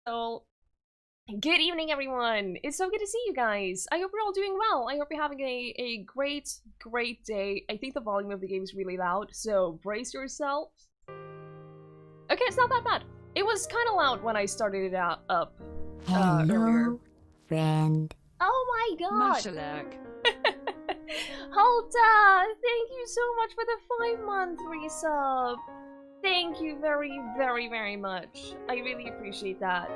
So, good evening, everyone. It's so good to see you guys. I hope you're all doing well. I hope you're having a great day. I think the volume of the game is really loud, so brace yourselves. Okay, it's not that bad. It was kind of loud when I started it out up earlier. Hello, friend. Oh my god! Mashalak. Hulda, thank you so much for the 5-month resub. Thank you very much. I really appreciate that.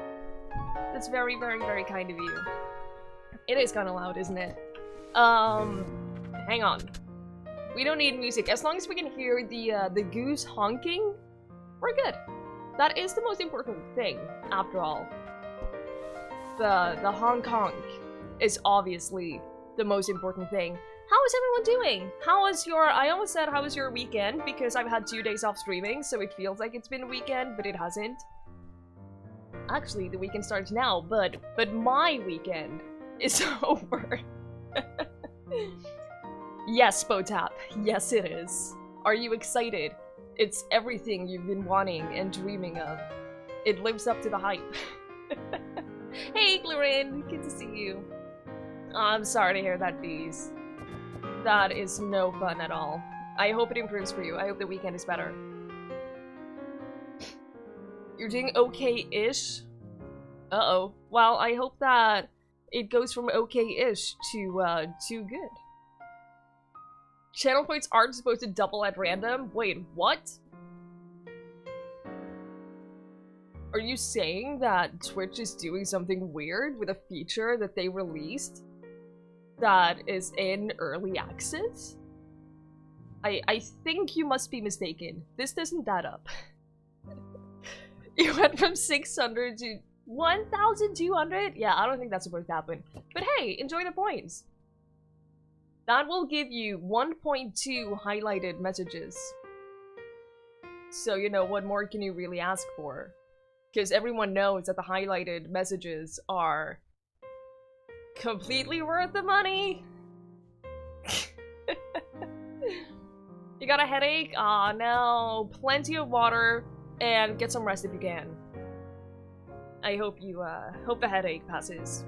That's very kind of you. It is kind of loud, isn't it? Hang on. We don't need music. As long as we can hear the goose honking, we're good. That is the most important thing, after all. The honk honk is obviously the most important thing. How is everyone doing? How was your... I almost said how was your weekend, because I've had 2 days off streaming, so it feels like it's been a weekend, but it hasn't. Actually, the weekend starts now, but my weekend is over. Yes, Spotap. Yes, it is. Are you excited? It's everything you've been wanting and dreaming of. It lives up to the hype. Hey, Glorin! Good to see you. I'm sorry to hear that, Bees. That is no fun at all. I hope it improves for you. I hope the weekend is better. You're doing okay-ish? Uh-oh. Well, I hope that it goes from okay-ish to, too good. Channel points aren't supposed to double at random? Wait, what? Are you saying that Twitch is doing something weird with a feature that they released that is in early access? I think you must be mistaken. This doesn't add up. You went from 600 to 1,200? Yeah, I don't think that's supposed to happen. But hey, enjoy the points. That will give you 1.2 highlighted messages. So, you know, what more can you really ask for? Because everyone knows that the highlighted messages are completely worth the money. You got a headache? Aw, no. Plenty of water and get some rest if you can. I hope you, hope the headache passes.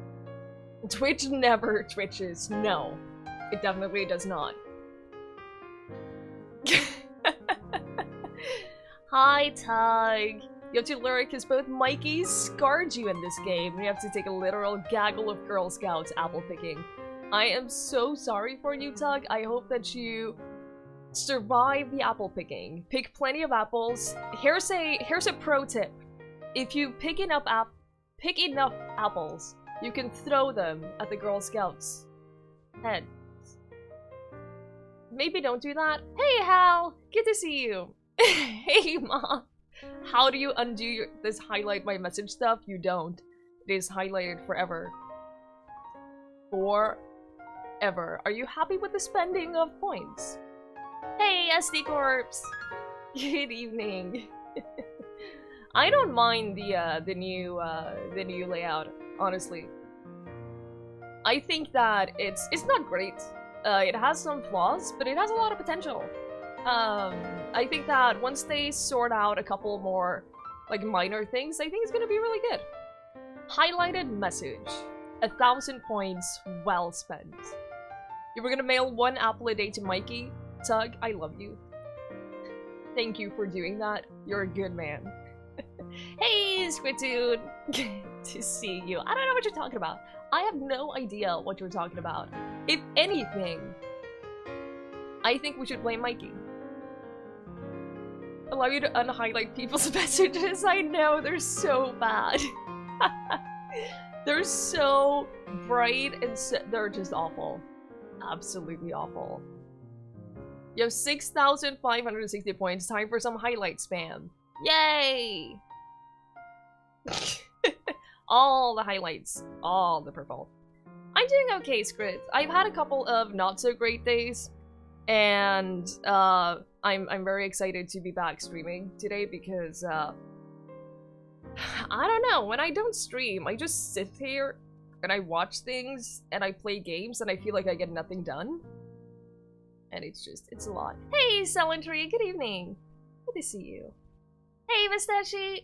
Twitch never twitches. No. It definitely does not. Hi, Tug. You have to learn because both Mikeys scarred you in this game. You have to take a literal gaggle of Girl Scouts apple picking. I am so sorry for you, Tug. I hope that you survive the apple picking. Pick plenty of apples. Here's a pro tip. If you pick enough apples, you can throw them at the Girl Scouts' head. Maybe don't do that. Hey, Hal! Good to see you. Hey, Mom. How do you undo this highlight my message stuff? You don't. It is highlighted forever. Forever. Are you happy with the spending of points? Hey, SD Corpse! Good evening. I don't mind the new layout, honestly. I think that it's not great. It has some flaws, but it has a lot of potential. I think that once they sort out a couple more, like, minor things, I think it's gonna be really good. Highlighted message. 1,000 points well spent. You were gonna mail 1 apple a day to Mikey? Tug, I love you. Thank you for doing that. You're a good man. Hey, Squiddude! Good to see you. I don't know what you're talking about. I have no idea what you're talking about. If anything, I think we should blame Mikey. Allow you to unhighlight people's messages. I know, they're so bad. They're so bright and they're just awful. Absolutely awful. You have 6,560 points. Time for some highlight spam. Yay! All the highlights. All the purple. I'm doing okay, Scrit. I've had a couple of not so great days. And I'm very excited to be back streaming today because I don't know, when I don't stream, I just sit here and I watch things and I play games and I feel like I get nothing done. And it's a lot. Hey, Selentry, good evening. Good to see you. Hey, Mustache.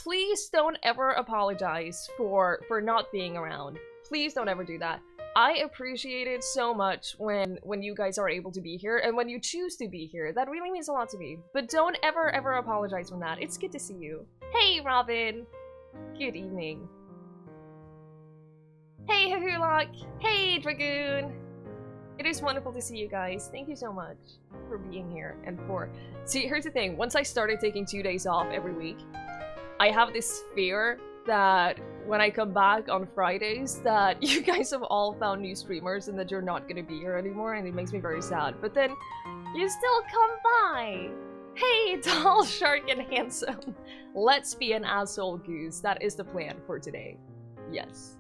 please don't ever apologize for not being around. Please don't ever do that. I appreciate it so much when you guys are able to be here and when you choose to be here. That really means a lot to me. But don't ever apologize from that. It's good to see you. Hey, Robin. Good evening. Hey, Hahulak. Hey, Dragoon. It is wonderful to see you guys. Thank you so much for being here and for... See, here's the thing. Once I started taking 2 days off every week, I have this fear that when I come back on Fridays that you guys have all found new streamers and that you're not gonna be here anymore, and it makes me very sad. But then, you still come by! Hey, tall, shark, and handsome! Let's be an asshole, Goose. That is the plan for today. Yes.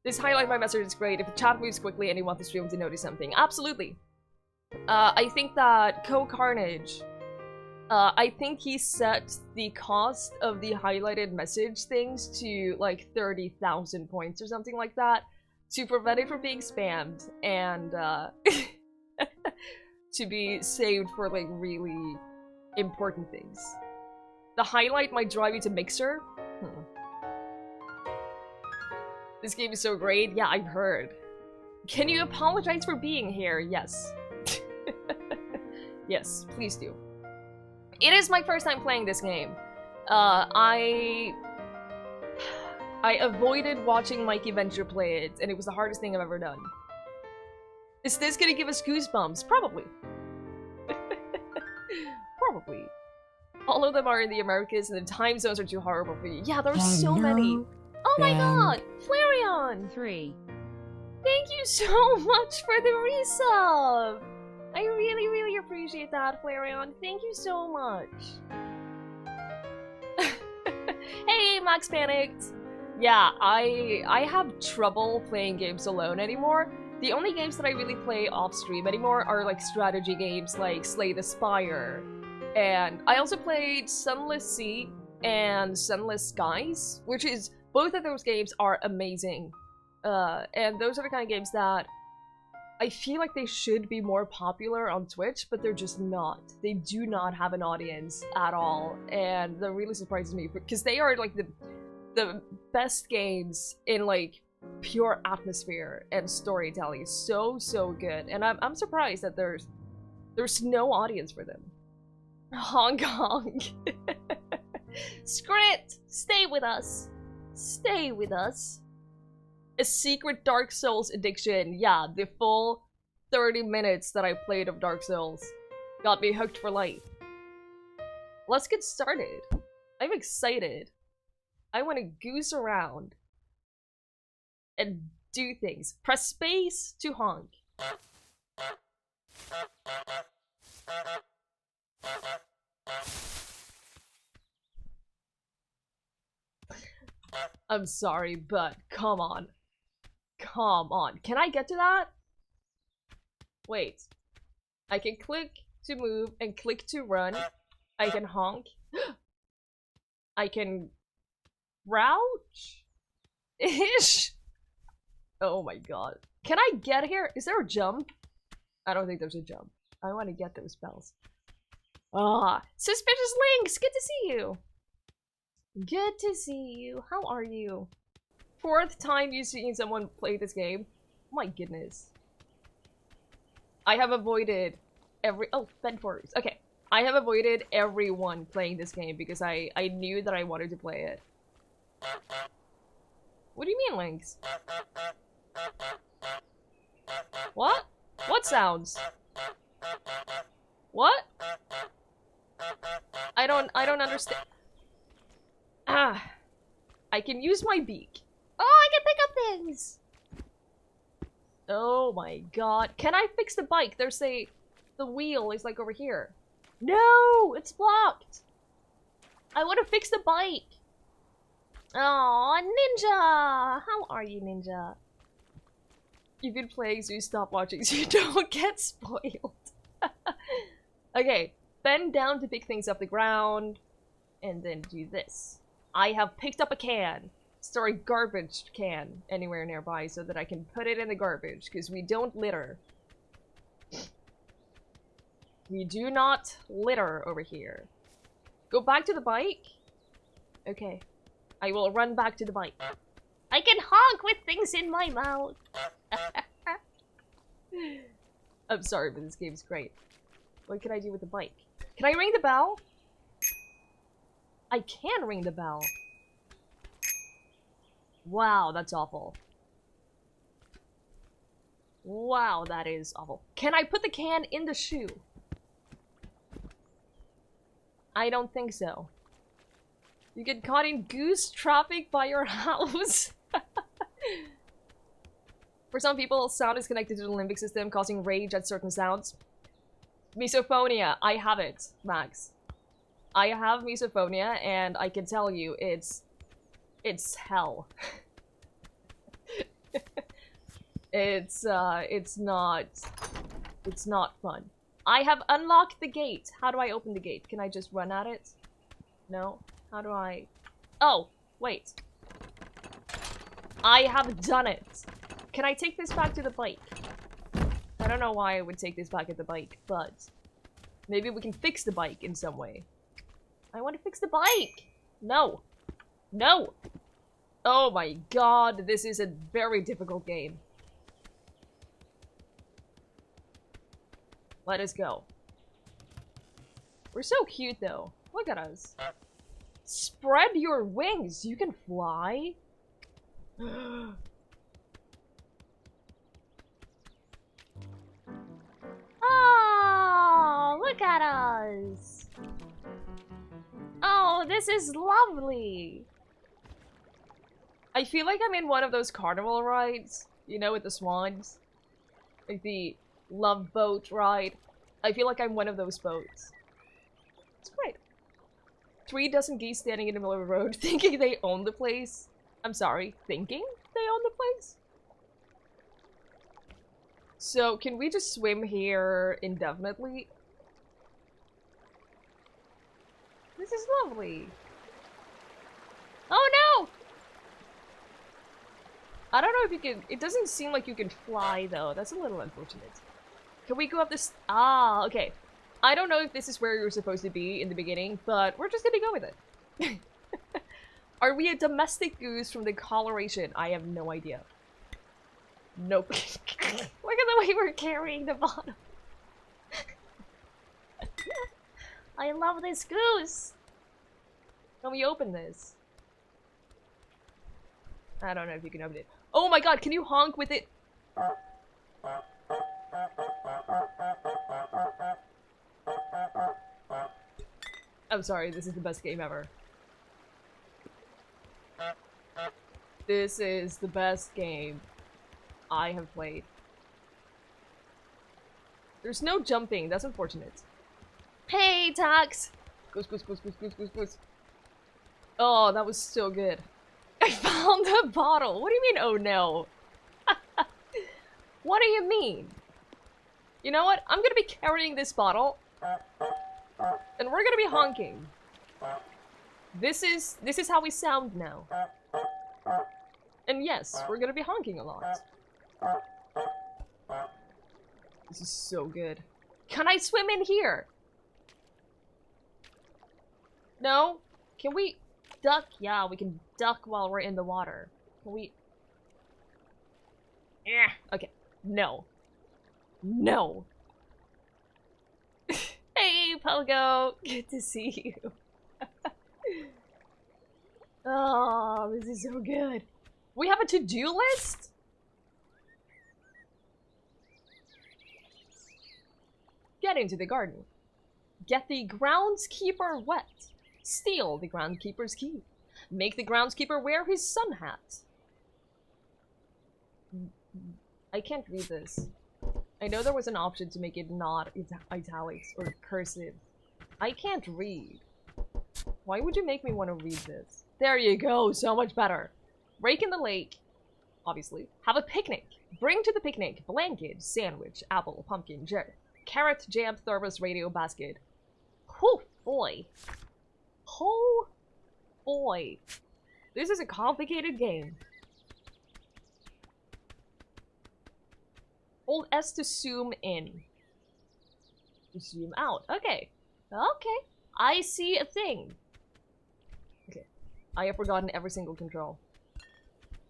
This highlight my message is great. If the chat moves quickly and you want the stream to notice something. Absolutely! I think that Co-Carnage... I think he set the cost of the highlighted message things to like 30,000 points or something like that to prevent it from being spammed and to be saved for like really important things. The highlight might drive you to Mixer. This game is so great. Yeah, I've heard. Can you apologize for being here? Yes. Yes, please do. It is my first time playing this game. I avoided watching Mikey Venture play it, and it was the hardest thing I've ever done. Is this gonna give us goosebumps? Probably. Probably. All of them are in the Americas, and the time zones are too horrible for you. Yeah, there are so many. Oh my god! Flareon! 3. Thank you so much for the resub! I really appreciate that, Flareon. Thank you so much. Hey, Max Panicked! Yeah, I have trouble playing games alone anymore. The only games that I really play off-stream anymore are like strategy games like Slay the Spire. And I also played Sunless Sea and Sunless Skies, which is... Both of those games are amazing. And those are the kind of games that I feel like they should be more popular on Twitch, but they're just not. They do not have an audience at all, and that really surprises me, because they are like the best games in like pure atmosphere and storytelling. So good, and I'm surprised that there's no audience for them. Hong Kong. Scrit, stay with us. Stay with us. A secret Dark Souls addiction. Yeah, the full 30 minutes that I played of Dark Souls got me hooked for life. Let's get started. I'm excited. I want to goose around and do things. Press space to honk. I'm sorry, but come on. Come on. Can I get to that? Wait. I can click to move and click to run. I can honk. I can crouch? Ish. Oh my god. Can I get here? Is there a jump? I don't think there's a jump. I want to get those bells. Ah, Suspicious Links! Good to see you! Good to see you. How are you? 4th time you've seen someone play this game. My goodness. I have avoided every- oh, Bedfords. Okay. I have avoided everyone playing this game because I knew that I wanted to play it. What do you mean, Lynx? What? What sounds? What? I don't understand. Ah. I can use my beak. Oh, I can pick up things! Oh my god. Can I fix the bike? There's a... The wheel is like over here. No! It's blocked! I want to fix the bike! Aw, Ninja! How are you, Ninja? You've been playing, so you stop watching so you don't get spoiled. Okay, bend down to pick things up the ground, and then do this. I have picked up a can. Store a garbage can anywhere nearby so that I can put it in the garbage, because we don't litter. We do not litter over here. Go back to the bike. Okay. I will run back to the bike. I can honk with things in my mouth. I'm sorry, but this game's great. What can I do with the bike? Can I ring the bell? I can ring the bell. Wow, that's awful. Wow, that is awful. Can I put the can in the shoe? I don't think so. You get caught in goose traffic by your house. For some people, sound is connected to the limbic system, causing rage at certain sounds. Misophonia. I have it, Max. I have misophonia, and I can tell you, it's hell. It's not fun. I have unlocked the gate. How do I open the gate? Can I just run at it? No? How do I... Oh, wait. I have done it. Can I take this back to the bike? I don't know why I would take this back at the bike, but maybe we can fix the bike in some way. I want to fix the bike! No! No! Oh my god, this is a very difficult game. Let us go. We're so cute though. Look at us. Spread your wings! You can fly? Oh, look at us! Oh, this is lovely! I feel like I'm in one of those carnival rides, you know, with the swans. Like the love boat ride. I feel like I'm one of those boats. It's great. 3 dozen geese standing in the middle of the road thinking they own the place. I'm sorry, thinking they own the place? So, can we just swim here indefinitely? This is lovely. Oh no! I don't know if you can... It doesn't seem like you can fly, though. That's a little unfortunate. Can we go up this... Ah, okay. I don't know if this is where you're supposed to be in the beginning, but we're just gonna go with it. Are we a domestic goose from the coloration? I have no idea. Nope. Look at the way we're carrying the bottle. I love this goose. Can we open this? I don't know if you can open it. Oh my god, can you honk with it? I'm sorry, this is the best game ever. This is the best game I have played. There's no jumping, that's unfortunate. Hey, Tax! Goose, goose, goose, goose, goose, goose, goose. Oh, that was so good. I found a bottle! What do you mean, oh no? What do you mean? You know what? I'm gonna be carrying this bottle. And we're gonna be honking. This is how we sound now. And yes, we're gonna be honking a lot. This is so good. Can I swim in here? No? Can we duck? Yeah, we can duck while we're in the water. Can we... Yeah. Okay. No. No. Hey, Pogo! Good to see you. Oh, this is so good. We have a to-do list? Get into the garden. Get the groundskeeper wet. Steal the groundskeeper's key. Make the groundskeeper wear his sun hat. I can't read this. I know there was an option to make it not italics or cursive. I can't read. Why would you make me want to read this? There you go, so much better. Rake in the lake, obviously. Have a picnic. Bring to the picnic blanket, sandwich, apple, pumpkin, carrot, jam, thermos, radio, basket. Oh boy. Oh boy. This is a complicated game. Hold S to zoom in. Zoom out. Okay. Okay. I see a thing. Okay. I have forgotten every single control.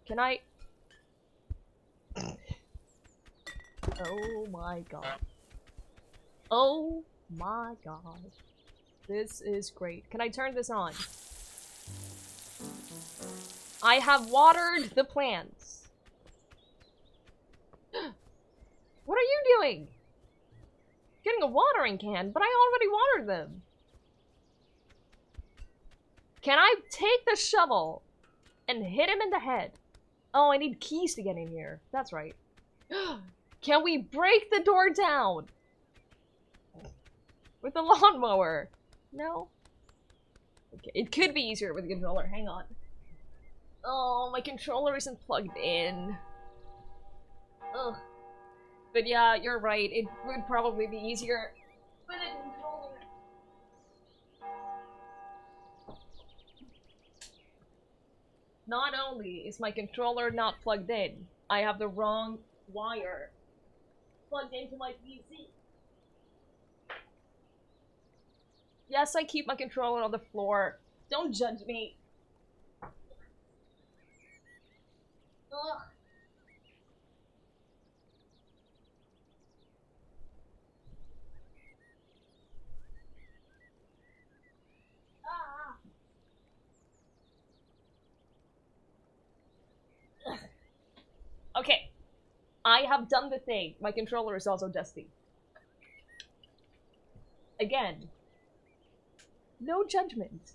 Can I... Oh my god. Oh my god. This is great. Can I turn this on? I have watered the plants. What are you doing? Getting a watering can, but I already watered them. Can I take the shovel and hit him in the head? Oh, I need keys to get in here. That's right. Can we break the door down? With the lawnmower? No? Okay, it could be easier with the controller. Hang on. Oh, my controller isn't plugged in. Ugh. But yeah, you're right. It would probably be easier with a controller. Not only is my controller not plugged in, I have the wrong wire plugged into my PC. Yes, I keep my controller on the floor. Don't judge me. Ugh. Okay, I have done the thing. My controller is also dusty. Again, no judgment.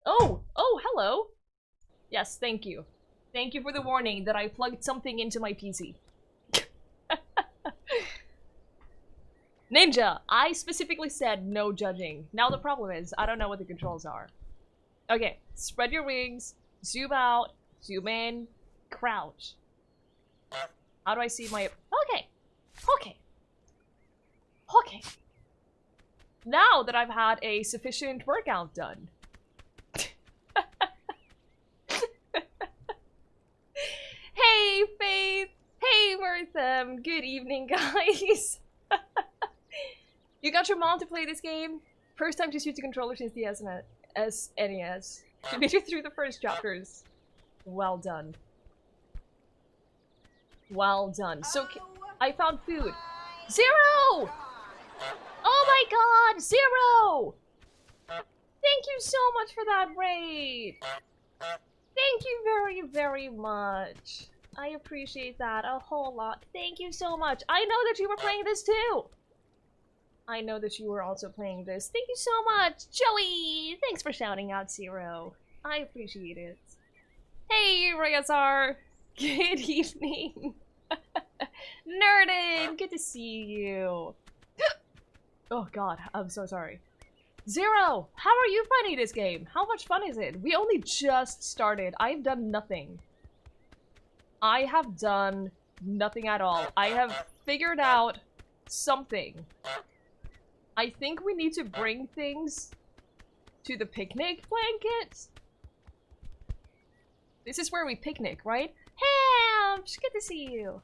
Oh, hello. Yes, thank you. Thank you for the warning that I plugged something into my PC. Ninja, I specifically said no judging. Now the problem is, I don't know what the controls are. Okay, spread your wings, zoom out, zoom in, crouch. How do I see my... Okay. Now that I've had a sufficient workout done. Hey, Faith! Hey, Mirtham! Good evening, guys! You got your mom to play this game? First time to use the controller since the SNES. She made you through the first chapters. Well done. Well done. So, I found food. Zero! Oh my god! Zero! Thank you so much for that raid! Thank you very, very much. I appreciate that a whole lot. Thank you so much. I know that you were playing this too! I know that you were also playing this. Thank you so much! Joey! Thanks for shouting out Zero. I appreciate it. Hey, Rayazar! Good evening! Nerdin! Good to see you! Oh god, I'm so sorry. Zero! How are you finding this game? How much fun is it? We only just started. I've done nothing. I have done nothing at all. I have figured out something. I think we need to bring things to the picnic blanket. This is where we picnic, right? Hamps! Good to see you.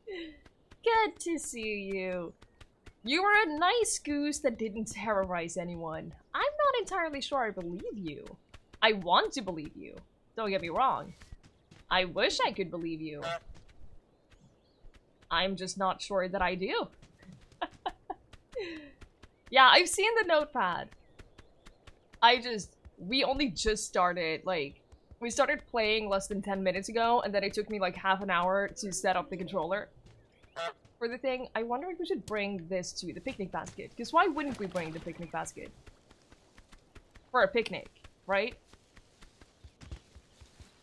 Good to see you. You were a nice goose that didn't terrorize anyone. I'm not entirely sure I believe you. I want to believe you. Don't get me wrong. I wish I could believe you. I'm just not sure that I do. Yeah, I've seen the notepad. We only just started, like, we started playing less than 10 minutes ago, and then it took me like half an hour to set up the controller for the thing. I wonder if we should bring this to the picnic basket, because why wouldn't we bring the picnic basket? For a picnic, right?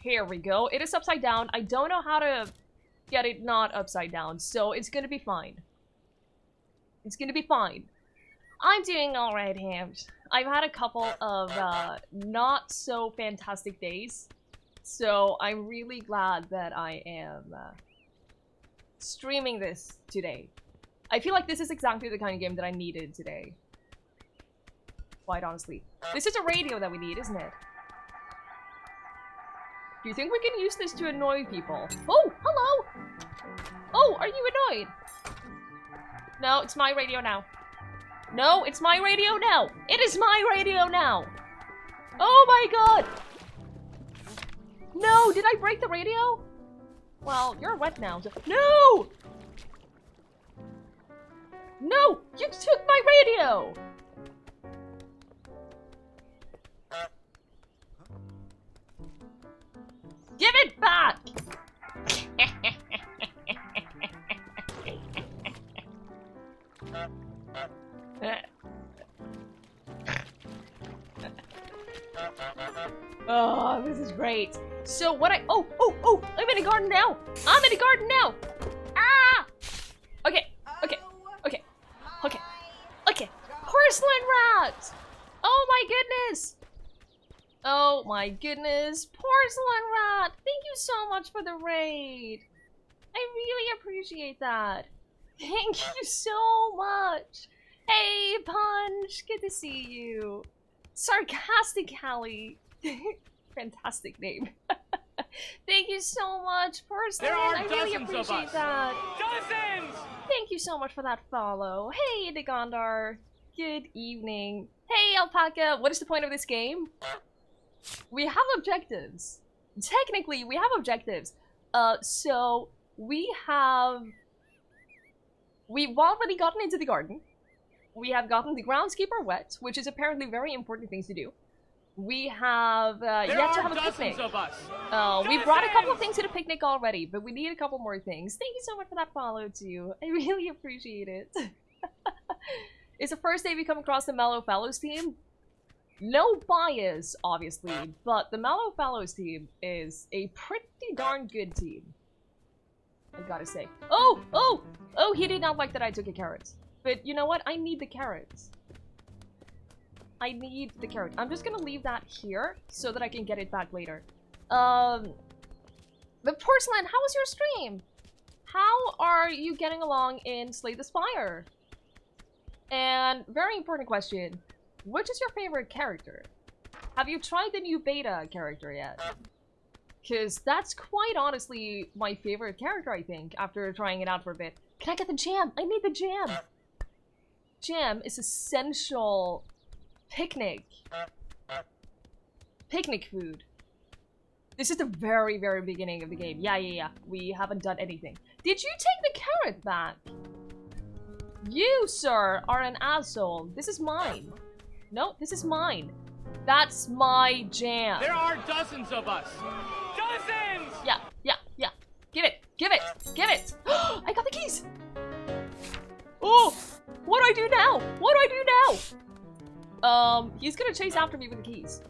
Here we go. It is upside down. I don't know how to get it not upside down, so it's gonna be fine. It's gonna be fine. I'm doing alright, Hams. I've had a couple of not so fantastic days, so I'm really glad that I am streaming this today. I feel like this is exactly the kind of game that I needed today. Quite honestly. This is a radio that we need, isn't it? Do you think we can use this to annoy people? Oh, hello! Oh, are you annoyed? No, it's my radio now. No, it's my radio now! It is my radio now! Oh my god! No, did I break the radio? Well, you're wet now, so— No! No! You took my radio! Give it back! Oh, this is great. So what oh, I'm in a garden now. I'm in a garden now. Ah! Okay. Porcelain rat! Oh my goodness! Oh my goodness, porcelain rat! Thank you so much for the raid. I really appreciate that. Thank you so much. Hey, Punch, good to see you. Sarcastic Hallie. Fantastic name. Thank you so much, Porcelain. I really appreciate that. Dozens! Thank you so much for that follow. Hey, Degondar. Good evening. Hey, Alpaca. What is the point of this game? We have objectives. Technically, we have objectives. So we've already gotten into the garden. We have gotten the groundskeeper wet, which is apparently very important things to do. We have yet to have a picnic. We brought a couple of things to the picnic already, but we need a couple more things. Thank you so much for that follow too. I really appreciate it. It's the first day we come across the Mellow Fellows team. No bias, obviously, but the Mellow Fellows team is a pretty darn good team. I gotta say. Oh, he did not like that I took a carrot. But you know what? I need the carrots. I need the carrot. I'm just gonna leave that here so that I can get it back later. But Porcelain, how was your stream? How are you getting along in Slay the Spire? And very important question. Which is your favorite character? Have you tried the new beta character yet? Because that's quite honestly my favorite character, I think, after trying it out for a bit. Can I get the jam? I need the jam! Jam is essential picnic food. This is the very, very beginning of the game. Yeah. We haven't done anything. Did you take the carrot back? You, sir, are an asshole. This is mine. No, this is mine. That's my jam. There are dozens of us. Dozens! Yeah. Give it. I got the keys. Oh, what do I do now? He's gonna chase after me with the keys.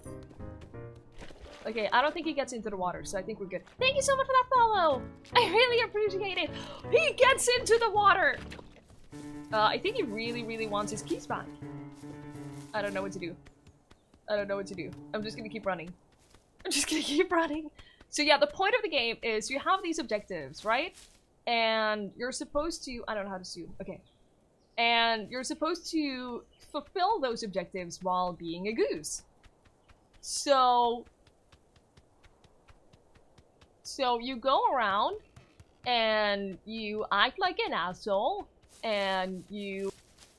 Okay, I don't think he gets into the water, so I think we're good. Thank you so much for that follow. I really appreciate it. He gets into the water. I think he really, really wants his keys back. I don't know what to do. I'm just gonna keep running. So yeah, the point of the game is you have these objectives, right? And you're supposed to— I don't know how to sue. Okay. And you're supposed to fulfill those objectives while being a goose. So you go around and you act like an asshole and you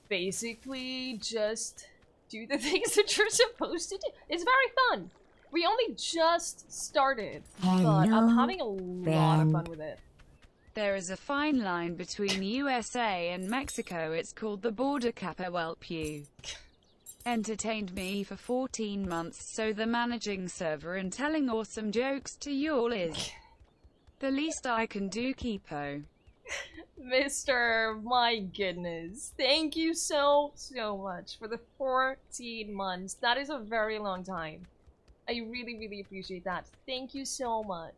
basically just do the things that you're supposed to do. It's very fun. We only just started, but I'm having a lot of fun with it. There is a fine line between USA and Mexico. It's called the border Kappa Whelp you. Entertained me for 14 months, so the managing server and telling awesome jokes to y'all is the least I can do, Kipo. Mr. My goodness. Thank you so much for the 14 months. That is a very long time. I really, really appreciate that. Thank you so much.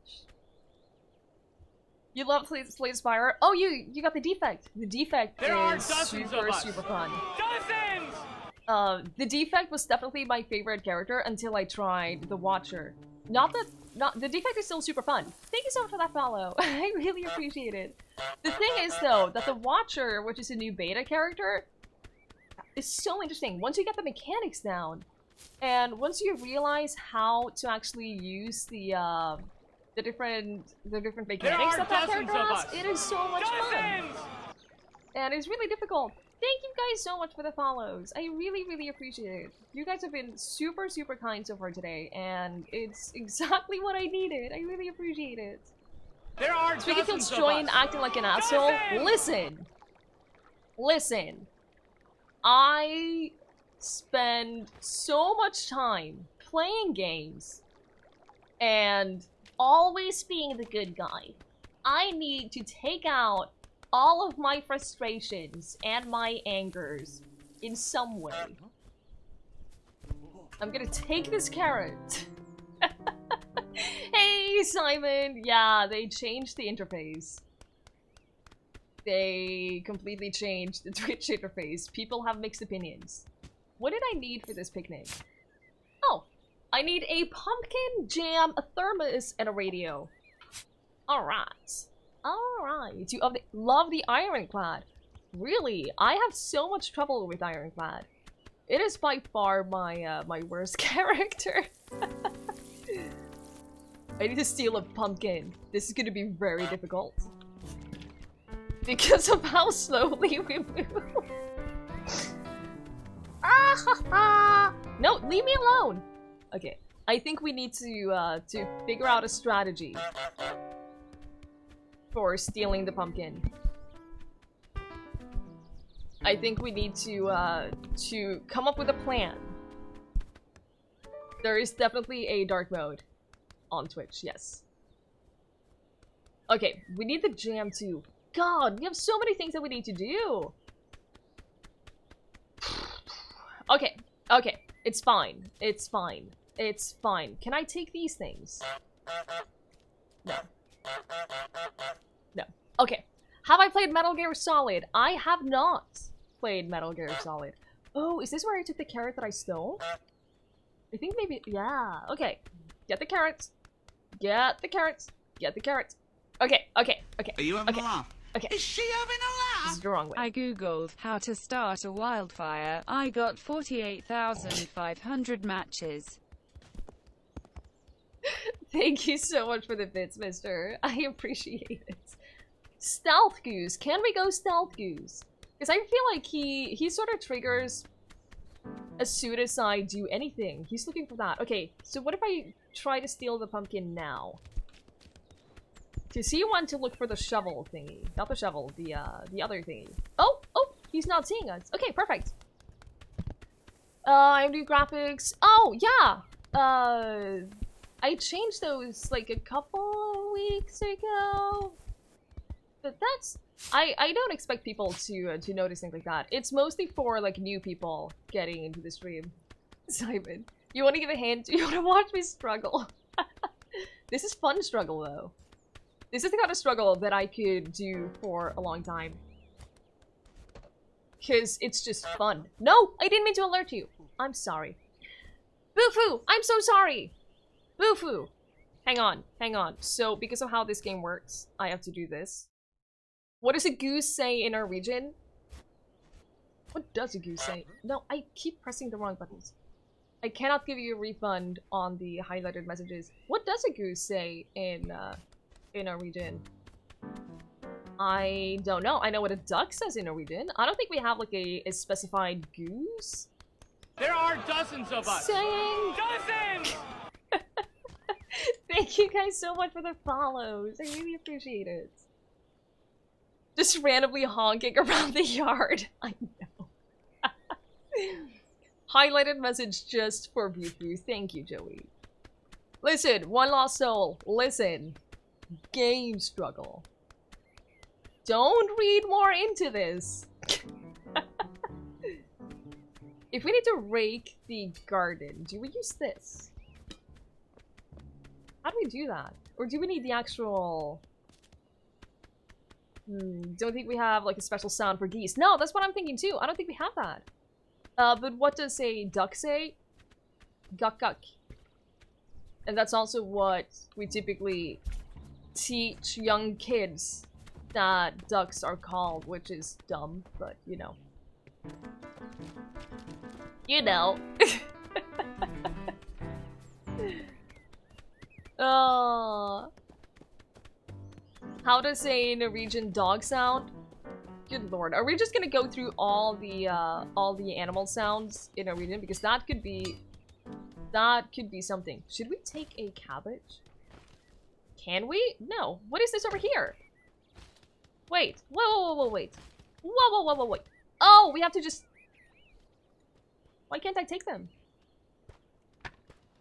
You love Slay the Spire? Oh, you got the defect. The defect is super fun. Dozens! The defect was definitely my favorite character until I tried the Watcher. The defect is still super fun. Thank you so much for that follow. I really appreciate it. The thing is though, that the Watcher, which is a new beta character, is so interesting. Once you get the mechanics down, and once you realize how to actually use the different mechanics that character has, it is so much fun. And it's really difficult. Thank you guys so much for the follows. I really, really appreciate it. You guys have been super, super kind so far today, and it's exactly what I needed. I really appreciate it. There are Twiggie feels dozens of joy in us. acting like an asshole. Dozens! Listen! Listen. I spend so much time playing games and always being the good guy. I need to take out all of my frustrations and my angers in some way. I'm gonna take this carrot. Hey, Simon! Yeah, they changed the interface. They completely changed the Twitch interface. People have mixed opinions. What did I need for this picnic? Oh, I need a pumpkin jam, a thermos, and a radio. Alright. Alright. You love the ironclad. Really? I have so much trouble with ironclad. It is by far my my worst character. I need to steal a pumpkin. This is gonna be very difficult. Because of how slowly we move. No, leave me alone! Okay, I think we need to figure out a strategy for stealing the pumpkin. I think we need to come up with a plan. There is definitely a dark mode on Twitch, yes. Okay, we need the jam too. God, we have so many things that we need to do. Okay, okay, it's fine. It's fine. It's fine. Can I take these things? No. No. Okay. Have I played Metal Gear Solid? I have not played Metal Gear Solid. Oh, is this where I took the carrot that I stole? I think maybe, yeah. Okay. Get the carrots. Get the carrots. Get the carrots. Okay, okay, okay. Are you having a laugh? Okay. Is she having a This laugh? is the wrong way. I googled how to start a wildfire. I got 48,500 matches. Thank you so much for the bits, mister. I appreciate it. Stealth Goose. Can we go Stealth Goose? Because I feel like he sort of triggers as soon as I do anything. He's looking for that. Okay, so what if I try to steal the pumpkin now? Does he want to look for the shovel thingy? Not the shovel, the other thingy. Oh, oh, he's not seeing us. Okay, perfect. I do graphics. Oh, yeah. I changed those like a couple weeks ago. But that's I don't expect people to notice things like that. It's mostly for like new people getting into the stream. Simon, you want to give a hint? You want to watch me struggle? This is fun struggle though. This is the kind of struggle that I could do for a long time. Because it's just fun. No! I didn't mean to alert you. I'm sorry. Boo-foo! I'm so sorry! Boo-foo! Hang on, hang on. So, because of how this game works, I have to do this. What does a goose say in our region? What does a goose say? No, I keep pressing the wrong buttons. I cannot give you a refund on the highlighted messages. What does a goose say in Norwegian? I don't know. I know what a duck says in Norwegian. I don't think we have like a specified goose. There are dozens of us. Saying. Dozens! Thank you guys so much for the follows. I really appreciate it. Just randomly honking around the yard. I know. Highlighted message just for Boo-Boo. Thank you, Joey. Listen, one lost soul. Listen. Game struggle. Don't read more into this. If we need to rake the garden, do we use this? How do we do that? Or do we need the actual... don't think we have like a special sound for geese. No, that's what I'm thinking too. I don't think we have that. But what does a duck say? Guk guk. And that's also what we typically teach young kids that ducks are called, which is dumb, but you know. You know. Oh. How does a Norwegian dog sound? Good lord. Are we just gonna go through all the animal sounds in a region? Because that could be something. Should we take a cabbage? Can we? No. What is this over here? Wait. Whoa, wait. Whoa, wait. Oh, we have to just... Why can't I take them?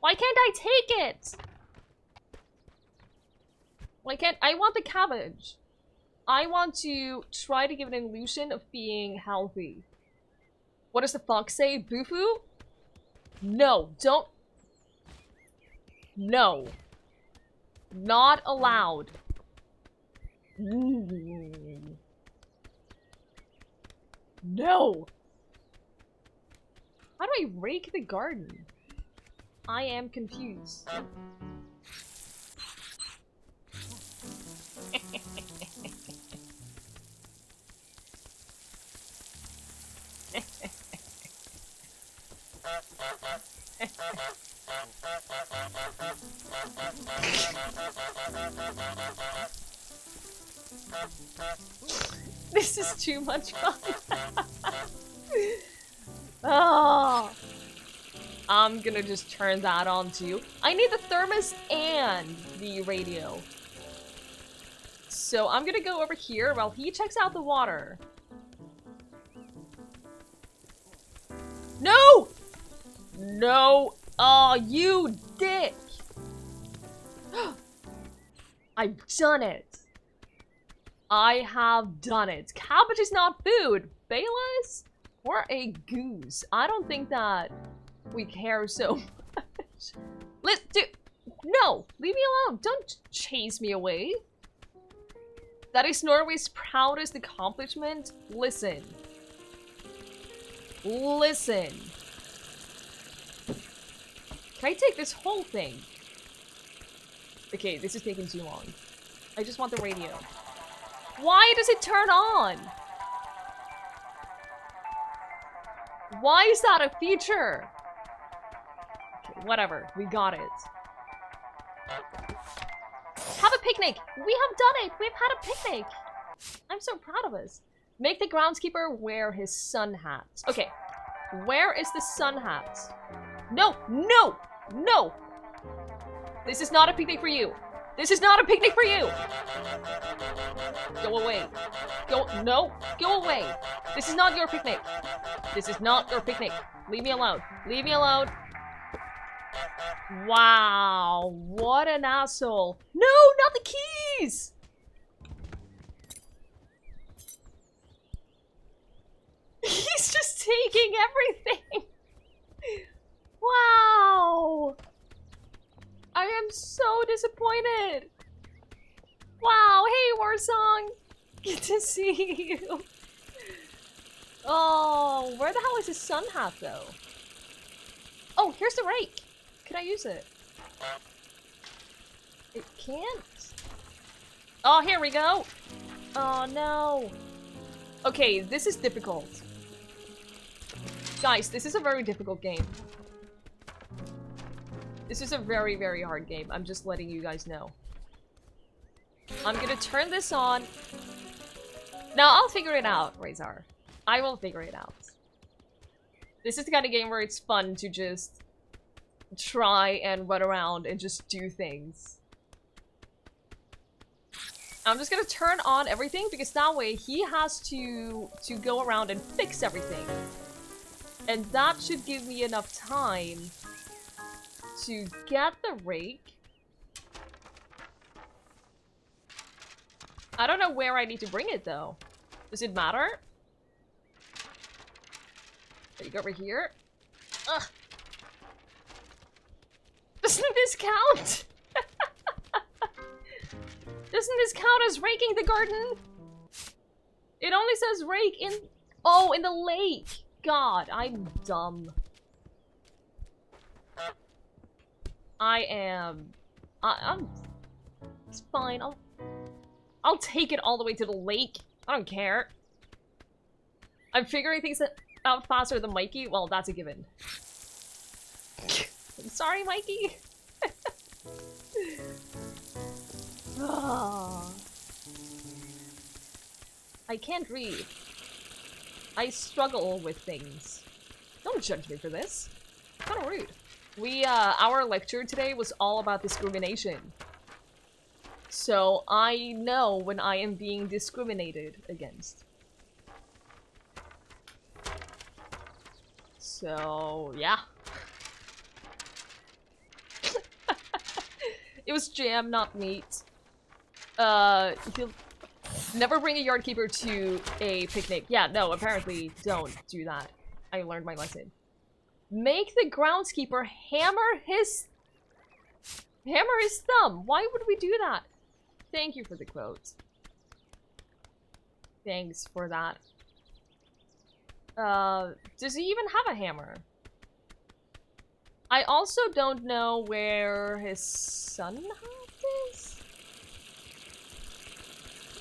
Why can't I take it? Why can't... I want the cabbage. I want to try to give an illusion of being healthy. What does the fox say? Boo-foo? No, don't... No. Not allowed. No. How do I rake the garden? I am confused. This is too much fun. Oh, I'm gonna just turn that on too. I need the thermos and the radio. So I'm gonna go over here while he checks out the water. No! No! Oh, you dick! I've done it. I have done it. Cabbage is not food. Bayless? Or a goose. I don't think that we care so much. Let's do... No! Leave me alone. Don't chase me away. That is Norway's proudest accomplishment. Listen. Listen. Can I take this whole thing? Okay, this is taking too long. I just want the radio. Why does it turn on? Why is that a feature? Okay, whatever. We got it. Have a picnic! We have done it! We've had a picnic! I'm so proud of us. Make the groundskeeper wear his sun hat. Okay. Where is the sun hat? No! No! No! This is not a picnic for you. This is not a picnic for you! Go away. Go- No! Go away! This is not your picnic. This is not your picnic. Leave me alone. Leave me alone. Wow. What an asshole. No! Not the keys! He's just taking everything! Wow! I am so disappointed! Wow, hey Warsong! Good to see you! Oh, where the hell is his sun hat though? Oh, here's the rake! Can I use it? It can't? Oh, here we go! Oh no! Okay, this is difficult. Guys, this is a very difficult game. This is a very, very hard game. I'm just letting you guys know. I'm gonna turn this on. Now, I'll figure it out, Razor. I will figure it out. This is the kind of game where it's fun to just try and run around and just do things. I'm just gonna turn on everything because that way he has to go around and fix everything. And that should give me enough time to get the rake. I don't know where I need to bring it though. Does it matter? There you go over here. Ugh. Doesn't this count? Doesn't this count as raking the garden? It only says rake in... Oh, in the lake. God, I'm dumb. I'm... It's fine. I'll take it all the way to the lake. I don't care. I'm figuring things out faster than Mikey. Well, that's a given. I'm sorry, Mikey. I I can't read. I struggle with things. Don't judge me for this. Kind of rude. Our lecture today was all about discrimination. So I know when I am being discriminated against. So, yeah. It was jam, not meat. He'll never bring a yard keeper to a picnic. Yeah, no, apparently don't do that. I learned my lesson. Make the groundskeeper hammer his thumb. Why would we do that? Thank you for the quote. Thanks for that. Does he even have a hammer? I also don't know where his sun hat is.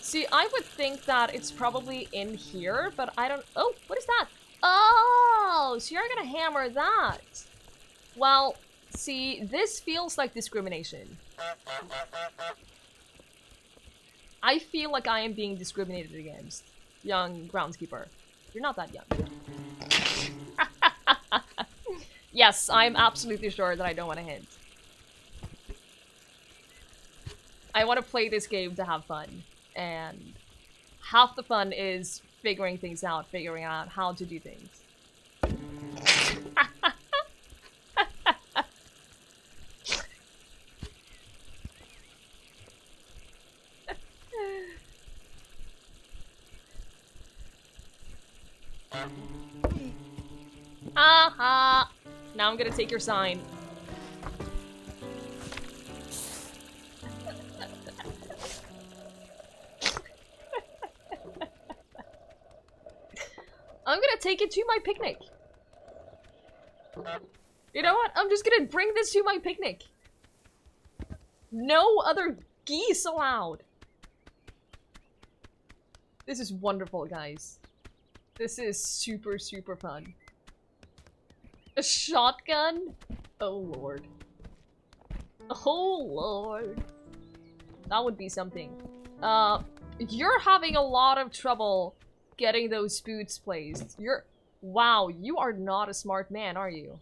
See, I would think that it's probably in here, but I don't... Oh, what is that? Oh, so you're gonna hammer that. Well, see, this feels like discrimination. I feel like I am being discriminated against. Young groundskeeper. You're not that young. Yes, I'm absolutely sure that I don't want to hint. I want to play this game to have fun. And half the fun is figuring things out, figuring out how to do things. Aha! Now I'm gonna take your sign. I'm gonna take it to my picnic. You know what? I'm just gonna bring this to my picnic. No other geese allowed. This is wonderful, guys. This is super, super fun. A shotgun? Oh, Lord. Oh, Lord. That would be something. You're having a lot of trouble getting those boots placed. Wow, you are not a smart man, are you?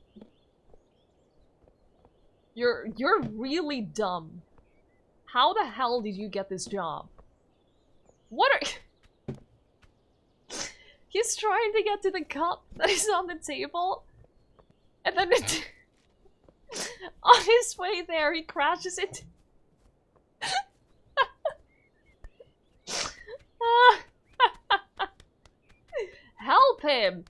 You're really dumb. How the hell did you get this job? What are... He's trying to get to the cup that is on the table. And then on his way there, he crashes it. Help him!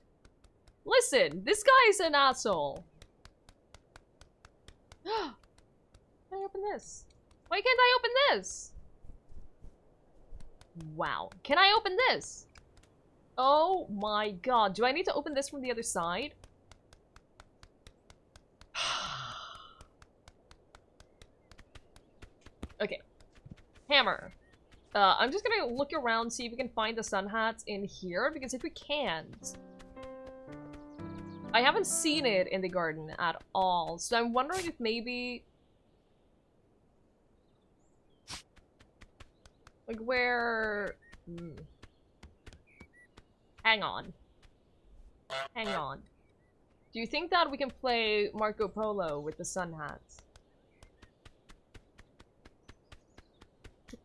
Listen, this guy's an asshole. Can I open this? Why can't I open this? Wow. Can I open this? Oh my god. Do I need to open this from the other side? Okay. Hammer. I'm just gonna look around, see if we can find the sun hats in here, because if we can't... I haven't seen it in the garden at all, so I'm wondering if maybe... Like, where... Hang on. Hang on. Do you think that we can play Marco Polo with the sun hats?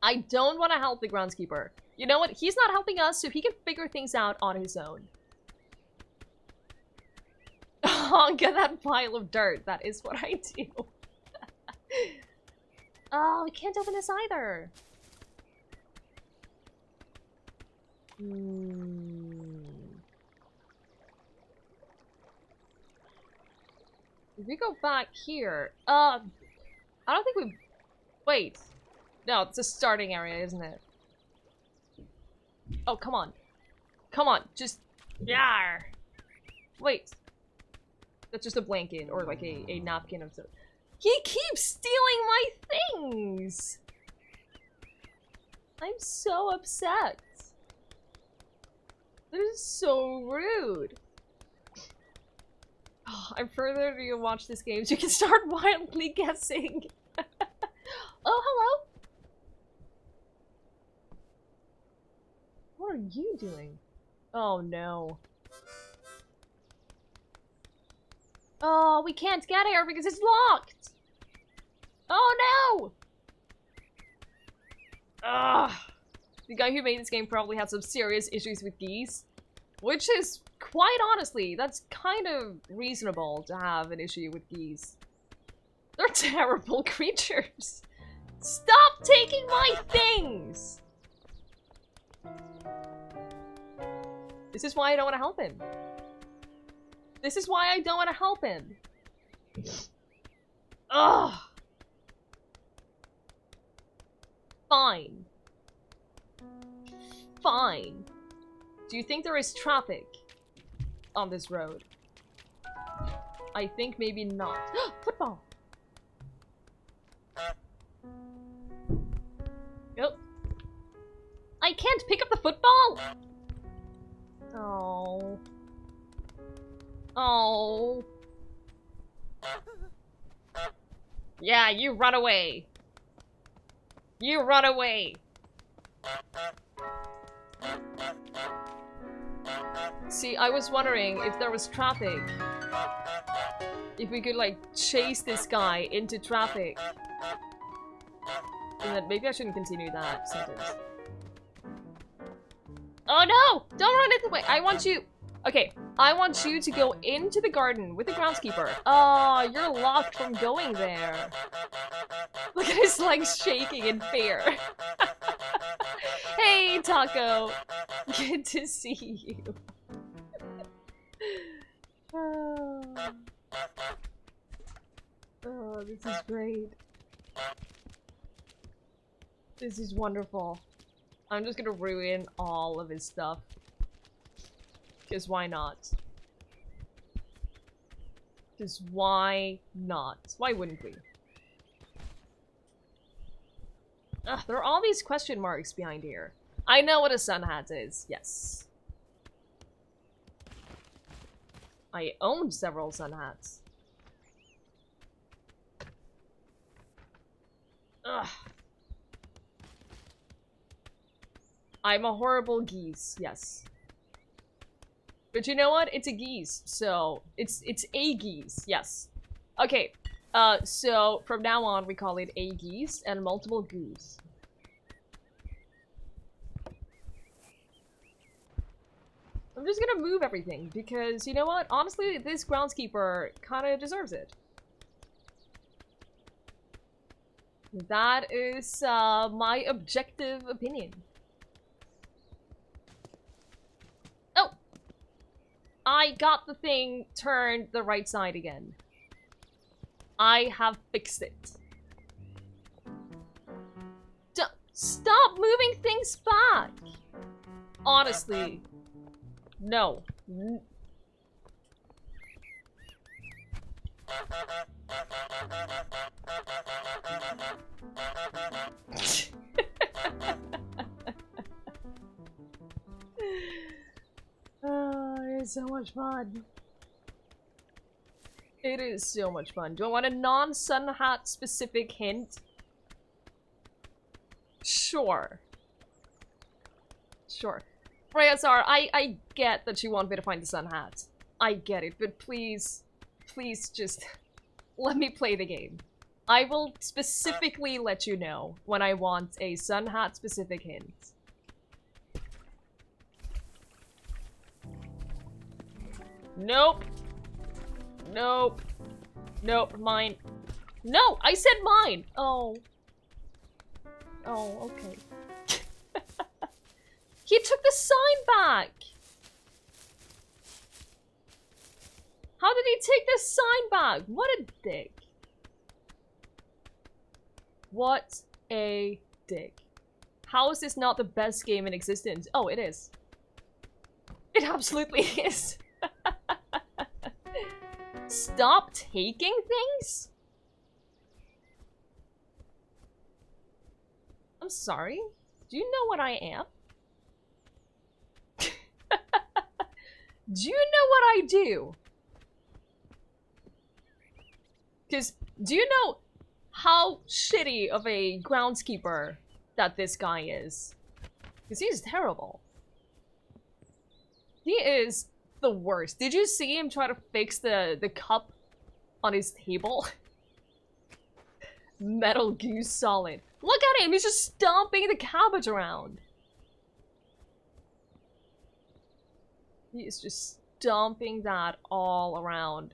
I don't want to help the groundskeeper. You know what? He's not helping us, so he can figure things out on his own. Honk at that pile of dirt. That is what I do. Oh, we can't open this either. If we go back here, I don't think we... Wait. No, it's a starting area, isn't it? Oh, come on. Come on, just... Yar! Wait. That's just a blanket, or like a napkin of soap. He keeps stealing my things! I'm so upset. This is so rude. Oh, I'm further to watch this game so you can start wildly guessing. Oh, hello. What are you doing? Oh no. Oh, we can't get here because it's locked! Oh no! Ugh. The guy who made this game probably had some serious issues with geese. Which is, quite honestly, that's kind of reasonable to have an issue with geese. They're terrible creatures! Stop taking my things! This is why I don't want to help him. This is why I don't want to help him. Ugh. Fine. Fine. Do you think there is traffic on this road? I think maybe not. Football! Nope. I can't pick up the football? Oh. Oh. Yeah, you run away. You run away. See, I was wondering if there was traffic. If we could, like, chase this guy into traffic. And then maybe I shouldn't continue that sentence. Oh no! Don't run it the way! I want you... Okay, I want you to go into the garden with the groundskeeper. Oh, you're locked from going there. Look at his legs shaking in fear. Hey, Taco! Good to see you. Oh, this is great. This is wonderful. I'm just gonna ruin all of his stuff. Because why not? Because why not? Why wouldn't we? Ugh, there are all these question marks behind here. I know what a sun hat is, yes. I own several sun hats. Ugh. I'm a horrible geese, yes. But you know what? It's a geese, so it's a geese, yes. Okay, so from now on we call it a geese and multiple goose. I'm just gonna move everything because you know what? Honestly, this groundskeeper kind of deserves it. That is my objective opinion. Oh! I got the thing turned the right side again. I have fixed it. Stop moving things back! Honestly. No. Oh, it's so much fun. It is so much fun. Do I want a non-sun hat specific hint? Sure. Sure. Rayazar, I get that you want me to find the sun hat. I get it, but please, please just let me play the game. I will specifically let you know when I want a sun hat specific hint. Nope. Nope. Nope, mine. No, I said mine! Oh. Oh, okay. He took the sign back! How did he take the sign back? What a dick. What a dick. How is this not the best game in existence? Oh, it is. It absolutely is. Stop taking things? I'm sorry? Do you know what I am? Do you know what I do? Because, do you know how shitty of a groundskeeper that this guy is? Because he's terrible. He is the worst. Did you see him try to fix the cup on his table? Metal Goose solid. Look at him! He's just stomping the cabbage around. He is just stomping that all around.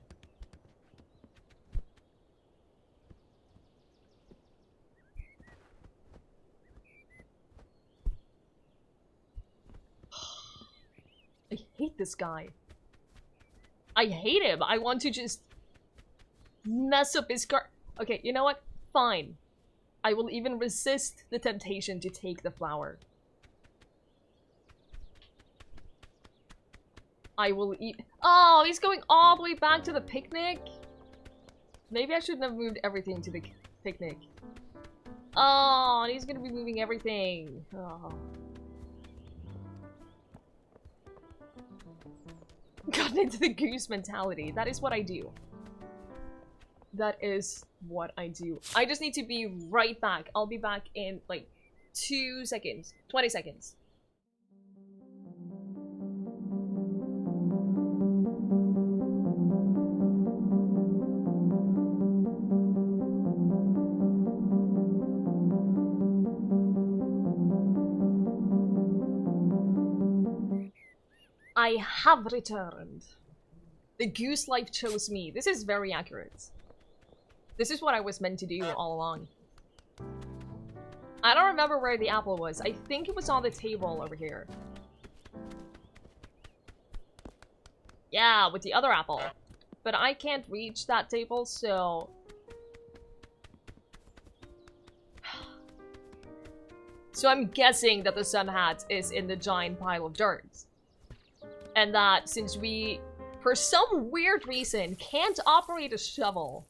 I hate this guy. I hate him. I want to just mess up his car. Okay, you know what? Fine. I will even resist the temptation to take the flower. I will eat. Oh, he's going all the way back to the picnic? Maybe I shouldn't have moved everything to the picnic. Oh, and he's gonna be moving everything. Oh. Gotten into the goose mentality. That is what I do. That is what I do. I just need to be right back. I'll be back in like 2 seconds. 20 seconds. I have returned. The goose life chose me. This is very accurate. This is what I was meant to do all along. I don't remember where the apple was. I think it was on the table over here. Yeah, with the other apple. But I can't reach that table, so... So I'm guessing that the sun hat is in the giant pile of dirt. And that since we, for some weird reason, can't operate a shovel,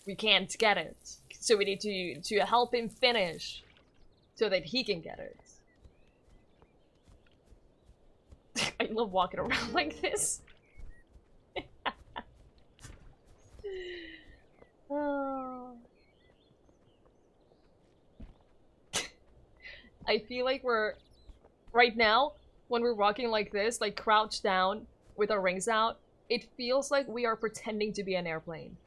we can't get it. So we need to help him finish so that he can get it. I love walking around like this. Oh. I feel like we're, right now, when we're walking like this, like crouched down with our rings out, it feels like we are pretending to be an airplane.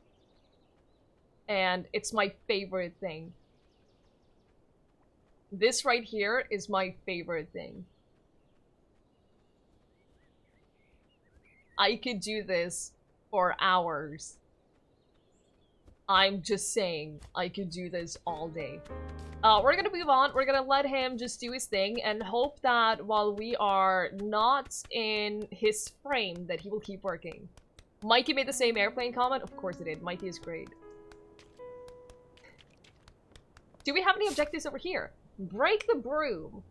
And it's my favorite thing. This right here is my favorite thing. I could do this for hours. I'm just saying, I could do this all day. We're gonna move on. We're gonna let him just do his thing and hope that while we are not in his frame, that he will keep working. Mikey made the same airplane comment? Of course it did. Mikey is great. Do we have any objectives over here? Break the broom.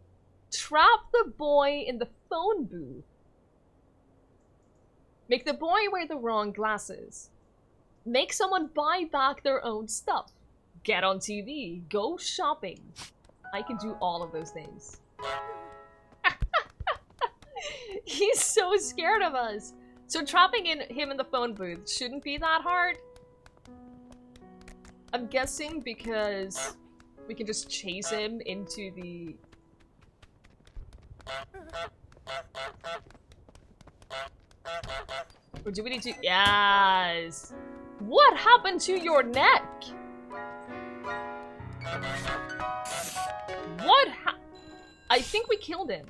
Trap the boy in the phone booth. Make the boy wear the wrong glasses. Make someone buy back their own stuff. Get on TV. Go shopping. I can do all of those things. He's so scared of us. So trapping him in the phone booth shouldn't be that hard. I'm guessing because we can just chase him into the... Or do we need to... Yes! What happened to your neck? What I think we killed him.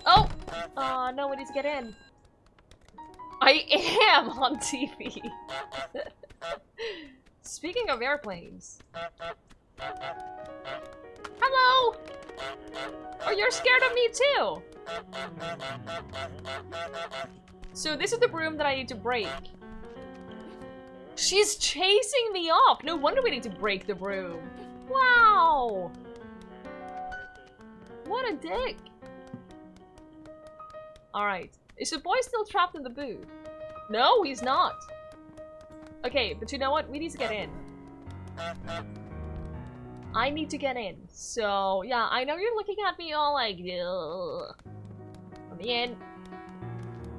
Oh! No, we need to get in. I am on TV. Speaking of airplanes. Hello! Oh, you're scared of me too! So this is the broom that I need to break. She's chasing me off! No wonder we need to break the broom. Wow! What a dick! Alright. Is the boy still trapped in the booth? No, he's not. Okay, but you know what? We need to get in. I need to get in. So, yeah, I know you're looking at me all like, ugh. Let me in.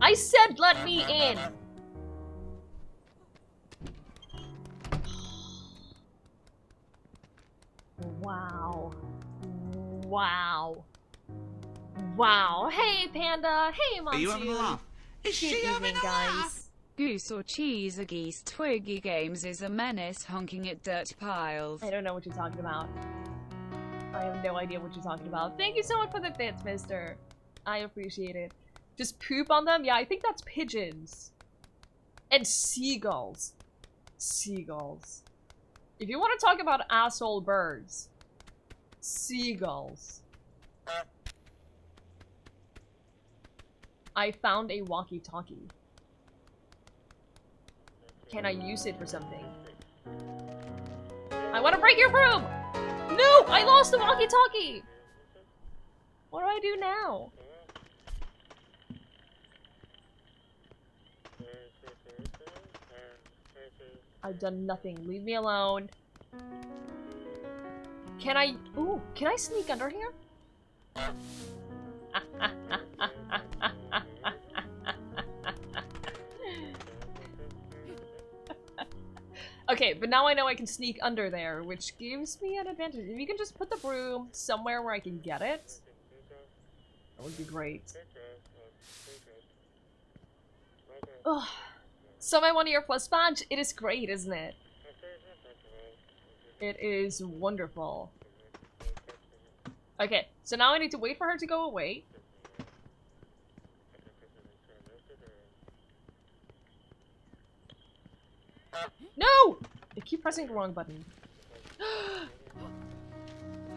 I said let me in! Wow. Wow. Wow. Hey, Panda. Hey, Are you having a Monsoon. laugh? Is Good she having evening, a laugh? guys. Goose or cheese a geese Twiggy games is a menace honking at dirt piles. I don't know what you're talking about. I have no idea what you're talking about. Thank you so much for the bits, mister. I appreciate it. Just poop on them? Yeah, I think that's pigeons. And seagulls. Seagulls. If you want to talk about asshole birds. Seagulls. I found a walkie-talkie. Can I use it for something? I want to break your broom! No! I lost the walkie-talkie! What do I do now? I've done nothing. Leave me alone. Can I... Ooh, can I sneak under here? Okay, but now I know I can sneak under there, which gives me an advantage. If you can just put the broom somewhere where I can get it, that would be great. Ugh. So my 1 year plus badge, it is great, isn't it? It is wonderful. Okay, so now I need to wait for her to go away. No! I keep pressing the wrong button.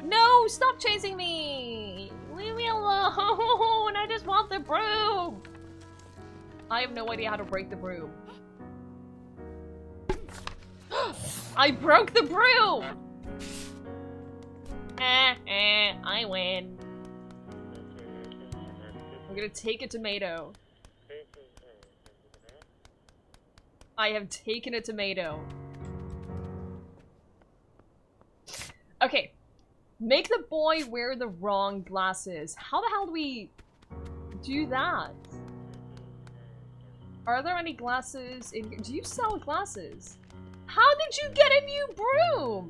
No! Stop chasing me! Leave me alone! I just want the broom! I have no idea how to break the broom. I broke the broom! I win. I'm gonna take a tomato. I have taken a tomato. Okay. Make the boy wear the wrong glasses. How the hell do we do that? Are there any glasses in here? Do you sell glasses? How did you get a new broom?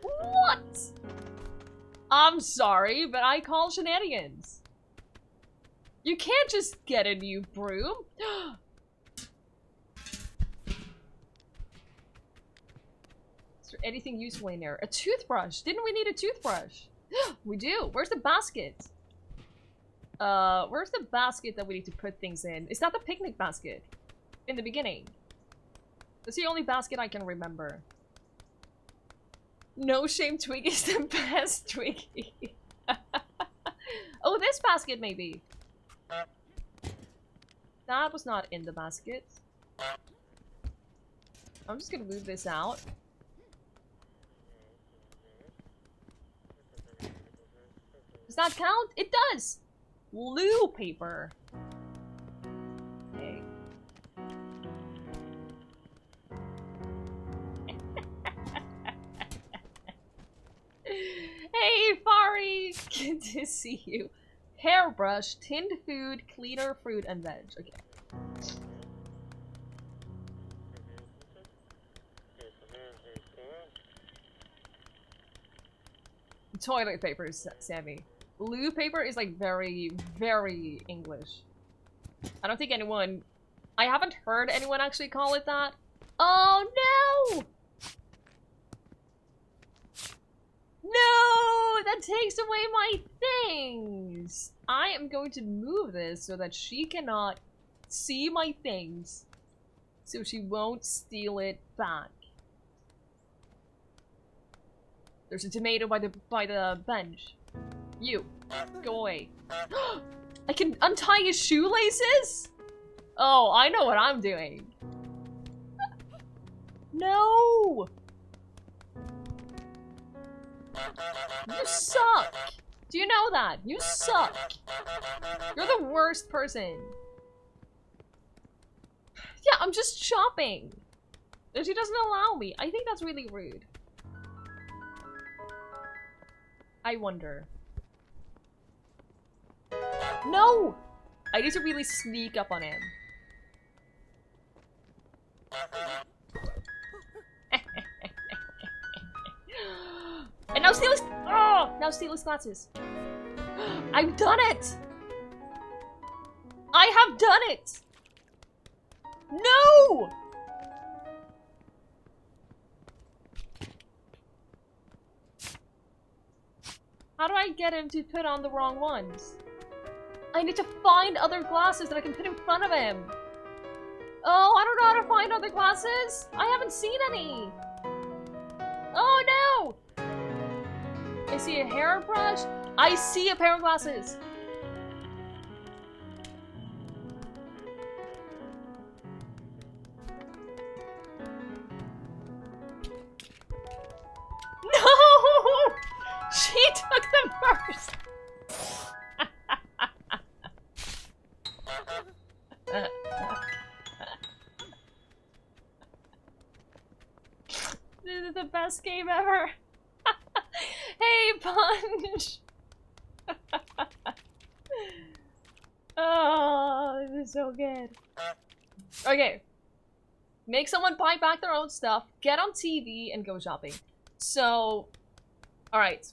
What? I'm sorry, but I call shenanigans. You can't just get a new broom. Is there anything useful in there? A toothbrush. Didn't we need a toothbrush? We do. Where's the basket? Where's the basket that we need to put things in? Is that the picnic basket? In the beginning. That's the only basket I can remember. No shame, Twiggie's the best Twiggie. Oh, this basket maybe. That was not in the basket. I'm just gonna move this out. Does that count? It does! Blue paper. Okay. Hey, Fari! Good to see you. Hairbrush, tinned food, cleaner fruit, and veg. Okay. Toilet paper, Sammy. Blue paper is like very, very English. I don't think anyone... I haven't heard anyone actually call it that. Oh no! No! That takes away my things! I am going to move this so that she cannot see my things. So she won't steal it back. There's a tomato by the bench. You, go away. I can untie his shoelaces? Oh, I know what I'm doing. No! You suck! Do you know that? You suck! You're the worst person. Yeah, I'm just shopping. And she doesn't allow me. I think that's really rude. I wonder. No! I need to really sneak up on him. And now steal his— oh! Oh! Now steal his glasses. I've done it! I have done it! No! How do I get him to put on the wrong ones? I need to find other glasses that I can put in front of him. Oh, I don't know how to find other glasses. I haven't seen any. Oh no! I see a hairbrush. I see a pair of glasses. No! She took them first. This is the best game ever. Hey, Punch! Oh, this is so good. Okay. Make someone buy back their own stuff, get on TV, and go shopping. So, alright.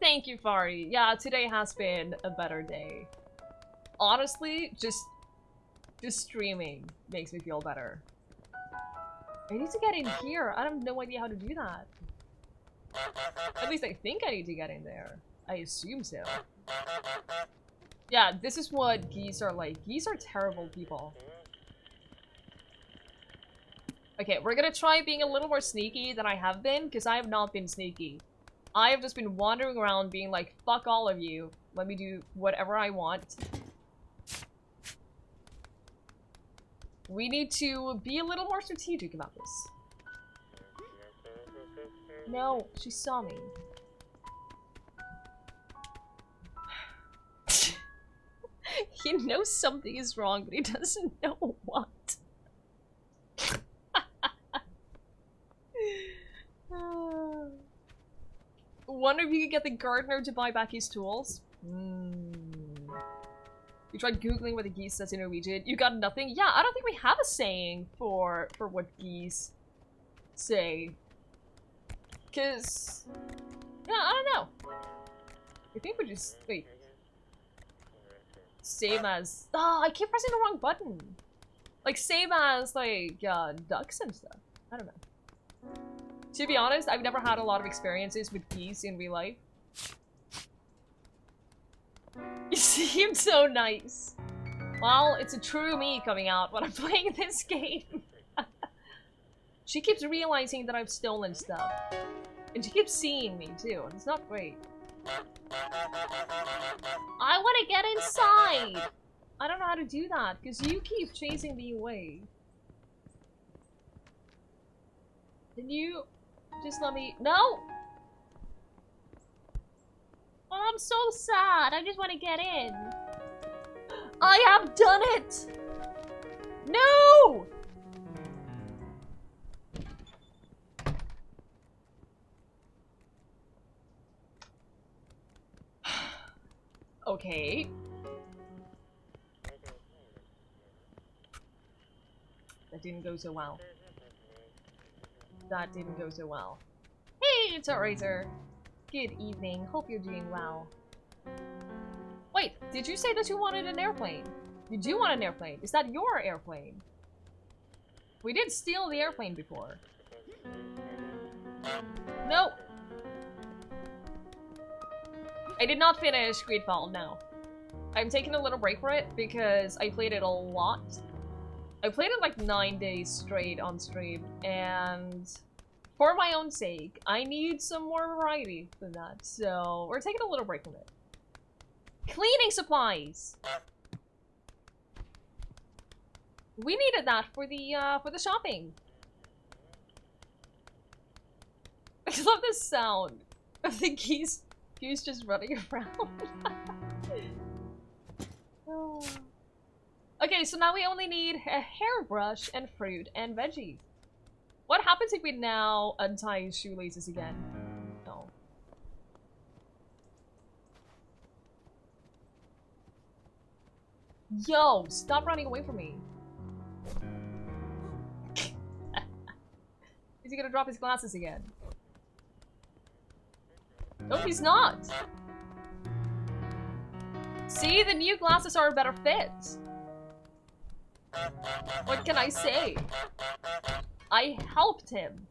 Thank you, Fari. Yeah, today has been a better day. Honestly, just streaming makes me feel better. I need to get in here. I have no idea how to do that. At least I think I need to get in there. I assume so. Yeah, this is what geese are like. Geese are terrible people. Okay, we're gonna try being a little more sneaky than I have been, because I have not been sneaky. I have just been wandering around being like, fuck all of you. Let me do whatever I want. We need to be a little more strategic about this. No, she saw me. He knows something is wrong, but he doesn't know what. Wonder if you could get the gardener to buy back his tools. You tried googling what the geese says in Norwegian. You got nothing? Yeah, I don't think we have a saying for what geese say. Cause yeah, I don't know. I think we just wait. Same as I keep pressing the wrong button. Like same as like ducks and stuff. I don't know. To be honest, I've never had a lot of experiences with geese in real life. You seem so nice. Well, it's a true me coming out when I'm playing this game. She keeps realizing that I've stolen stuff. And she keeps seeing me too, and it's not great. I want to get inside! I don't know how to do that, because you keep chasing me away. Can you just let me— No! Oh, I'm so sad. I just want to get in. I have done it! No! Okay. That didn't go so well. That didn't go so well. Hey, it's Razor. Good evening. Hope you're doing well. Wait, did you say that you wanted an airplane? You do want an airplane. Is that your airplane? We did steal the airplane before. No. I did not finish Greedfall, no. I'm taking a little break for it because I played it a lot. I played it like 9 days straight on stream, and for my own sake, I need some more variety than that. So we're taking a little break from it. Cleaning supplies. We needed that for the shopping. I love the sound of the geese just running around. Oh. Okay, so now we only need a hairbrush and fruit and veggies. What happens if we now untie his shoelaces again? No. Yo, stop running away from me. Is he gonna drop his glasses again? No, he's not. See, the new glasses are a better fit. What can I say? I helped him.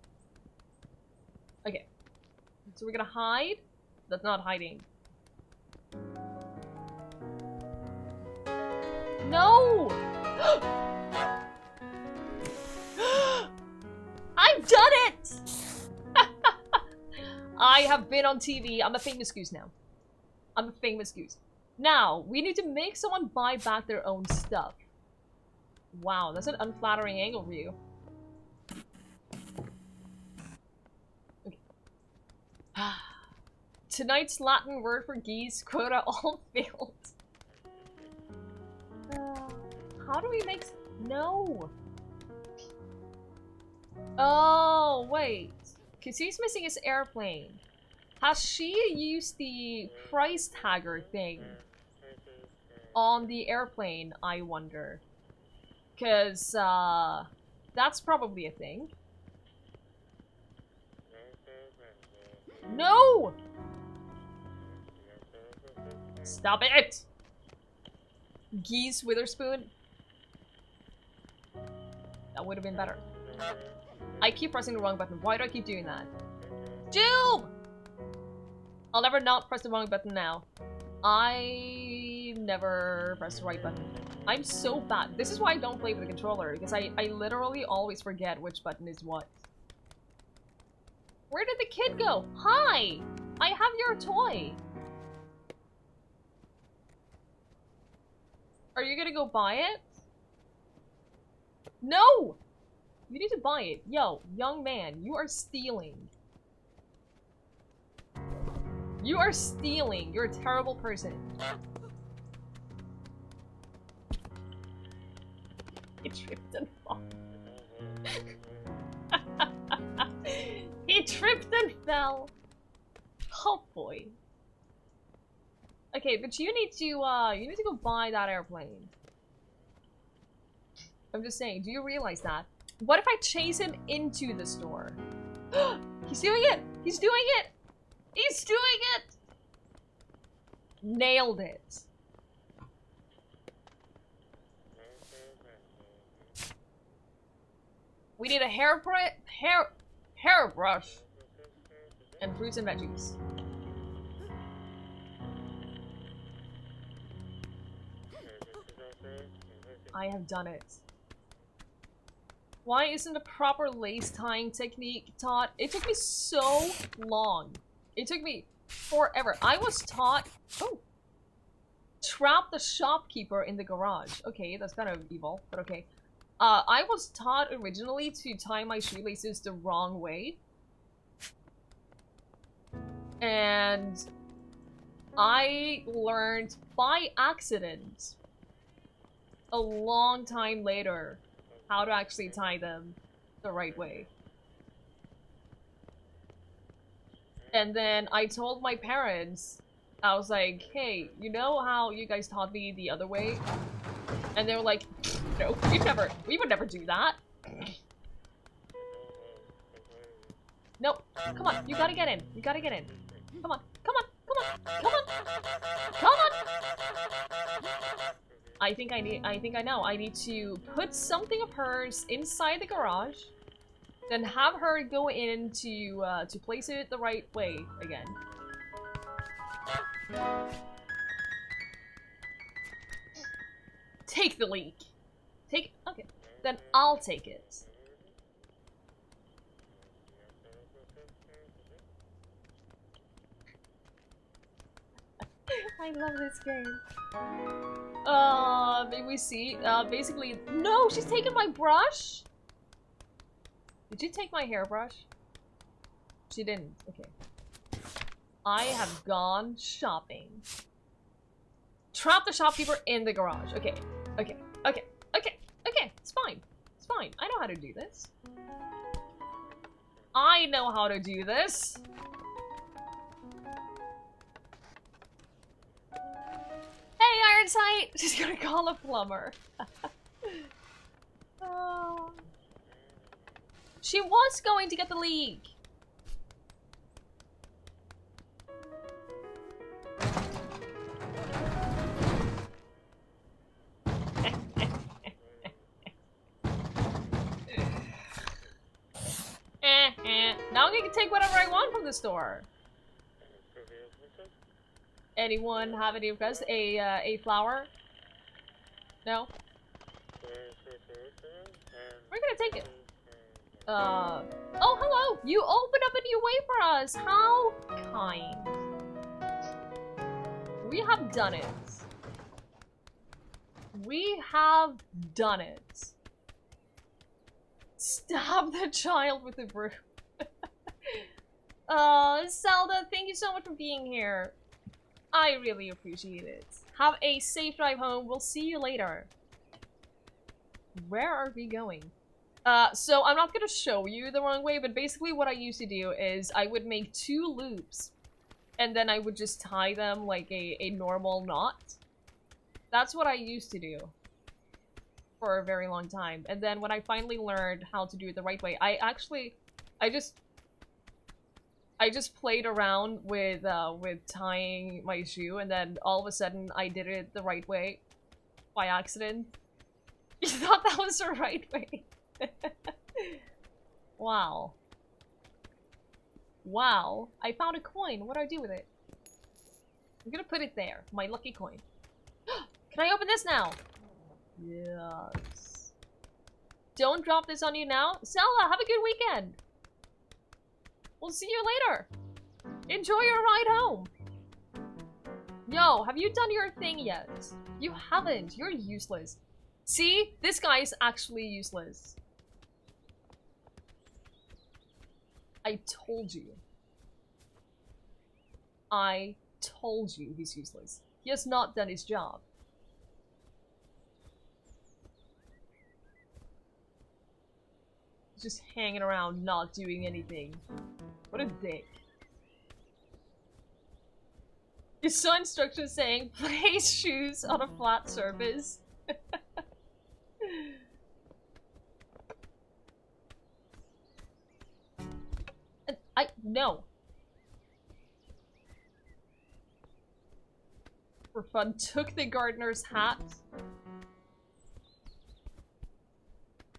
Okay. So we're gonna hide? That's not hiding. No! I've done it! I have been on TV. I'm a famous goose now. I'm a famous goose. Now, we need to make someone buy back their own stuff. Wow, that's an unflattering angle for you. Okay. Tonight's Latin word for geese quota all failed. How do we make... No! Oh, wait. Because he's missing his airplane. Has she used the price tagger thing on the airplane, I wonder? Because, that's probably a thing. No! Stop it! Geese Witherspoon. That would have been better. I keep pressing the wrong button. Why do I keep doing that? Jube! I'll never not press the wrong button now. I never press the right button. I'm so bad. This is why I don't play with the controller, because I literally always forget which button is what. Where did the kid go? Hi! I have your toy. Are you gonna go buy it? No! You need to buy it. Yo, young man, you are stealing. You are stealing. You're a terrible person. He tripped and fell. He tripped and fell. Oh boy. Okay, but you need to go buy that airplane. I'm just saying, do you realize that? What if I chase him into the store? He's doing it! He's doing it! He's doing it! Nailed it. We need a hairbrush and fruits and veggies. I have done it. Why isn't a proper lace tying technique taught? It took me so long. It took me forever. I was taught... Oh! Trap the shopkeeper in the garage. Okay, that's kind of evil, but okay. I was taught originally to tie my shoelaces the wrong way. And I learned by accident a long time later how to actually tie them the right way. And then I told my parents, I was like, hey, you know how you guys taught me the other way? And they were like, no, we would never do that. Nope, come on, you gotta get in, you gotta get in. Come on, come on, come on, come on, come on! I think I know. I need to put something of hers inside the garage, then have her go in to place it the right way again. Take the leak. Okay. Then I'll take it. I love this game. Maybe we see, basically- No! She's taken my brush! Did you take my hairbrush? She didn't. Okay. I have gone shopping. Trap the shopkeeper in the garage. Okay. Okay. Okay. Okay. Okay. It's fine. It's fine. I know how to do this. I know how to do this. Hey, Iron Sight! She's gonna call a plumber. Oh. She was going to get the leak. Now I can take whatever I want from the store. Anyone have any requests? A flower? No? We're gonna take it. Oh, hello! You opened up a new way for us! How kind. We have done it. We have done it. Stab the child with the broom. Zelda, thank you so much for being here. I really appreciate it. Have a safe drive home. We'll see you later. Where are we going? So I'm not gonna show you the wrong way, but basically what I used to do is I would make 2 loops, and then I would just tie them like a normal knot. That's what I used to do for a very long time. And then when I finally learned how to do it the right way, I just played around with tying my shoe, and then all of a sudden I did it the right way by accident. You thought that was the right way? Wow. Wow. I found a coin. What do I do with it? I'm gonna put it there. My lucky coin. Can I open this now? Yes. Don't drop this on you now. Zelda, have a good weekend. We'll see you later. Enjoy your ride home. Yo, have you done your thing yet? You haven't. You're useless. See? This guy is actually useless. I told you. I told you he's useless. He has not done his job. He's just hanging around, not doing anything. What a dick. You saw instructions saying, place shoes on a flat surface. No. For fun, took the gardener's hat.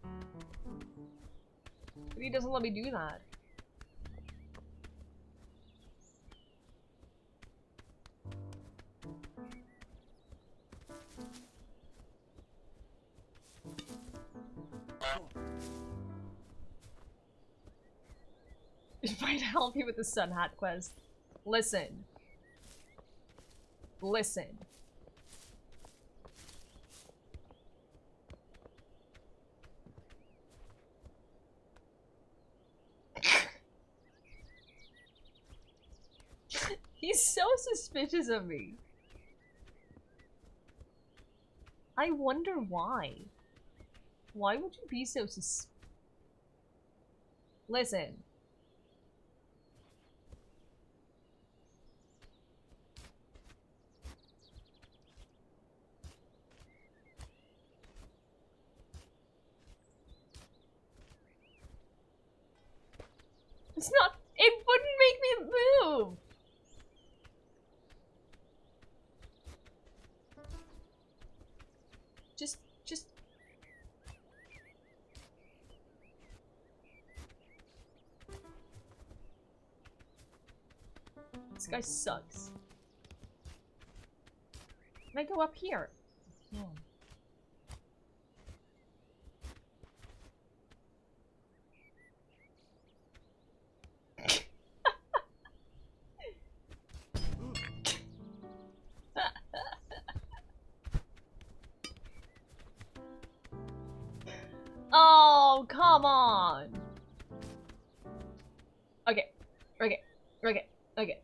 But he doesn't let me do that. If I'd help you with the sun hat quest. Listen. Listen. He's so suspicious of me. I wonder why. Why would you be so Listen. It's not- it wouldn't make me move! Just... This guy sucks. Can I go up here? I can. Oh, come on. Okay. Okay. Okay. Okay.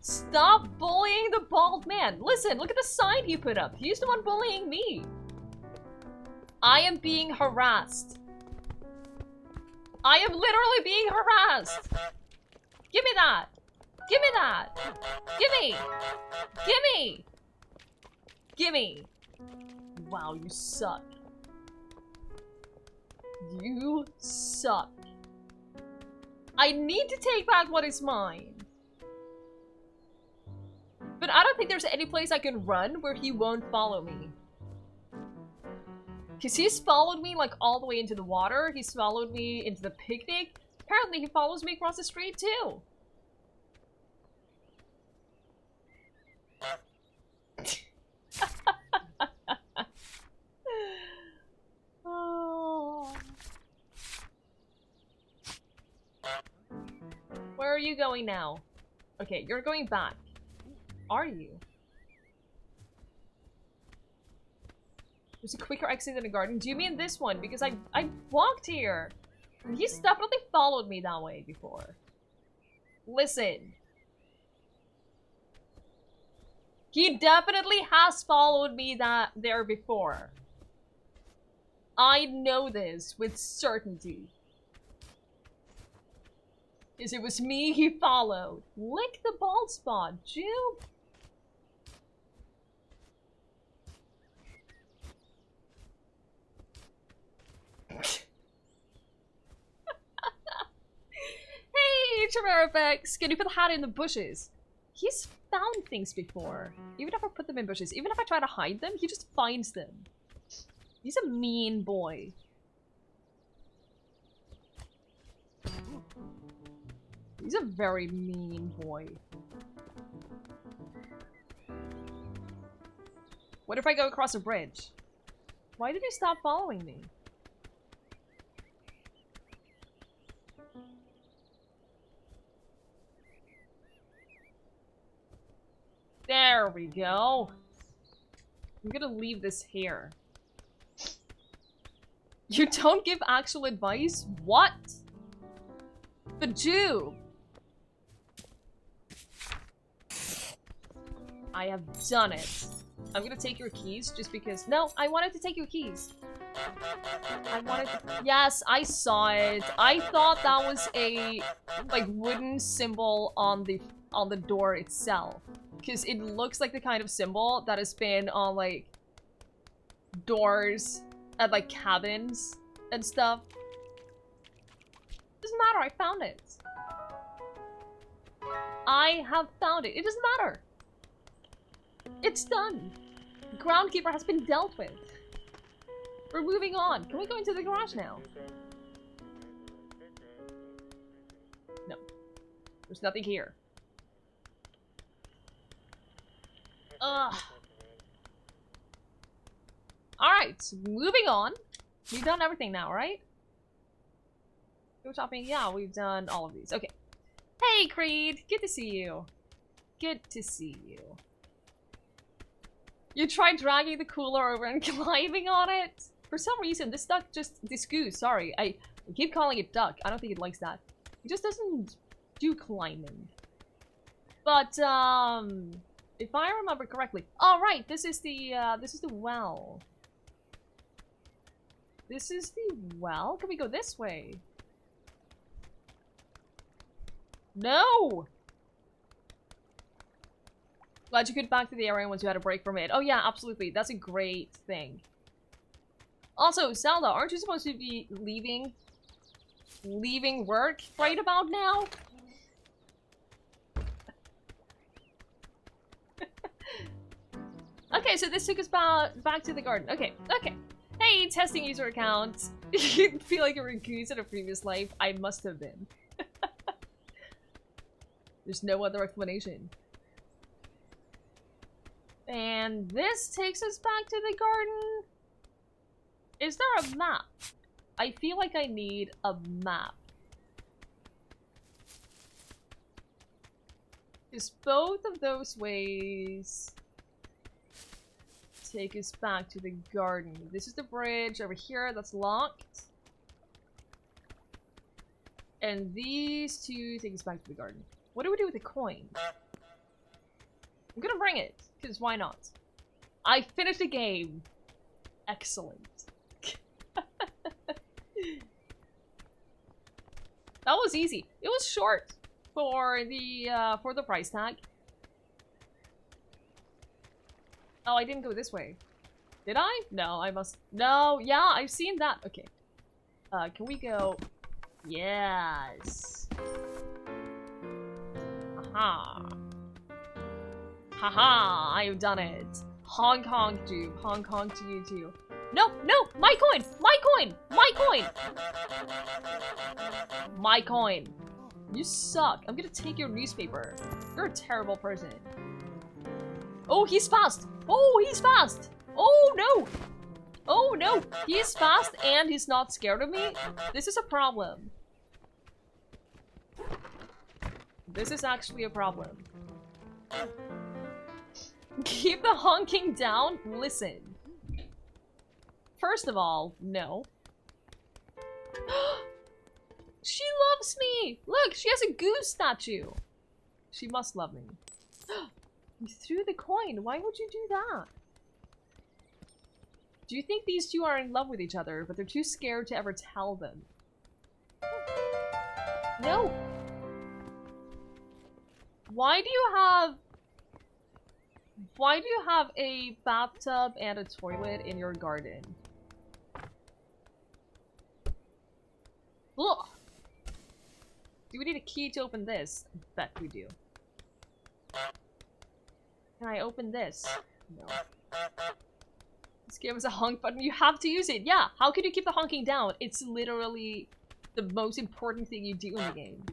Stop bullying the bald man. Listen, look at the sign you put up. He's the one bullying me. I am being harassed. I am literally being harassed. Give me that. Give me that. Give me. Give me. Give me. Wow, you suck. You suck. I need to take back what is mine. But I don't think there's any place I can run where he won't follow me. Because he's followed me like all the way into the water. He's followed me into the picnic. Apparently he follows me across the street too. Oh. Where are you going now? Okay, you're going back. Are you? There's a quicker exit in the garden. Do you mean this one? Because I walked here. He's definitely followed me that way before. Listen. He definitely has followed me there before. I know this with certainty. Because it was me he followed. Lick the bald spot, Jupe. Hey, Chimerifex! Can you put the hat in the bushes? He's found things before. Even if I put them in bushes, even if I try to hide them, he just finds them. He's a mean boy. He's a very mean boy. What if I go across a bridge? Why did he stop following me? There we go. I'm gonna leave this here. You don't give actual advice? What? But Jew! I have done it. I'm gonna take your keys just because— no, I wanted to take your keys. I wanted to— yes, I saw it. I thought that was a like wooden symbol on the door itself. Because it looks like the kind of symbol that has been on like doors at like cabins and stuff. Doesn't matter, I found it. I have found it. It doesn't matter. It's done. The groundkeeper has been dealt with. We're moving on. Can we go into the garage now? No. There's nothing here. Ugh. Alright, moving on. We've done everything now, right? Go shopping? Yeah, we've done all of these. Okay. Hey, Creed! Good to see you. Good to see you. You tried dragging the cooler over and climbing on it? For some reason, this duck this goose, sorry. I keep calling it duck. I don't think it likes that. It just doesn't do climbing. But, if I remember correctly— oh, right, this is the well. This is the well? Can we go this way? No! Glad you could back to the area once you had a break from it. Oh yeah, absolutely. That's a great thing. Also, Zelda, aren't you supposed to be leaving work right about now? Okay, so this took us back to the garden. Okay, okay. Hey, testing user account. You feel like you were a goose in a previous life? I must have been. There's no other explanation. And this takes us back to the garden. Is there a map? I feel like I need a map. Because both of those ways take us back to the garden. This is the bridge over here that's locked. And these two take us back to the garden. What do we do with the coin? I'm gonna bring it, because why not? I finished the game. Excellent. That was easy. It was short for the price tag. Oh, I didn't go this way. Did I? No, I must— no, yeah, I've seen that. Okay. Can we go Yes. Aha. Haha, I have done it. Honk honk tube. Honk honk to you too. No, no! My coin! My coin! My coin! My coin. You suck. I'm gonna take your newspaper. You're a terrible person. Oh, he's fast! Oh, he's fast! Oh, no! Oh, no! He's fast and he's not scared of me? This is a problem. This is actually a problem. Keep the honking down? Listen. First of all, no. She loves me! Look, she has a goose statue. She must love me. You threw the coin. Why would you do that? Do you think these two are in love with each other, but they're too scared to ever tell them? No. Why do you have a bathtub and a toilet in your garden? Ugh. Do we need a key to open this? I bet we do. Can I open this? No. This game is a honk button. You have to use it. Yeah. How can you keep the honking down? It's literally the most important thing you do in the game.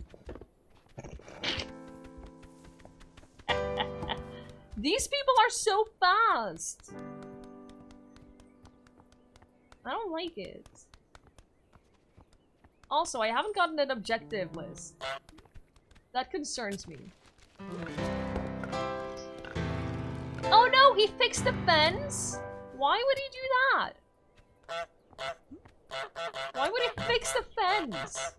These people are so fast. I don't like it. Also, I haven't gotten an objective list. That concerns me. Oh no, he fixed the fence? Why would he do that? Why would he fix the fence?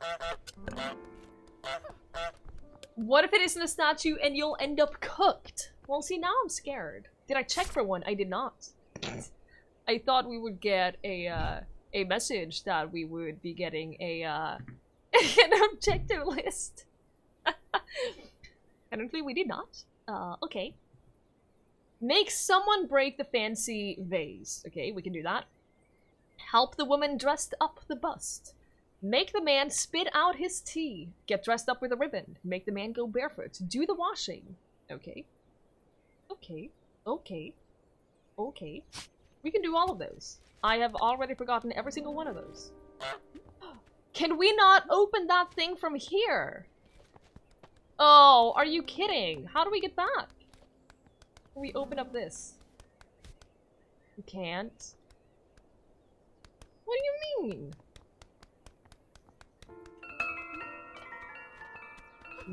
What if it isn't a statue and you'll end up cooked? Well, see, now I'm scared. Did I check for one? I did not. I thought we would get a message that we would be getting an objective list. Apparently we did not. Okay. Make someone break the fancy vase. Okay, we can do that. Help the woman dressed up the bust. Make the man spit out his tea. Get dressed up with a ribbon. Make the man go barefoot. Do the washing. Okay. Okay. Okay. Okay. We can do all of those. I have already forgotten every single one of those. Can we not open that thing from here? Oh, are you kidding? How do we get back? Can we open up this? We can't. What do you mean?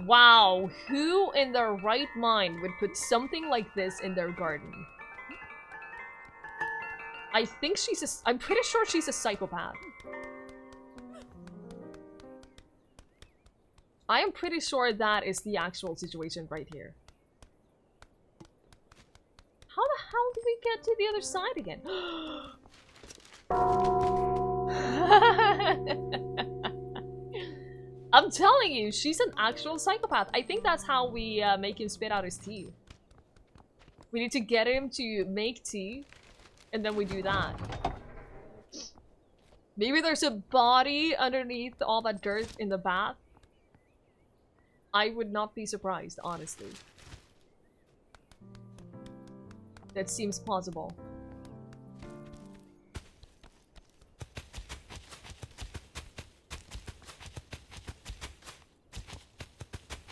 Wow, who in their right mind would put something like this in their garden? I think I'm pretty sure she's a psychopath. I am pretty sure that is the actual situation right here. How the hell did we get to the other side again? I'm telling you, she's an actual psychopath. I think that's how we make him spit out his tea. We need to get him to make tea, and then we do that. Maybe there's a body underneath all that dirt in the bath. I would not be surprised, honestly. That seems plausible.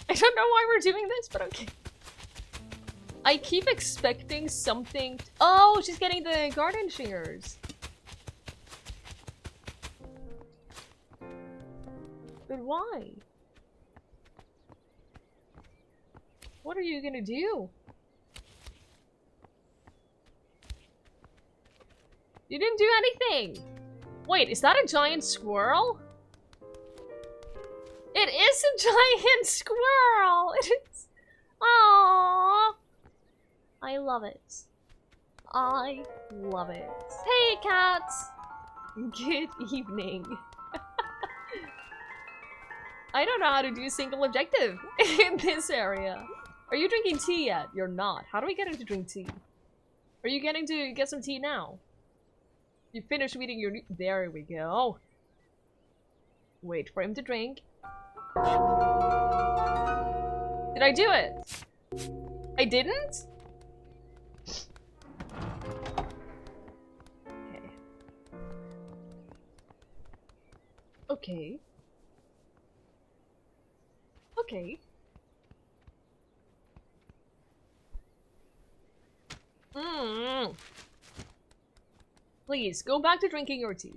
I don't know why we're doing this, but okay. I keep expecting something. Oh, she's getting the garden shears. But why? What are you gonna do? You didn't do anything! Wait, is that a giant squirrel? It is a giant squirrel! It is... Aww! I love it. I love it. Hey, cats! Good evening. I don't know how to do a single objective in this area. Are you drinking tea yet? You're not. How do we get him to drink tea? Are you getting to get some tea now? You finished reading your... There we go. Wait for him to drink. Did I do it? I didn't? Okay. Okay. Please, go back to drinking your tea.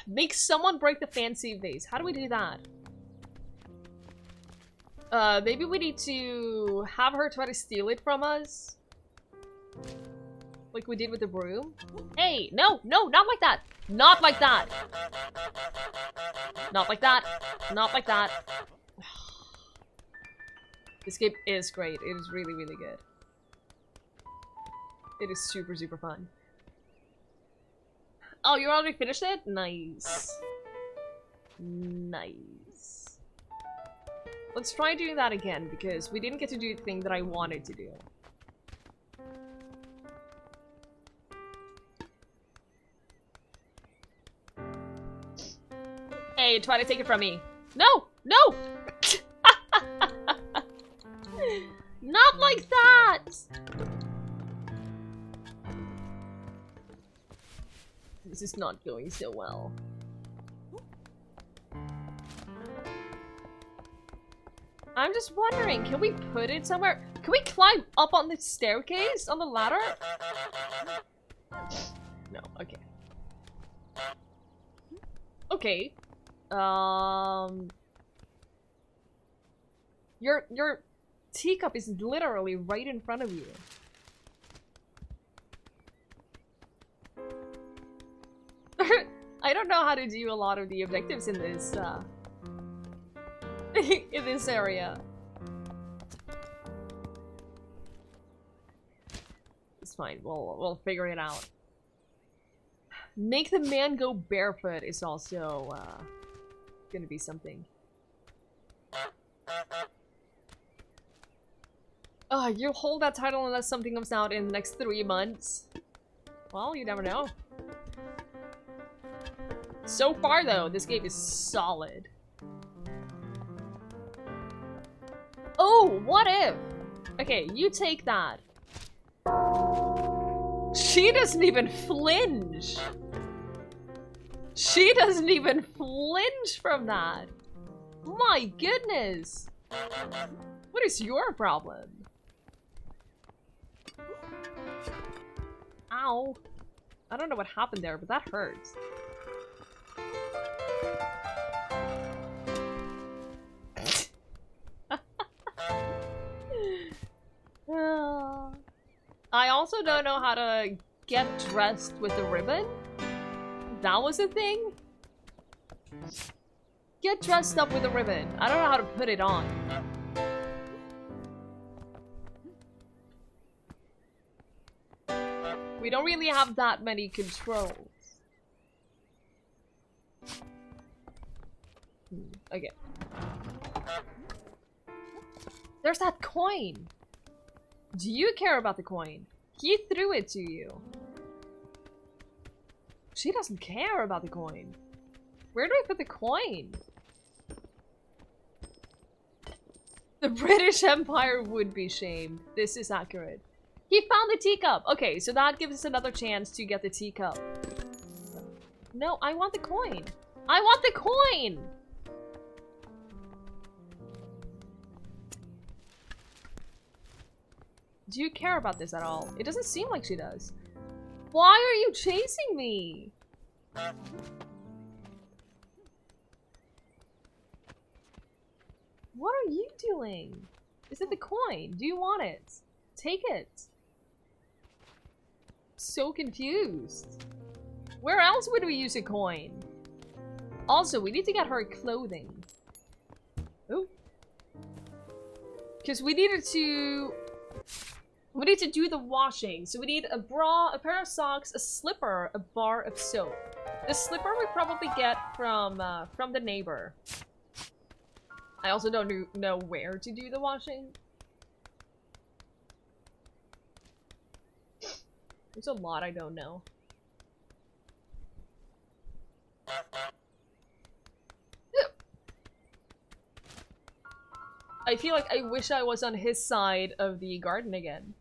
Make someone break the fancy vase. How do we do that? Maybe we need to have her try to steal it from us. Like we did with the broom. Hey, no, no, not like that. Not like that. Not like that. Not like that. This game is great. It is really, really good. It is super, super fun. Oh, you already finished it? Nice. Nice. Let's try doing that again, because we didn't get to do the thing that I wanted to do. Hey, try to take it from me. No! No! Not like that! This is not going so well. I'm just wondering, can we put it somewhere? Can we climb up on the staircase? On the ladder? No, okay. Okay. Your teacup is literally right in front of you. I don't know how to do a lot of the objectives in this, in this area. It's fine, we'll figure it out. Make the man go barefoot is also, gonna be something. You hold that title unless something comes out in the next 3 months. Well, you never know. So far, though, this game is solid. Oh, what if? Okay, you take that. She doesn't even flinch. She doesn't even flinch from that. My goodness. What is your problem? Ow. I don't know what happened there, but that hurts. I also don't know how to get dressed with the ribbon. That was a thing? Get dressed up with a ribbon. I don't know how to put it on. We don't really have that many controls. Okay. There's that coin! Do you care about the coin? He threw it to you. She doesn't care about the coin. Where do I put the coin? The British Empire would be shamed. This is accurate. He found the teacup! Okay, so that gives us another chance to get the teacup. No, I want the coin. I want the coin! Do you care about this at all? It doesn't seem like she does. Why are you chasing me? What are you doing? Is it the coin? Do you want it? Take it. So confused. Where else would we use a coin? Also, we need to get her clothing. Oh. Because we need to do the washing. So we need a bra, a pair of socks, a slipper, a bar of soap. The slipper we probably get from the neighbor. I also don't know where to do the washing. There's a lot I don't know. I feel like I wish I was on his side of the garden again.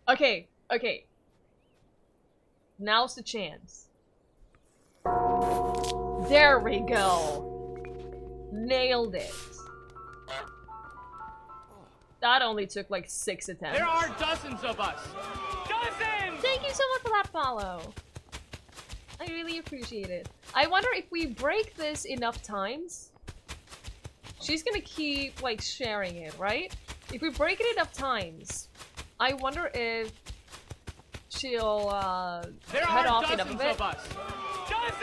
Okay, okay. Now's the chance. There we go. Nailed it. That only took like 6 attempts. There are dozens of us. Dozens! Thank you so much for that follow. I really appreciate it. I wonder if we break this enough times. She's gonna keep like sharing it, right? If we break it enough times, I wonder if she'll head off enough of it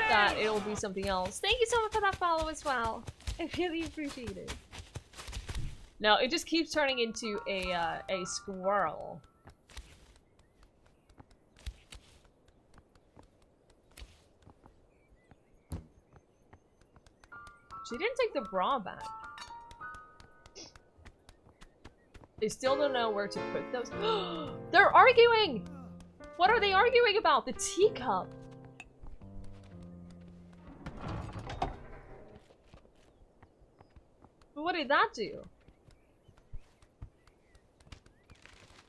that it'll be something else. Thank you so much for that follow as well. I really appreciate it. No, it just keeps turning into a squirrel. She didn't take the bra back. They still don't know where to put those. They're arguing! What are they arguing about? The teacup. What did that do?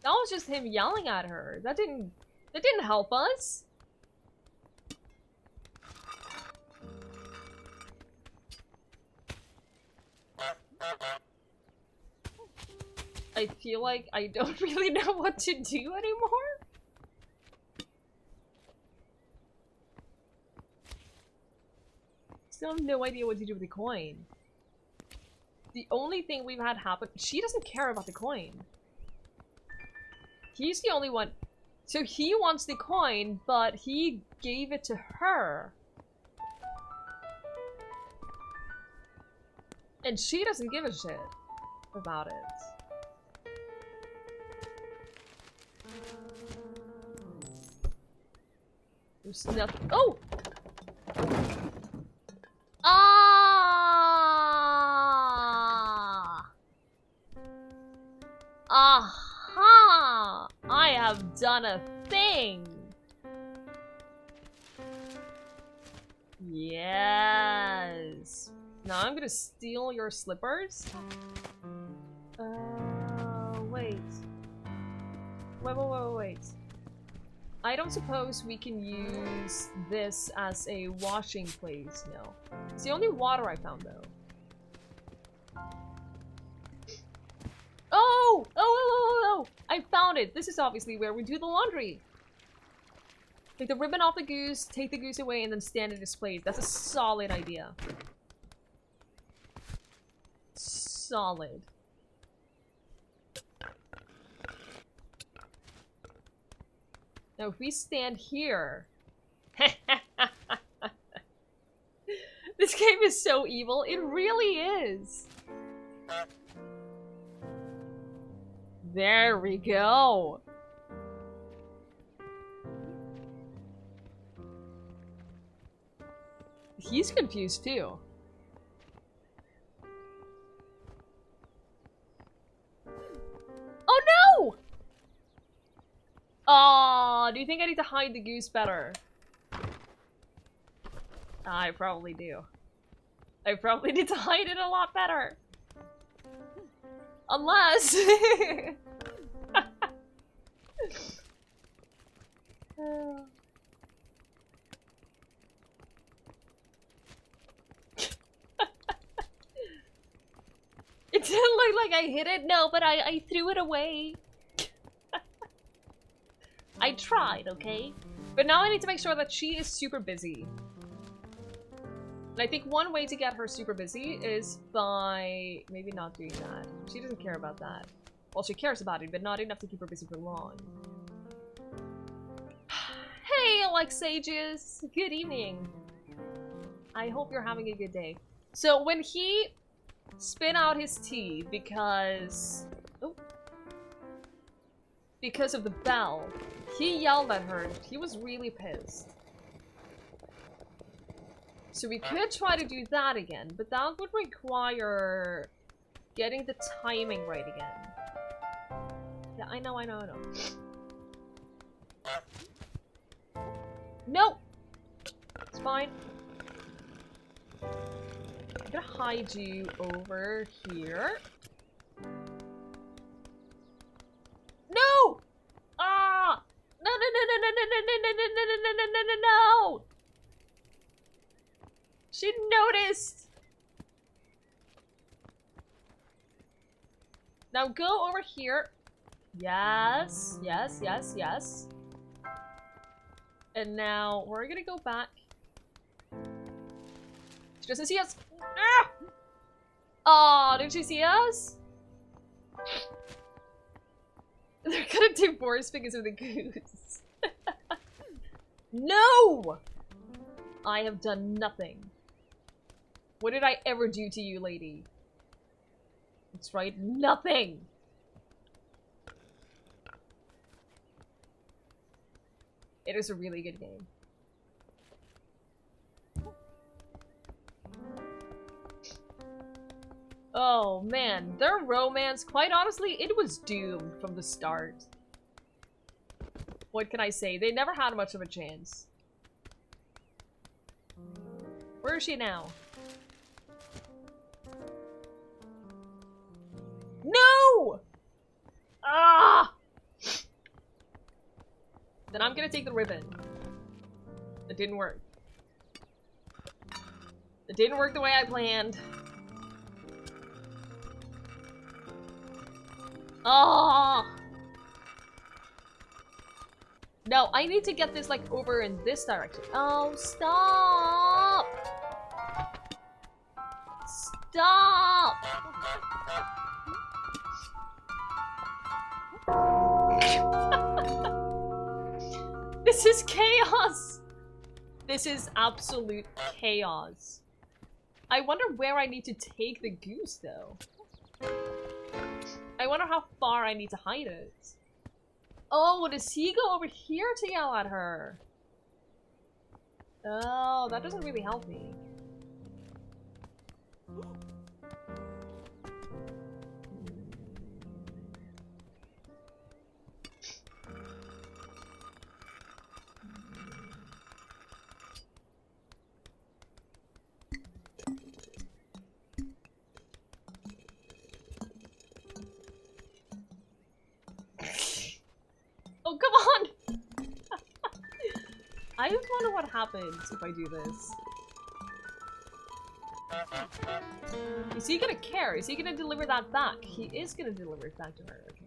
That was just him yelling at her. That didn't help us. I feel like I don't really know what to do anymore. Still have no idea what to do with the coin. The only thing we've had happen— she doesn't care about the coin. He's the only one. So he wants the coin, but he gave it to her. And she doesn't give a shit about it. There's nothing— oh! Ah! Aha! I have done a thing! Yes! Now I'm gonna steal your slippers. Wait. Wait. I don't suppose we can use this as a washing place, no. It's the only water I found, though. Oh! I found it! This is obviously where we do the laundry. Take the ribbon off the goose, take the goose away, and then stand in its place. That's a solid idea. Solid. Now if we stand here... This game is so evil. It really is. There we go. He's confused too. Oh no! Aw, do you think I need to hide the goose better? I probably do. I probably need to hide it a lot better. Unless... It didn't look like I hit it, no, but I threw it away. I tried, okay? But now I need to make sure that she is super busy. And I think one way to get her super busy is by maybe not doing that. She doesn't care about that. Well, she cares about it, but not enough to keep her busy for long. Hey, Alexages! Good evening. I hope you're having a good day. So when he spit out his tea because... oh, because of the bell, he yelled at her. He was really pissed. So we could try to do that again, but that would require getting the timing right again. Yeah, I know. No! It's fine. I'm gonna hide you over here. No! Ah! No, no, no, no, no, no, no, no, no, no, no, no, no, no, no! She noticed! Now go over here. Yes, yes, yes, yes. And now we're gonna go back. She doesn't see us. Ah! Oh, did she see us? They're gonna divorce because of the goose. No! I have done nothing. What did I ever do to you, lady? That's right, nothing! It is a really good game. Oh man, their romance, quite honestly, it was doomed from the start. What can I say? They never had much of a chance. Where is she now? No! Ah! Then I'm gonna take the ribbon. It didn't work. It didn't work the way I planned. Oh! No, I need to get this like over in this direction. Oh, stop! Stop! This is chaos! This is absolute chaos. I wonder where I need to take the goose, though. I wonder how far I need to hide it. Oh, does he go over here to yell at her? Oh, that doesn't really help me. Oh, come on! I just wonder what happens if I do this. Is he gonna care? Is he gonna deliver that back? He is gonna deliver it back to her. Okay.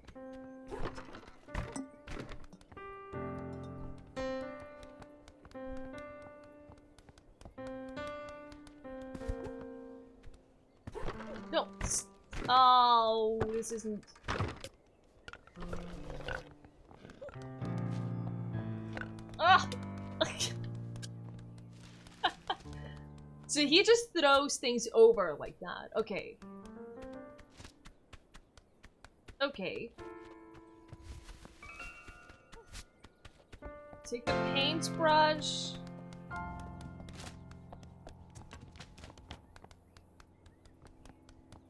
No! Oh, this isn't... Ah! So he just throws things over like that. Okay. Okay. Take the paintbrush.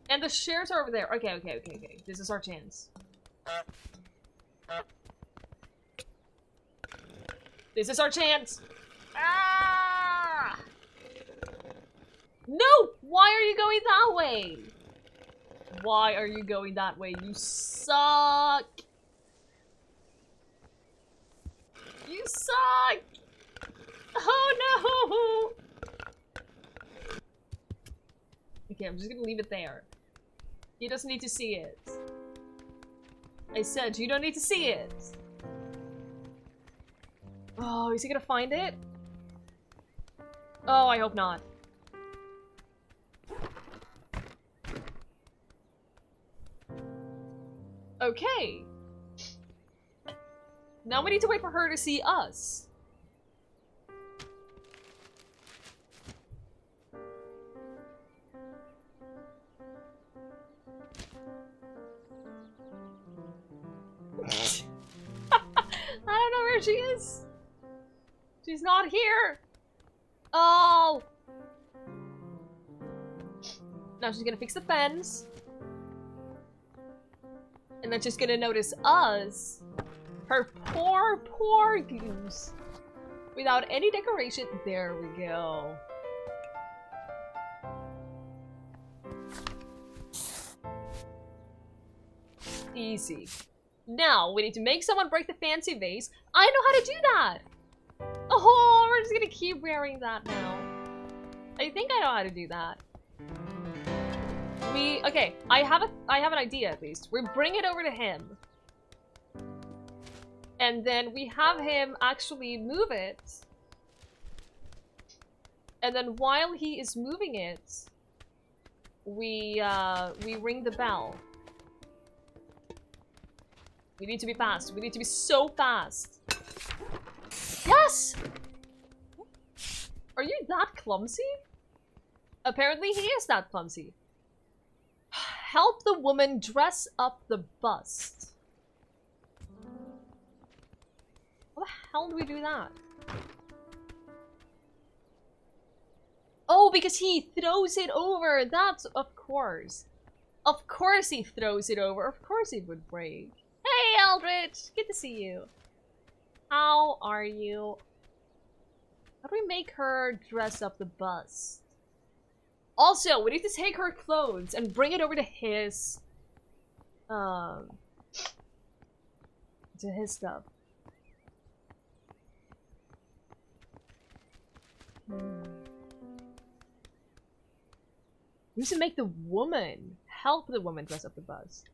And the shares are over there. Okay, okay, okay, okay. This is our chance. This is our chance! Ah! No! Why are you going that way? Why are you going that way? You suck! You suck! Oh no! Okay, I'm just gonna leave it there. He doesn't need to see it. I said you don't need to see it. Oh, is he gonna find it? Oh, I hope not. Okay. Now we need to wait for her to see us. I don't know where she is. She's not here. Oh. Now she's gonna fix the fence. And then she's gonna notice us. Her poor, poor goose. Without any decoration. There we go. Easy. Now, we need to make someone break the fancy vase. I know how to do that! Oh, we're just gonna keep wearing that now. I think I know how to do that. Okay, I have an idea at least. We bring it over to him. And then we have him actually move it. And then while he is moving it, we ring the bell. We need to be fast. We need to be so fast. Yes! Are you that clumsy? Apparently he is that clumsy. Help the woman dress up the bust. How the hell do we do that? Oh, because he throws it over. That's, of course. Of course he throws it over. Of course it would break. Hey, Eldritch! Good to see you. How are you? How do we make her dress up the bust? Also, we need to take her clothes and bring it over to his stuff. We should make the woman help the woman dress up the bust.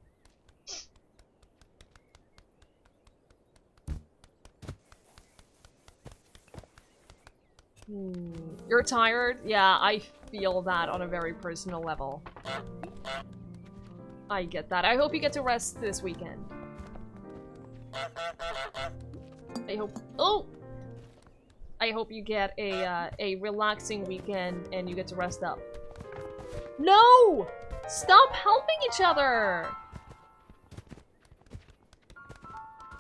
You're tired? Yeah, I feel that on a very personal level. I get that. I hope you get to rest this weekend. I hope... Oh! I hope you get a relaxing weekend and you get to rest up. No! Stop helping each other!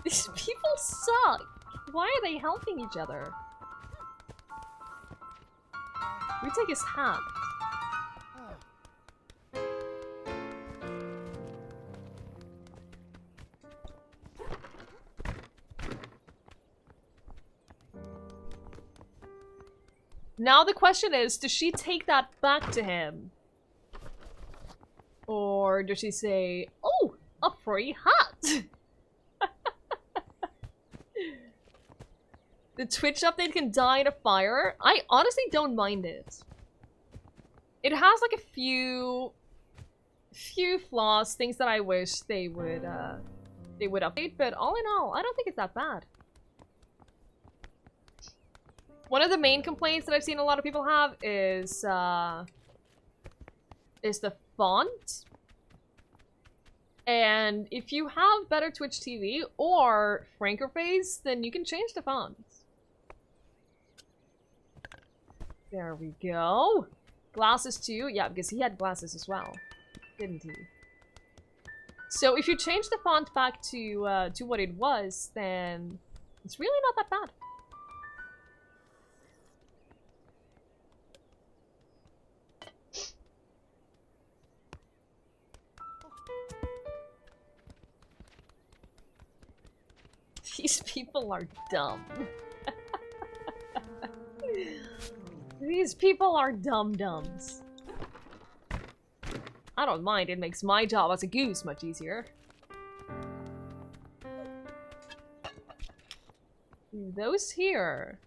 These people suck! Why are they helping each other? We take his hat. Now the question is, does she take that back to him? Or does she say, oh, a free hat? The Twitch update can die in a fire? I honestly don't mind it. It has like a few flaws, things that I wish they would update, but all in all, I don't think it's that bad. One of the main complaints that I've seen a lot of people have is the font. And if you have better Twitch TV or Frankerface, then you can change the font. There we go. Glasses too. Yeah, because he had glasses as well, didn't he? So if you change the font back to what it was, then it's really not that bad. These people are dumb. These people are dum-dums. I don't mind, it makes my job as a goose much easier. Those here.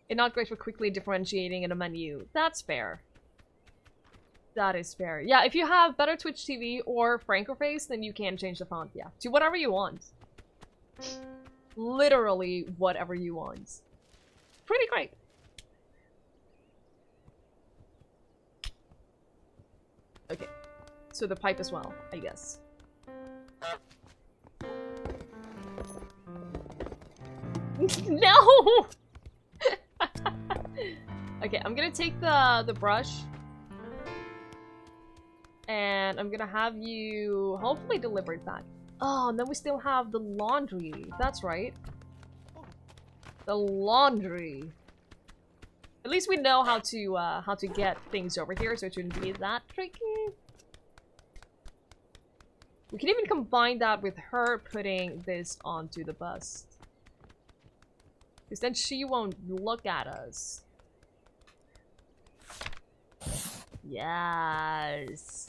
It's not great for quickly differentiating in a menu. That's fair. That is fair. Yeah, if you have better Twitch TV or Frankerface, then you can change the font, yeah. To whatever you want. Literally whatever you want. Pretty great. Okay. So the pipe as well, I guess. No! Okay, I'm gonna take the brush. And I'm gonna have you hopefully deliver it back. Oh, and then we still have the laundry. That's right. The laundry. At least we know how to get things over here, so it shouldn't be that tricky. We can even combine that with her putting this onto the bust. Because then she won't look at us. Yes.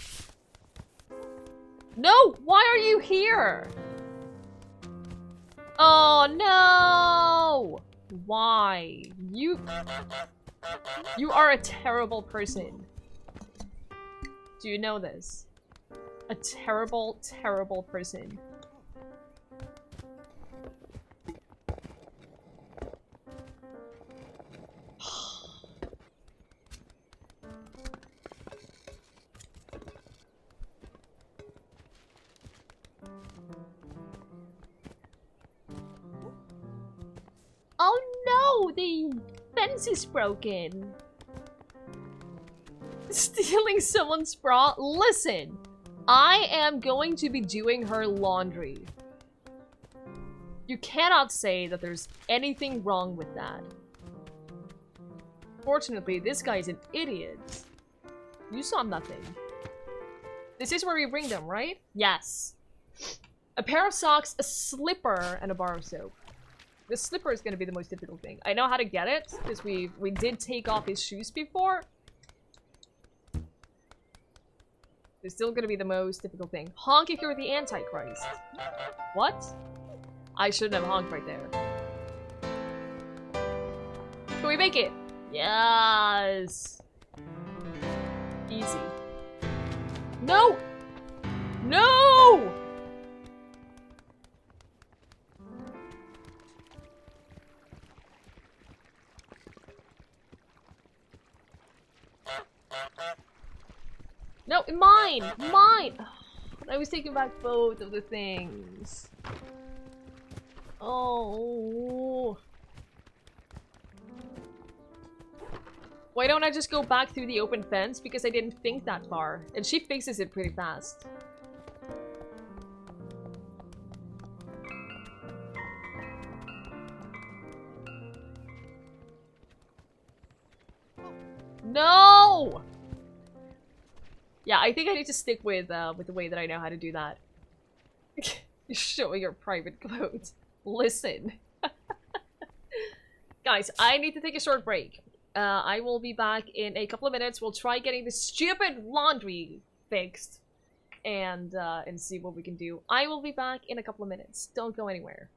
No! Why are you here? Oh no! Why? You are a terrible person. Do you know this? A terrible, terrible person. Oh no! The fence is broken! Stealing someone's bra? Listen! I am going to be doing her laundry. You cannot say that there's anything wrong with that. Fortunately, this guy's an idiot. You saw nothing. This is where we bring them, right? Yes. A pair of socks, a slipper, and a bar of soap. The slipper is gonna be the most difficult thing. I know how to get it, because we did take off his shoes before. It's still gonna be the most difficult thing. Honk if you're the Antichrist. What? I shouldn't have honked right there. Can we make it? Yes! Easy. No! No! No, mine! Mine! I was taking back both of the things. Oh. Why don't I just go back through the open fence? Because I didn't think that far. And she fixes it pretty fast. No! Yeah, I think I need to stick with the way that I know how to do that. You're showing your private clothes. Listen. Guys, I need to take a short break. I will be back in a couple of minutes. We'll try getting this stupid laundry fixed. And see what we can do. I will be back in a couple of minutes. Don't go anywhere.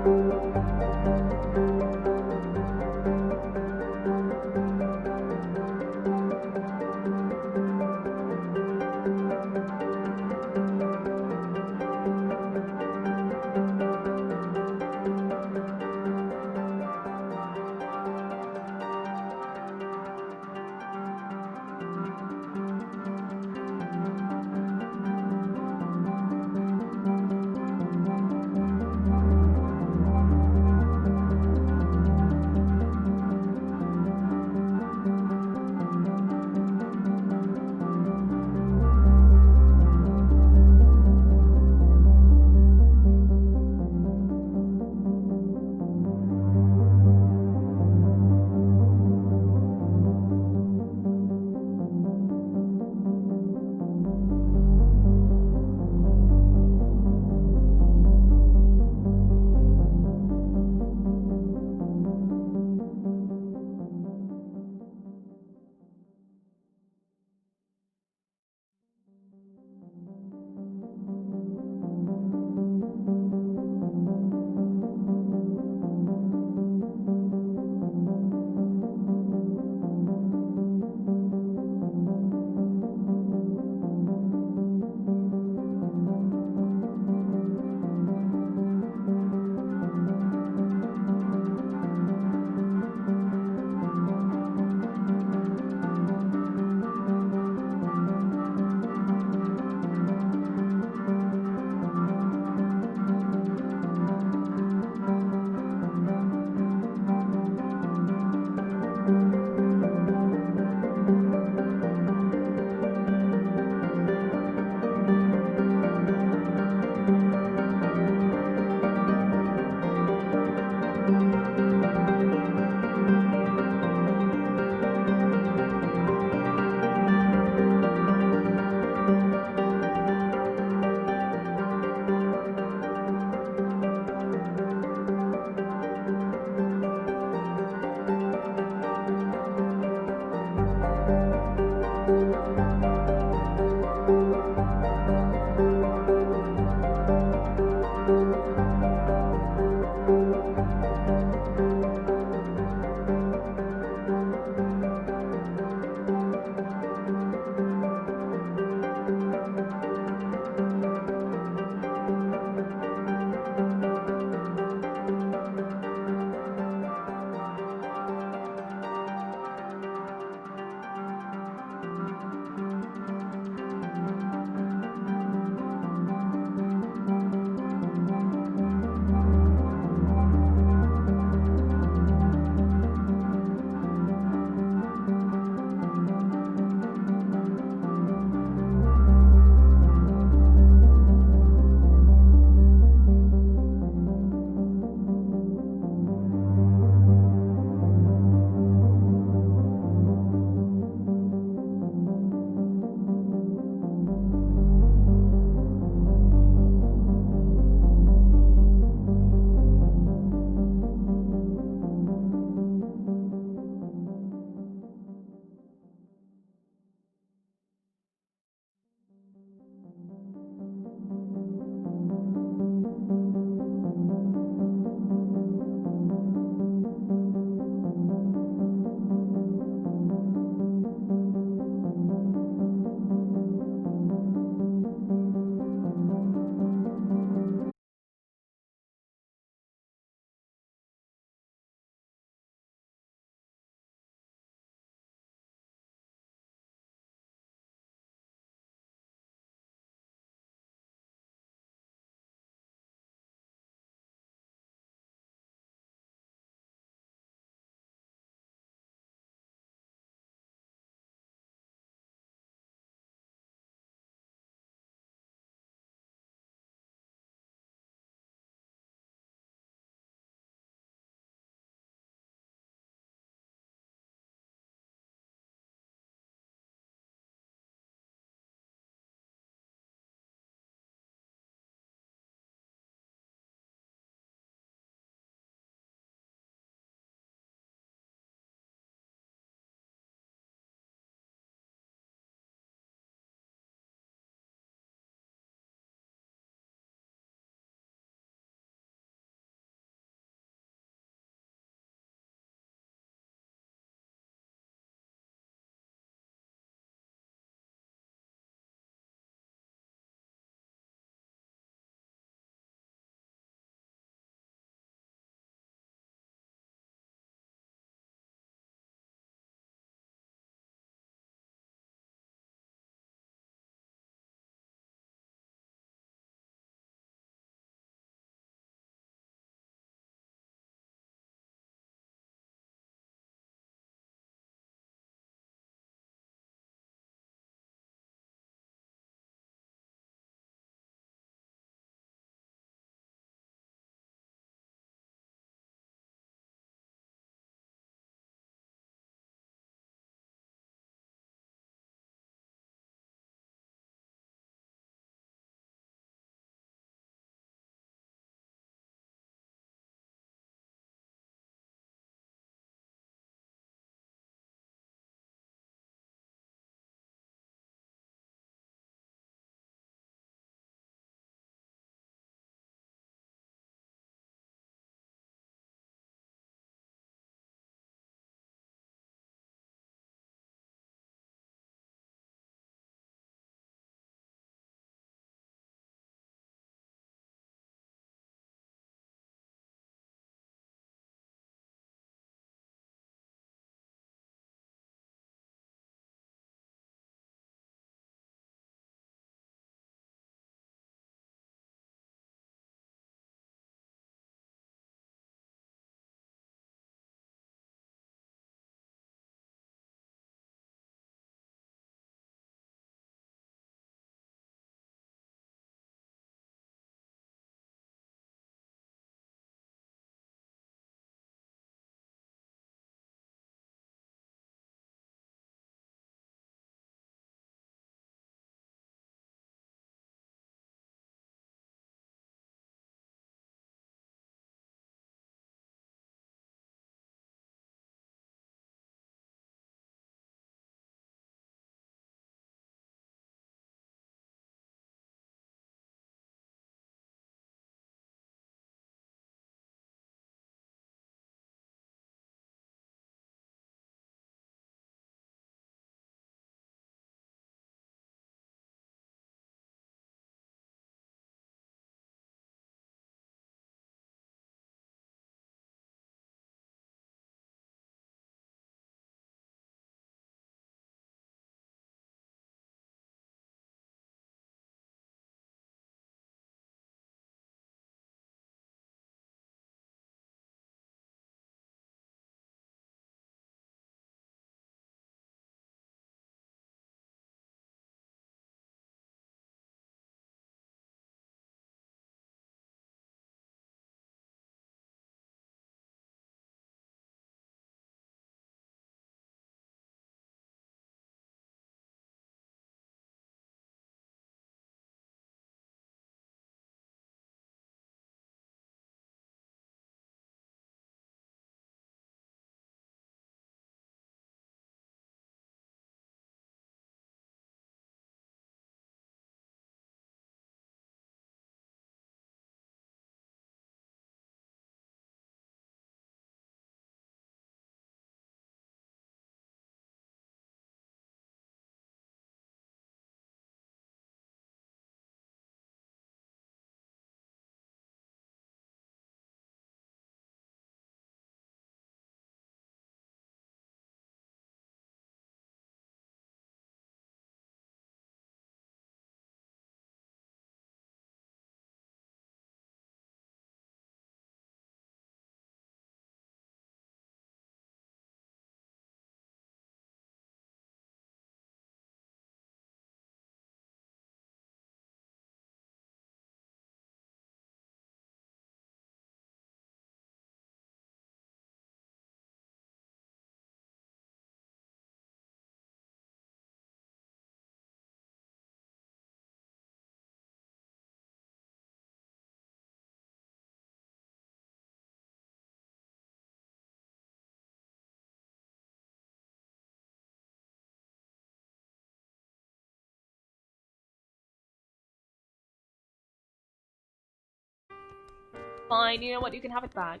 Fine, you know what? You can have it back.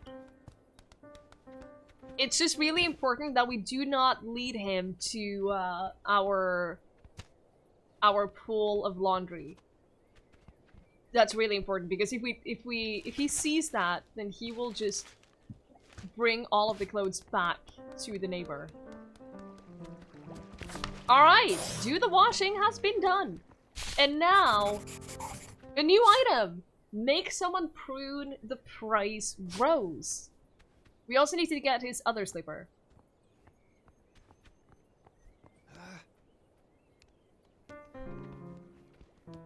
It's just really important that we do not lead him to our pool of laundry. That's really important because if he sees that, then he will just bring all of the clothes back to the neighbor. All right, do the washing has been done, and now a new item. Make someone prune the prize rose. We also need to get his other slipper.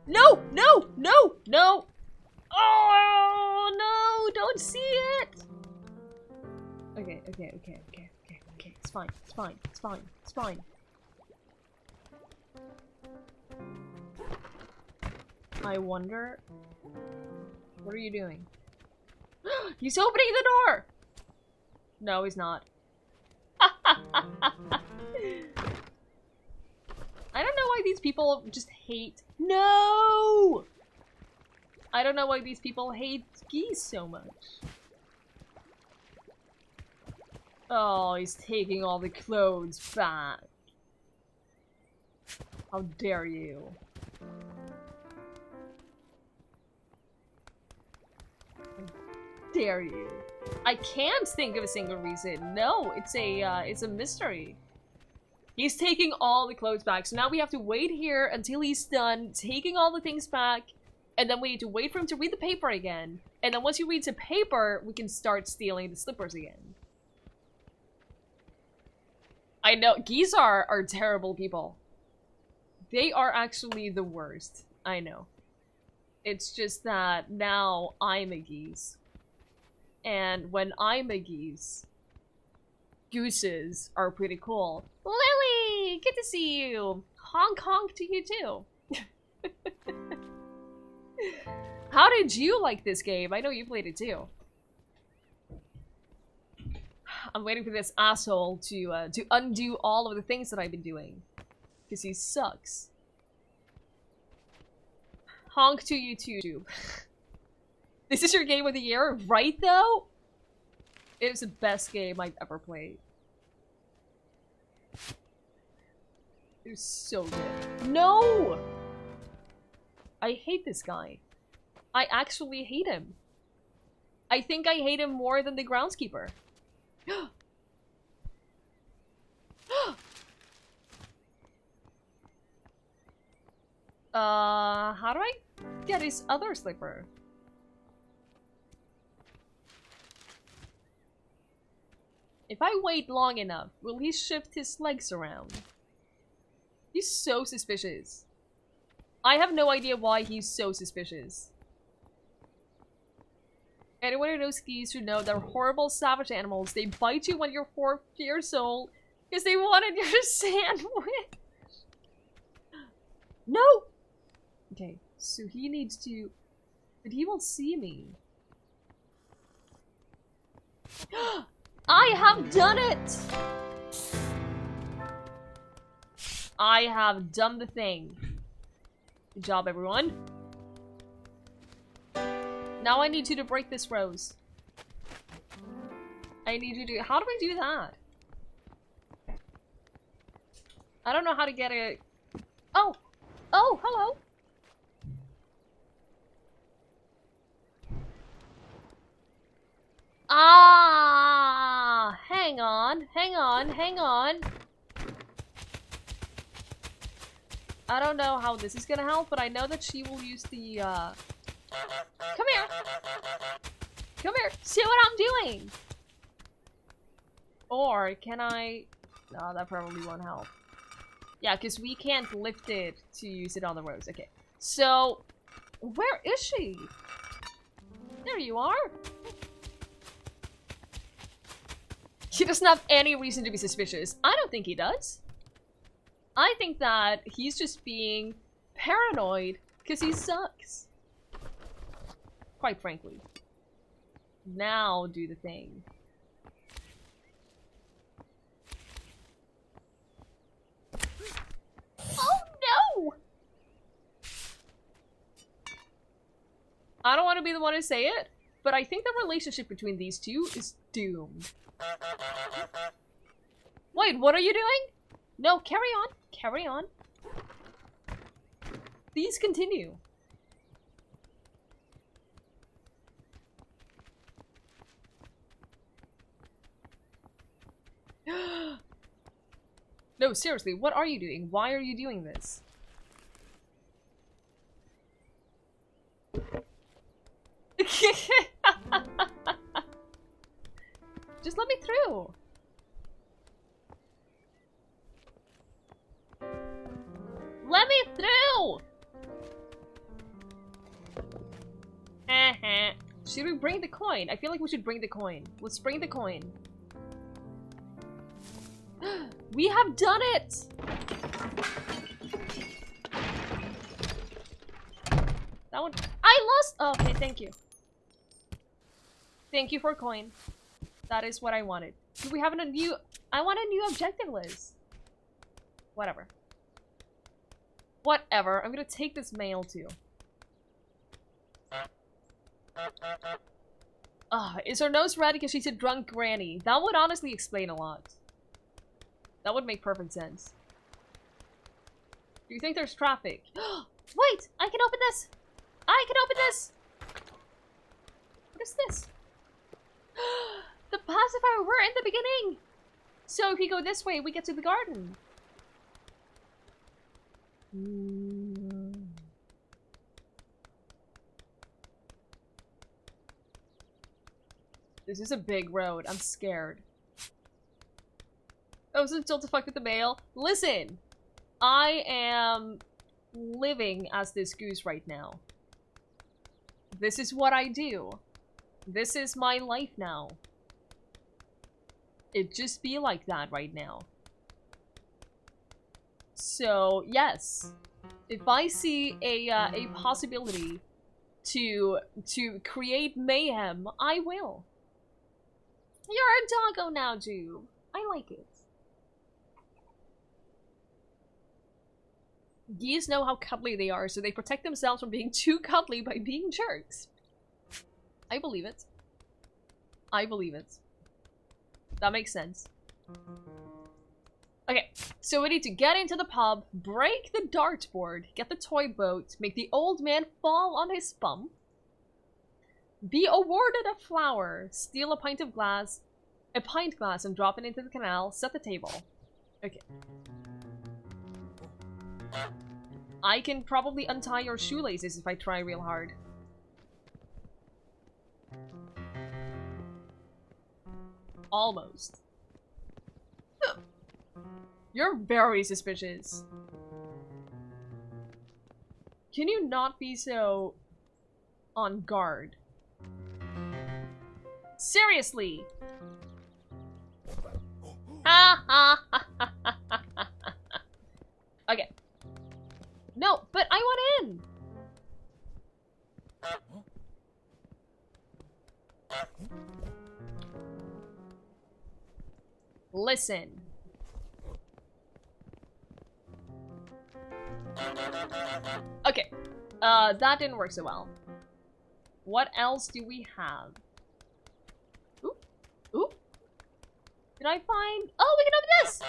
No! No! No! No! Oh no! Don't see it! Okay. It's fine. It's fine. It's fine. It's fine. I wonder... What are you doing? He's opening the door! No, he's not. I don't know why these people just hate... No! I don't know why these people hate geese so much. Oh, he's taking all the clothes back. How dare you? Dare you? I can't think of a single reason. No, it's a mystery. He's taking all the clothes back, so now we have to wait here until he's done taking all the things back, and then we need to wait for him to read the paper again. And then once he reads the paper, we can start stealing the slippers again. I know, geese are terrible people. They are actually the worst. I know. It's just that now I'm a geese. And when I'm a geese, gooses are pretty cool. Lily! Good to see you! Honk honk to you too! How did you like this game? I know you played it too. I'm waiting for this asshole to undo all of the things that I've been doing. Because he sucks. Honk to you too. This is your game of the year, right though? It is the best game I've ever played. It was so good. No! I hate this guy. I actually hate him. I think I hate him more than the groundskeeper. How do I get his other slipper? If I wait long enough, will he shift his legs around? He's so suspicious. I have no idea why he's so suspicious. Anyone who knows geese should know they're horrible savage animals. They bite you when you're 4 years old because they wanted your sandwich. No! Okay, so he needs to... But he won't see me. I have done it! I have done the thing. Good job, everyone. Now I need you to break this rose. I need you to... How do I do that? I don't know how to get it. Oh! Oh, hello! Ah! Hang on, hang on, hang on. I don't know how this is gonna help, but I know that she will use the, Come here! Come here! See what I'm doing! Or, can I... No, that probably won't help. Yeah, because we can't lift it to use it on the rose. Okay. So, where is she? There you are! He doesn't have any reason to be suspicious. I don't think he does. I think that he's just being paranoid because he sucks. Quite frankly. Now do the thing. Oh no! I don't want to be the one to say it, But I think the relationship between these two is doomed. Wait, what are you doing? No, carry on. Carry on. Please continue. No, seriously, what are you doing? Why are you doing this? Just let me through. Let me through! Should we bring the coin? I feel like we should bring the coin. Let's bring the coin. We have done it! That one... I lost... Oh, okay, thank you. Thank you for coin. That is what I wanted. Do we have a new... I want a new objective list. Whatever. Whatever. I'm gonna take this mail too. Is her nose red because she's a drunk granny? That would honestly explain a lot. That would make perfect sense. Do you think there's traffic? Wait! I can open this! I can open this! What is this? The pacifier we're in the beginning! So if we go this way, we get to the garden. This is a big road. I'm scared. Oh, so still to fuck with the mail? Listen! I am living as this goose right now. This is what I do. This is my life now. It just be like that right now. So, yes. If I see a possibility to create mayhem, I will. You're a doggo now, Jube. I like it. Geese know how cuddly they are, so they protect themselves from being too cuddly by being jerks. I believe it. I believe it. That makes sense. Okay, so we need to get into the pub, break the dartboard, get the toy boat, make the old man fall on his bum, be awarded a flower, steal a pint glass and drop it into the canal, set the table. Okay. I can probably untie your shoelaces if I try real hard. Almost. You're very suspicious. Can you not be so on guard? Seriously! Ha ha ha ha ha ha. Okay. No, but I want in! Listen. Okay. That didn't work so well. What else do we have? Ooh. Ooh. Did I find... Oh, we can open this!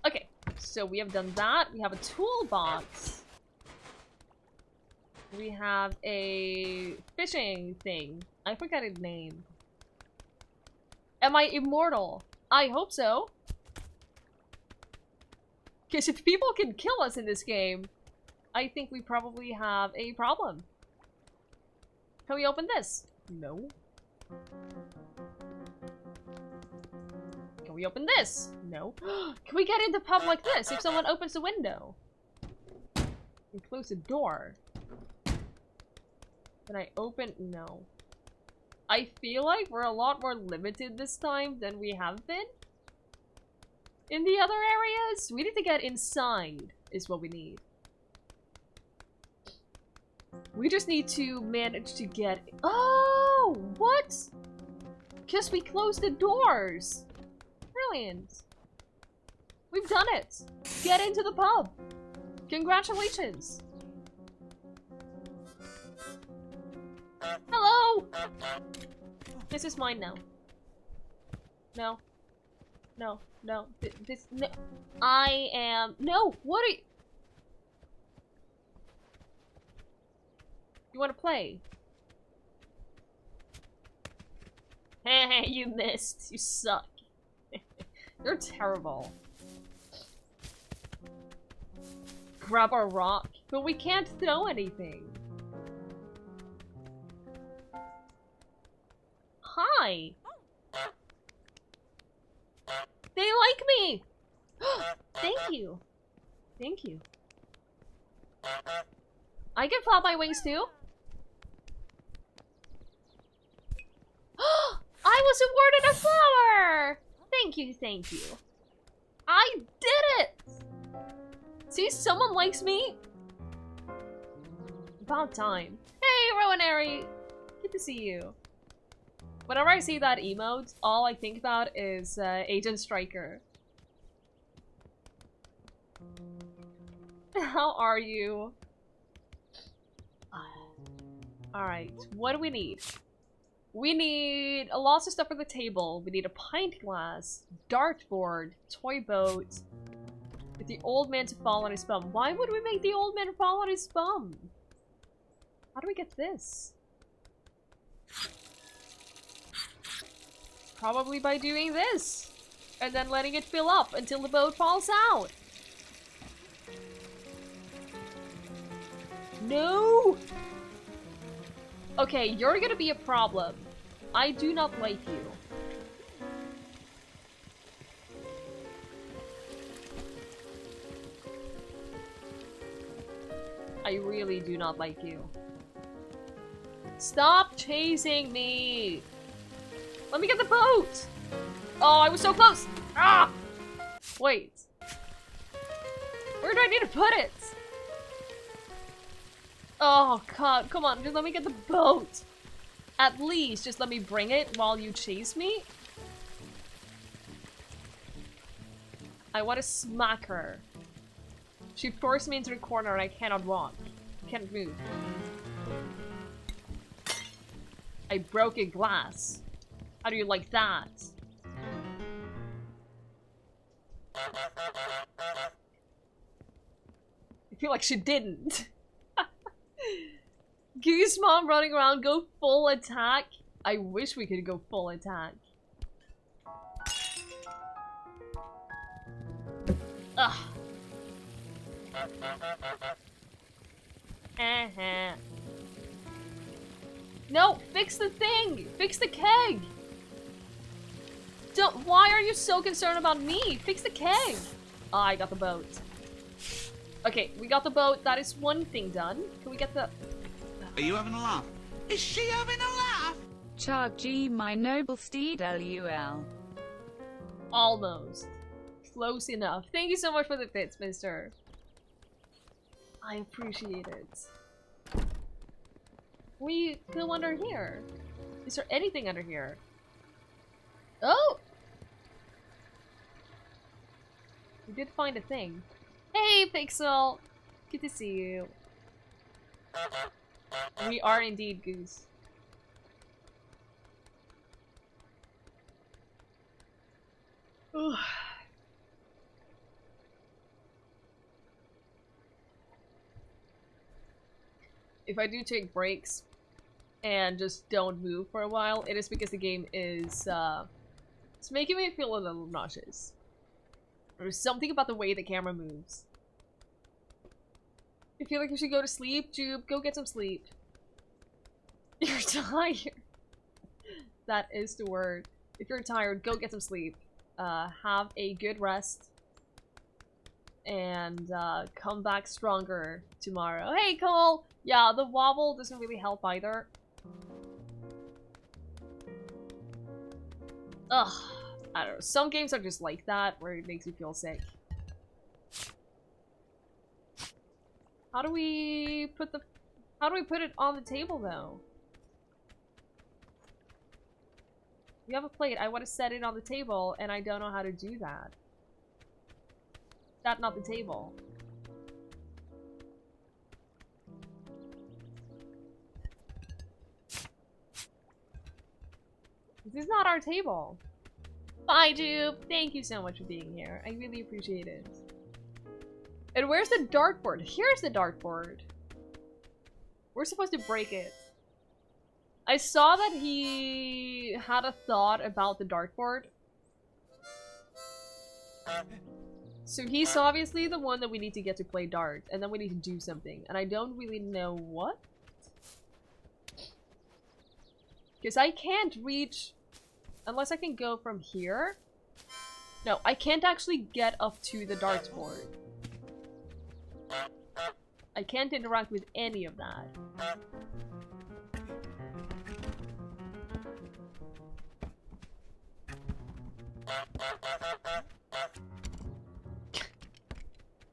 Okay. So we have done that. We have a toolbox. We have a fishing thing. I forgot its name. Am I immortal? I hope so. Because if people can kill us in this game, I think we probably have a problem. Can we open this? No. Can we open this? No. Can we get in the pub like this if someone opens the window? And close the door. Can I open? No. I feel like we're a lot more limited this time than we have been. In the other areas, we need to get inside, is what we need. We just need to manage to get... Oh! What? Because we closed the doors. Brilliant. We've done it. Get into the pub. Congratulations. Hello! This is mine now. No. No. No. This. No. I am. No! What are you. You wanna play? Heh, you missed. You suck. You're terrible. Grab our rock. But we can't throw anything. Hi. They like me! Thank you. Thank you. I can flap my wings too? I was awarded a flower! Thank you, thank you. I did it! See, someone likes me. About time. Hey, Rowanary! Good to see you. Whenever I see that emote, all I think about is Agent Striker. How are you? Alright, what do we need? We need a lot of stuff for the table. We need a pint glass, dartboard, toy boat. Get the old man to fall on his bum. Why would we make the old man fall on his bum? How do we get this? Probably by doing this. And then letting it fill up until the boat falls out. No! Okay, you're gonna be a problem. I do not like you. I really do not like you. Stop chasing me! Let me get the boat! Oh, I was so close! Ah! Wait. Where do I need to put it? Oh god, come on, just let me get the boat! At least, just let me bring it while you chase me? I want to smack her. She forced me into the corner and I cannot walk. I can't move. I broke a glass. How do you like that? I feel like she didn't. Goose mom running around, go full attack. I wish we could go full attack. Ugh. No, fix the thing! Fix the keg! Don't- why are you so concerned about me? Fix the keg! Oh, I got the boat. Okay, we got the boat. That is one thing done. Can we get the... Are you having a laugh? Is she having a laugh? Chug G, my noble steed, LUL. Almost. Close enough. Thank you so much for the bits, mister. I appreciate it. We go under here. Is there anything under here? Oh! We did find a thing. Hey, Pixel! Good to see you. We are indeed Goose. Ugh. If I do take breaks and just don't move for a while, it is because the game is, it's making me feel a little nauseous. There's something about the way the camera moves. I feel like you should go to sleep, Jube. Go get some sleep. You're tired. That is the word. If you're tired, go get some sleep. Have a good rest. And, come back stronger tomorrow. Hey, Cole! Yeah, the wobble doesn't really help either. Ugh. I don't know. Some games are just like that, where it makes you feel sick. How do we put the... How do we put it on the table, though? We have a plate. I want to set it on the table, and I don't know how to do that. That's not the table. This is not our table. Bye, Jupe. Thank you so much for being here. I really appreciate it. And where's the dartboard? Here's the dartboard. We're supposed to break it. I saw that he had a thought about the dartboard. So he's obviously the one that we need to get to play darts, and then we need to do something. And I don't really know what. Because I can't reach... Unless I can go from here. No, I can't actually get up to the darts board. I can't interact with any of that.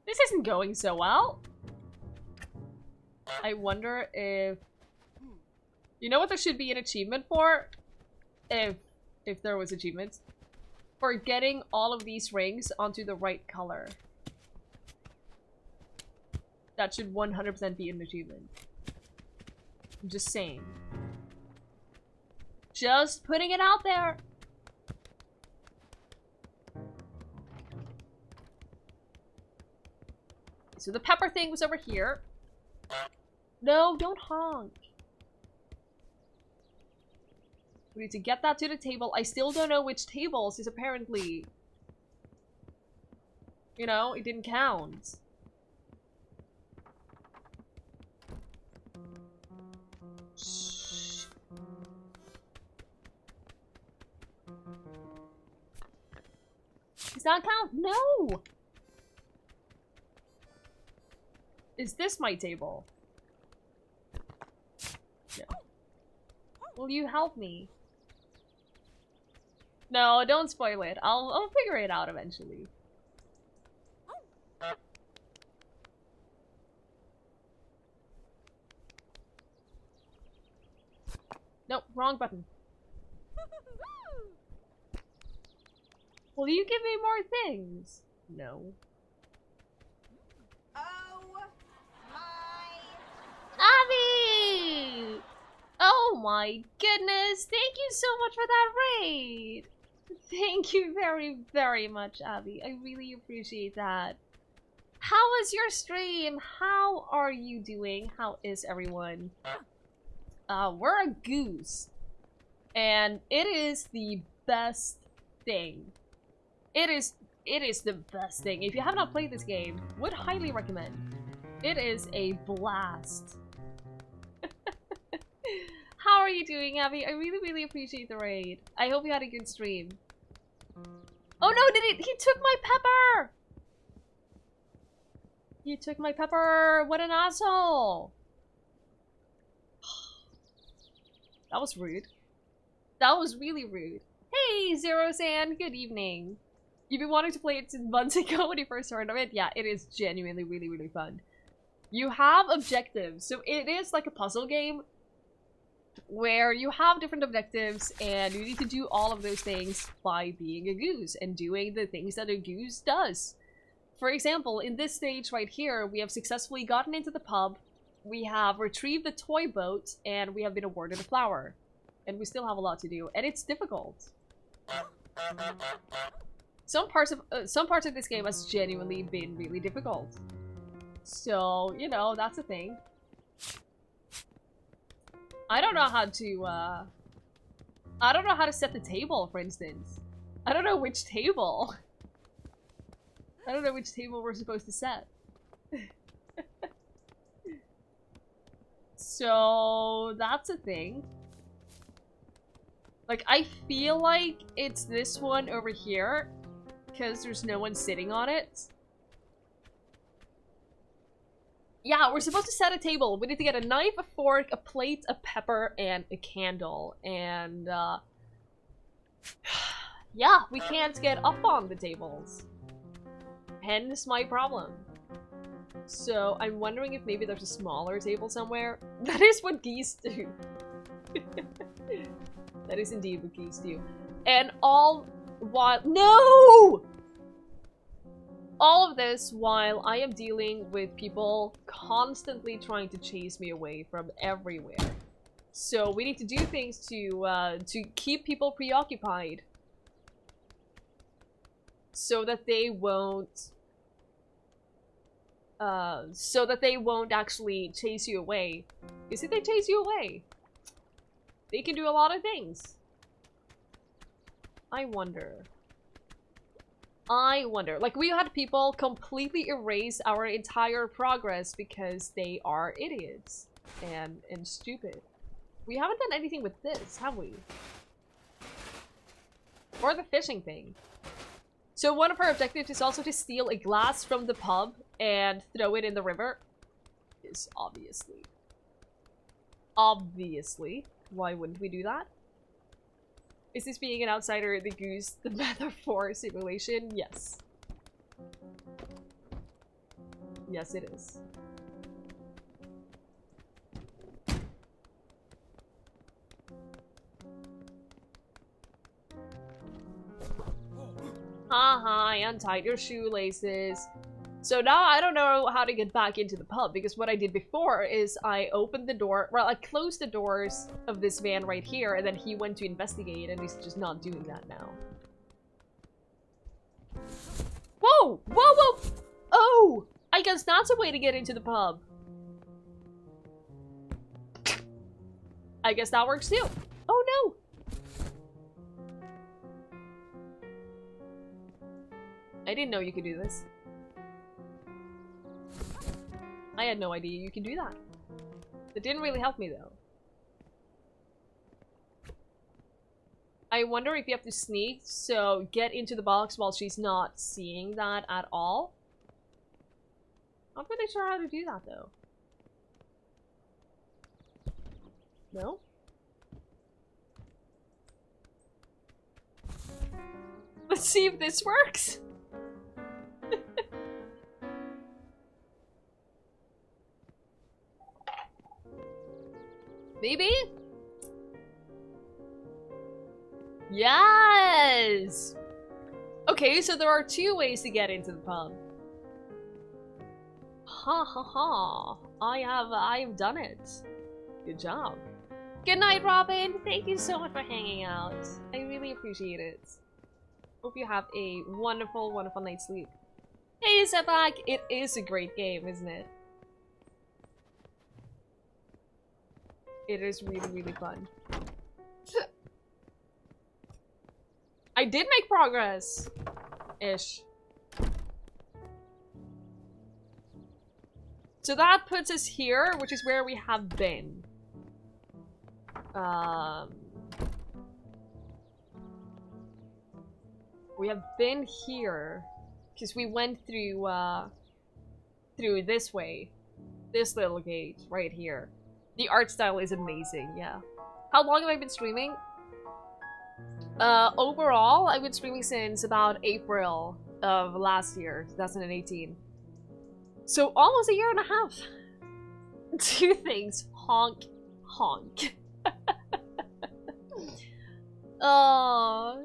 This isn't going so well. I wonder if... You know what there should be an achievement for? If there was achievements. For getting all of these rings onto the right color. That should 100% be an achievement. I'm just saying. Just putting it out there. So the pepper thing was over here. No, don't honk. We need to get that to the table. I still don't know which tables is apparently... You know, it didn't count. Shh. Does that count? No! Is this my table? No. Will you help me? No, don't spoil it. I'll figure it out eventually. Nope, wrong button. Will you give me more things? No. Abby! Oh my goodness! Thank you so much for that raid! Thank you very, very much, Abby. I really appreciate that. How was your stream? How are you doing? How is everyone? We're a goose. And it is the best thing. It is the best thing. If you have not played this game, would highly recommend. It is a blast. How are you doing, Abby? I really, really appreciate the raid. I hope you had a good stream. Oh no, he took my pepper! He took my pepper! What an asshole! That was rude. That was really rude. Hey, Zero Sand, good evening. You've been wanting to play it since months ago when you first heard of it? Yeah, it is genuinely really, really fun. You have objectives, so it is like a puzzle game where you have different objectives and you need to do all of those things by being a goose and doing the things that a goose does. For example, in this stage right here, we have successfully gotten into the pub, we have retrieved the toy boat, and we have been awarded a flower. And we still have a lot to do, and it's difficult. Some parts of this game has genuinely been really difficult. So, you know, that's a thing. I don't know how to set the table, for instance. I don't know which table. I don't know which table we're supposed to set. So, that's a thing. Like, I feel like it's this one over here, because there's no one sitting on it. Yeah, we're supposed to set a table. We need to get a knife, a fork, a plate, a pepper, and a candle. And, yeah, we can't get up on the tables. Hence my problem. So, I'm wondering if maybe there's a smaller table somewhere. That is what geese do. That is indeed what geese do. And all while— No! All of this while I am dealing with people constantly trying to chase me away from everywhere. So we need to do things to keep people preoccupied. So that they won't actually chase you away. Because if they chase you away, they can do a lot of things. I wonder. Like, we had people completely erase our entire progress because they are idiots and stupid. We haven't done anything with this, have we? Or the fishing thing. So one of our objectives is also to steal a glass from the pub and throw it in the river. Is obviously. Obviously. Why wouldn't we do that? Is this being an outsider the Goose, the metaphor simulation? Yes. Yes, it is. Haha, I untied your shoelaces. So now I don't know how to get back into the pub, because what I did before is I opened the door, well, I closed the doors of this van right here, and then he went to investigate, and he's just not doing that now. Whoa! Whoa, whoa! Oh! I guess that's a way to get into the pub. I guess that works too. Oh no! I didn't know you could do this. I had no idea you could do that. It didn't really help me though. I wonder if you have to sneak, so get into the box while she's not seeing that at all. I'm pretty sure how to do that though. No? Let's see if this works. Maybe? Yes! Okay, so there are two ways to get into the pub. Ha ha ha. I've done it. Good job. Good night, Robin. Thank you so much for hanging out. I really appreciate it. Hope you have a wonderful, wonderful night's sleep. Hey, Setback! It is a great game, isn't it? It is really, really fun. I did make progress! Ish. So that puts us here, which is where we have been. We have been here because we went through through this way. This little gate right here. The art style is amazing, yeah. How long have I been streaming? Overall, I've been streaming since about April of last year, 2018. So almost a year and a half. Two things. Honk. Honk. Oh.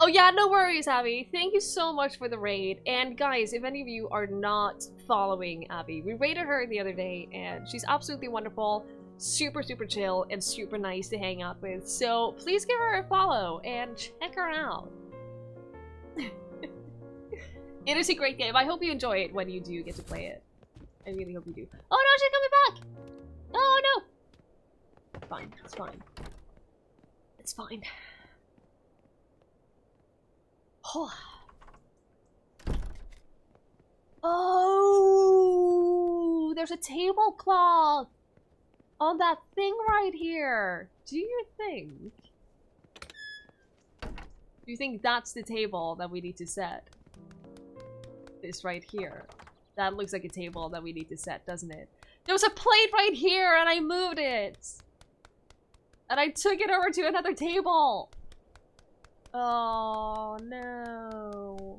Oh yeah, no worries, Abby. Thank you so much for the raid. And guys, if any of you are not following Abby, we raided her the other day and she's absolutely wonderful, super, super chill, and super nice to hang out with. So please give her a follow and check her out. It is a great game. I hope you enjoy it when you do get to play it. I really hope you do. Oh no, she's coming back! Oh no! It's fine, it's fine. It's fine. Oh, there's a tablecloth on that thing right here. Do you think? Do you think that's the table that we need to set? This right here. That looks like a table that we need to set, doesn't it? There was a plate right here and I moved it. And I took it over to another table. Oh no.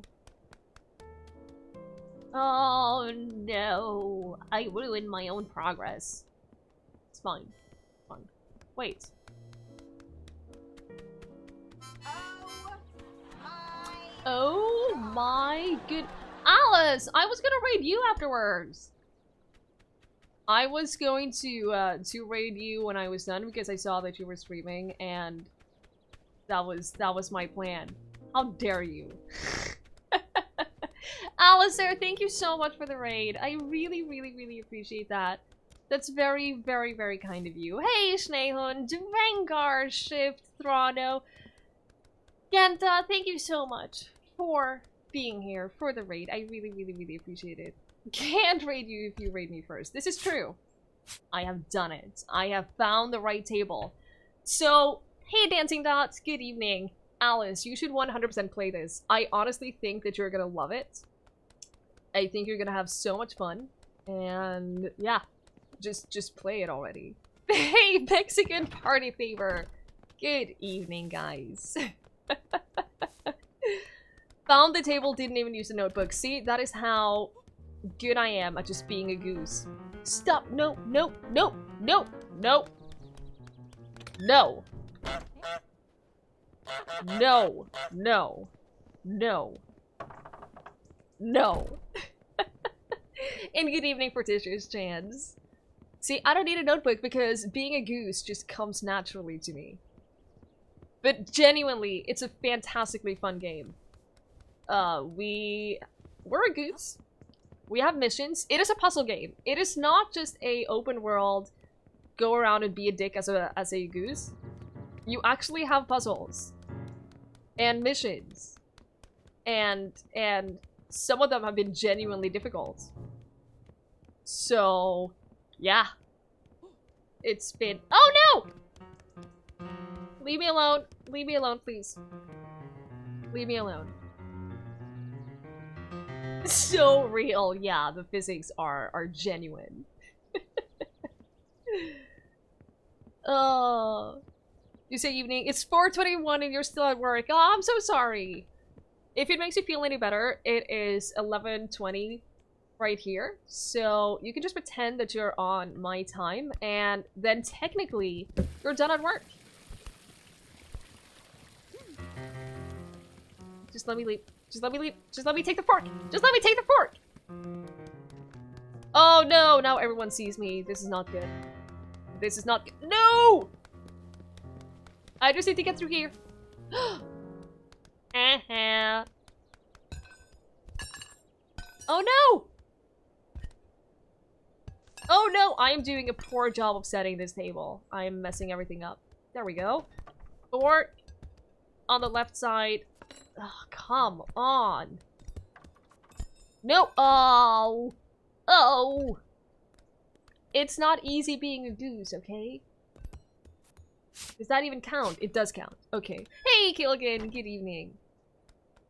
Oh no. I ruined my own progress. It's fine. It's fine. Wait. Oh my good. Alice! I was gonna raid you afterwards. I was going to raid you when I was done because I saw that you were streaming, and that was my plan. How dare you? Alistair, thank you so much for the raid. I really, really, really appreciate that. That's very, very, very kind of you. Hey, Schnehund, Dvangar, Shift, Thrano, Genta, thank you so much for being here for the raid. I really, really, really appreciate it. Can't raid you if you raid me first. This is true. I have done it. I have found the right table. So, hey Dancing Dots, good evening. Alice, you should 100% play this. I honestly think that you're gonna love it. I think you're gonna have so much fun. And yeah, just play it already. Hey, Mexican Party Favor. Good evening, guys. Found the table, didn't even use the notebook. See, that is how good I am at just being a goose. Stop! No, no, no, no, no, no, no, no, no, no. And good evening, Fortitious Chans. See, I don't need a notebook because being a goose just comes naturally to me. But genuinely, it's a fantastically fun game. We're a goose. We have missions. It is a puzzle game. It is not just a open world, go around and be a dick as a goose. You actually have puzzles. And missions. And some of them have been genuinely difficult. So, yeah. It's been— oh no! Leave me alone. Leave me alone, please. Leave me alone. So real. Yeah, the physics are genuine. Oh. You say evening. It's 4:21 and you're still at work. Oh, I'm so sorry. If it makes you feel any better, it is 11:20 right here. So you can just pretend that you're on my time, and then technically you're done at work. Just let me leave. Just let me leave. Just let me take the fork. Just let me take the fork. Oh no, now everyone sees me. This is not good. This is not good. No! I just need to get through here. Oh no! Oh no, I am doing a poor job of setting this table. I am messing everything up. There we go. Fork on the left side. Oh, come on. No. Oh. Oh. It's not easy being a goose, okay? Does that even count? It does count. Okay. Hey, Killigan. Good evening.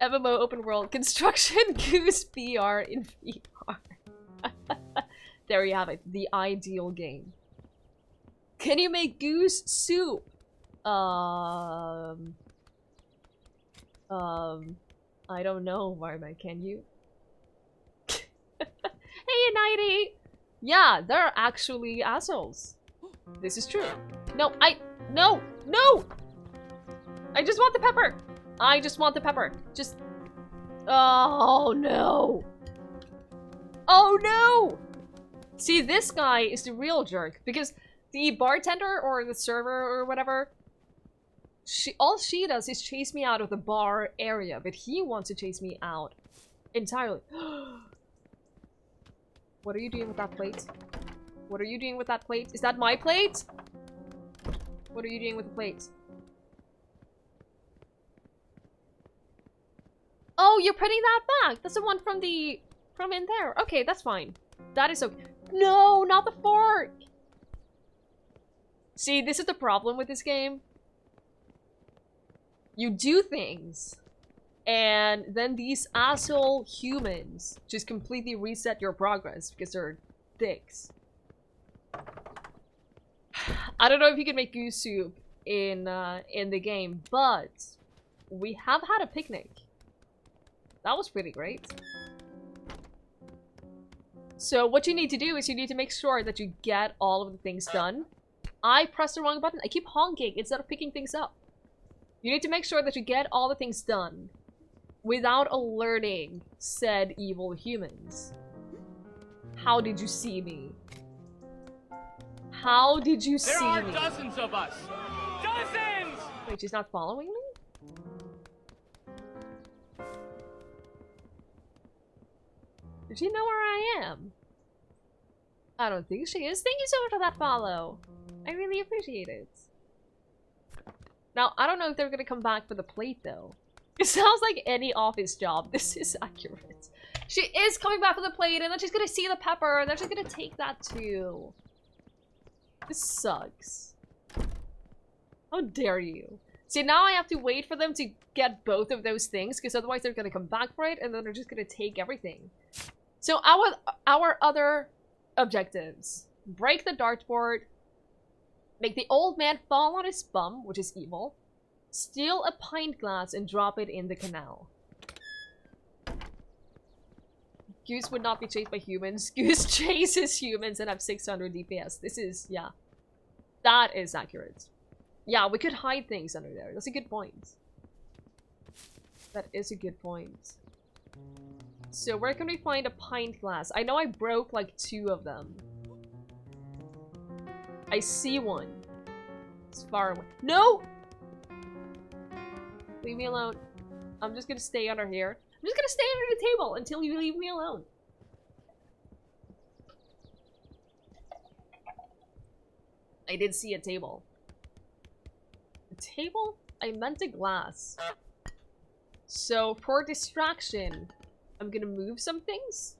MMO open world construction goose VR in VR. There you have it. The ideal game. Can you make goose soup? I don't know, Varma, can you? Hey, Nighty! Yeah, they're actually assholes. This is true. No, no! No! I just want the pepper! I just want the pepper. Just— oh, no! Oh, no! See, this guy is the real jerk, because the bartender or the server or whatever— all she does is chase me out of the bar area, but he wants to chase me out entirely. What are you doing with that plate? What are you doing with that plate? Is that my plate? What are you doing with the plate? Oh, you're putting that back! That's the one from in there. Okay, that's fine. That is okay. No, not the fork! See, this is the problem with this game. You do things, and then these asshole humans just completely reset your progress because they're dicks. I don't know if you can make goose soup in the game, but we have had a picnic. That was pretty great. So what you need to do is you need to make sure that you get all of the things done. I pressed the wrong button. I keep honking instead of picking things up. You need to make sure that you get all the things done without alerting said evil humans. How did you see me? How did you see There are me? dozens of us. Dozens! Wait, she's not following me? Does she know where I am? I don't think she is. Thank you so much for that follow. I really appreciate it. Now, I don't know if they're gonna come back for the plate, though. It sounds like any office job. This is accurate. She is coming back for the plate, and then she's gonna see the pepper, and then she's gonna take that, too. This sucks. How dare you? See, now I have to wait for them to get both of those things, because otherwise they're gonna come back for it, and then they're just gonna take everything. So our other objectives. Break the dartboard. Make the old man fall on his bum, which is evil. Steal a pint glass and drop it in the canal. Goose would not be chased by humans. Goose chases humans and have 600 DPS. This is, yeah. That is accurate. Yeah, we could hide things under there. That's a good point. That is a good point. So where can we find a pint glass? I know I broke like 2 of them. I see one. It's far away. No! Leave me alone. I'm just gonna stay under here. I'm just gonna stay under the table until you leave me alone. I did see a table. A table? I meant a glass. So for distraction, I'm gonna move some things.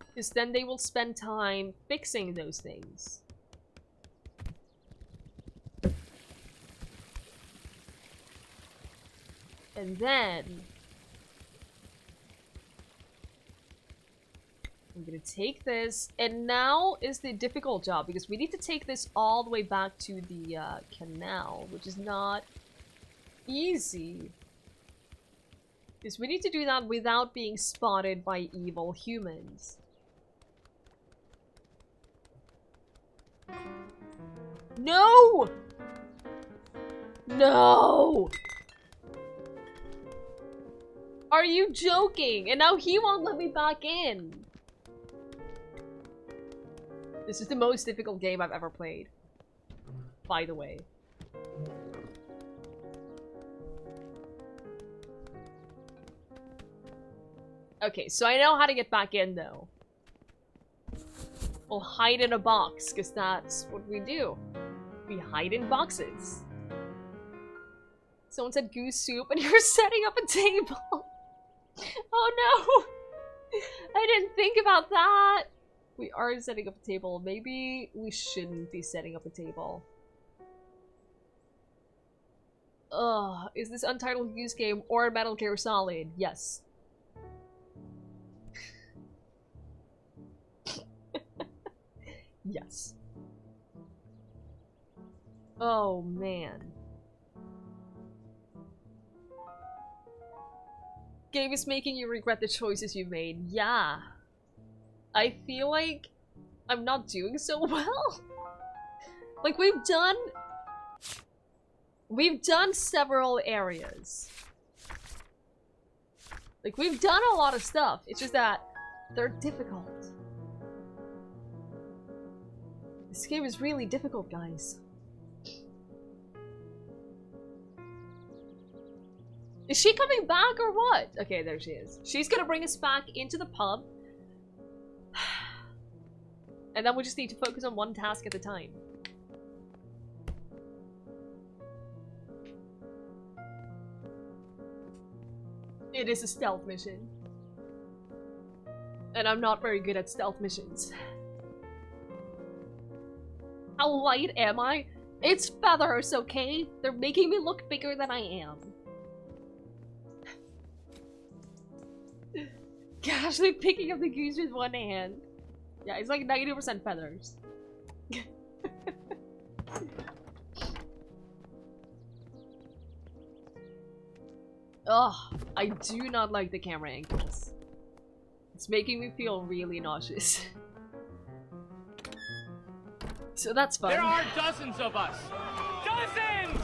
Because then they will spend time fixing those things. And then I'm gonna take this, and now is the difficult job because we need to take this all the way back to the canal, which is not easy. Because we need to do that without being spotted by evil humans. No! No! Are you joking? And now he won't let me back in. This is the most difficult game I've ever played. By the way. Okay, so I know how to get back in though. We'll hide in a box, because that's what we do. We hide in boxes. Someone said goose soup and you're setting up a table. Oh no! I didn't think about that! We are setting up a table. Maybe we shouldn't be setting up a table. Ugh, is this Untitled Goose Game or Metal Gear Solid? Yes. Yes. Oh man. Game is making you regret the choices you made. Yeah. I feel like I'm not doing so well. Like we've done several areas. Like we've done a lot of stuff. It's just that they're difficult. This game is really difficult, guys. Is she coming back or what? Okay, there she is. She's gonna bring us back into the pub. And then we just need to focus on one task at a time. It is a stealth mission. And I'm not very good at stealth missions. How light am I? It's feathers, okay? They're making me look bigger than I am. Casually picking up the goose with one hand. Yeah, it's like 90% feathers. Ugh, I do not like the camera angles. It's making me feel really nauseous. So that's fun. There are dozens of us. Dozens!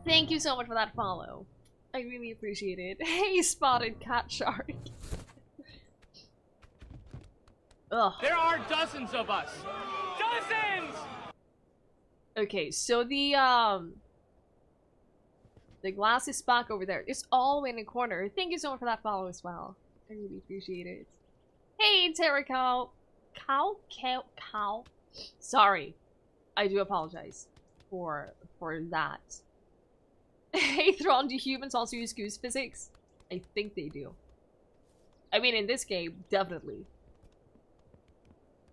Thank you so much for that follow. I really appreciate it. Hey, spotted cat shark. Ugh. There are dozens of us. Dozens! Okay, so the glass is back over there. It's all the way in the corner. Thank you so much for that follow as well. I really appreciate it. Hey, Terra Cow. Cow. Sorry. I do apologize for that. Hey, Thrawn, do humans also use Goose physics? I think they do. I mean, in this game, definitely.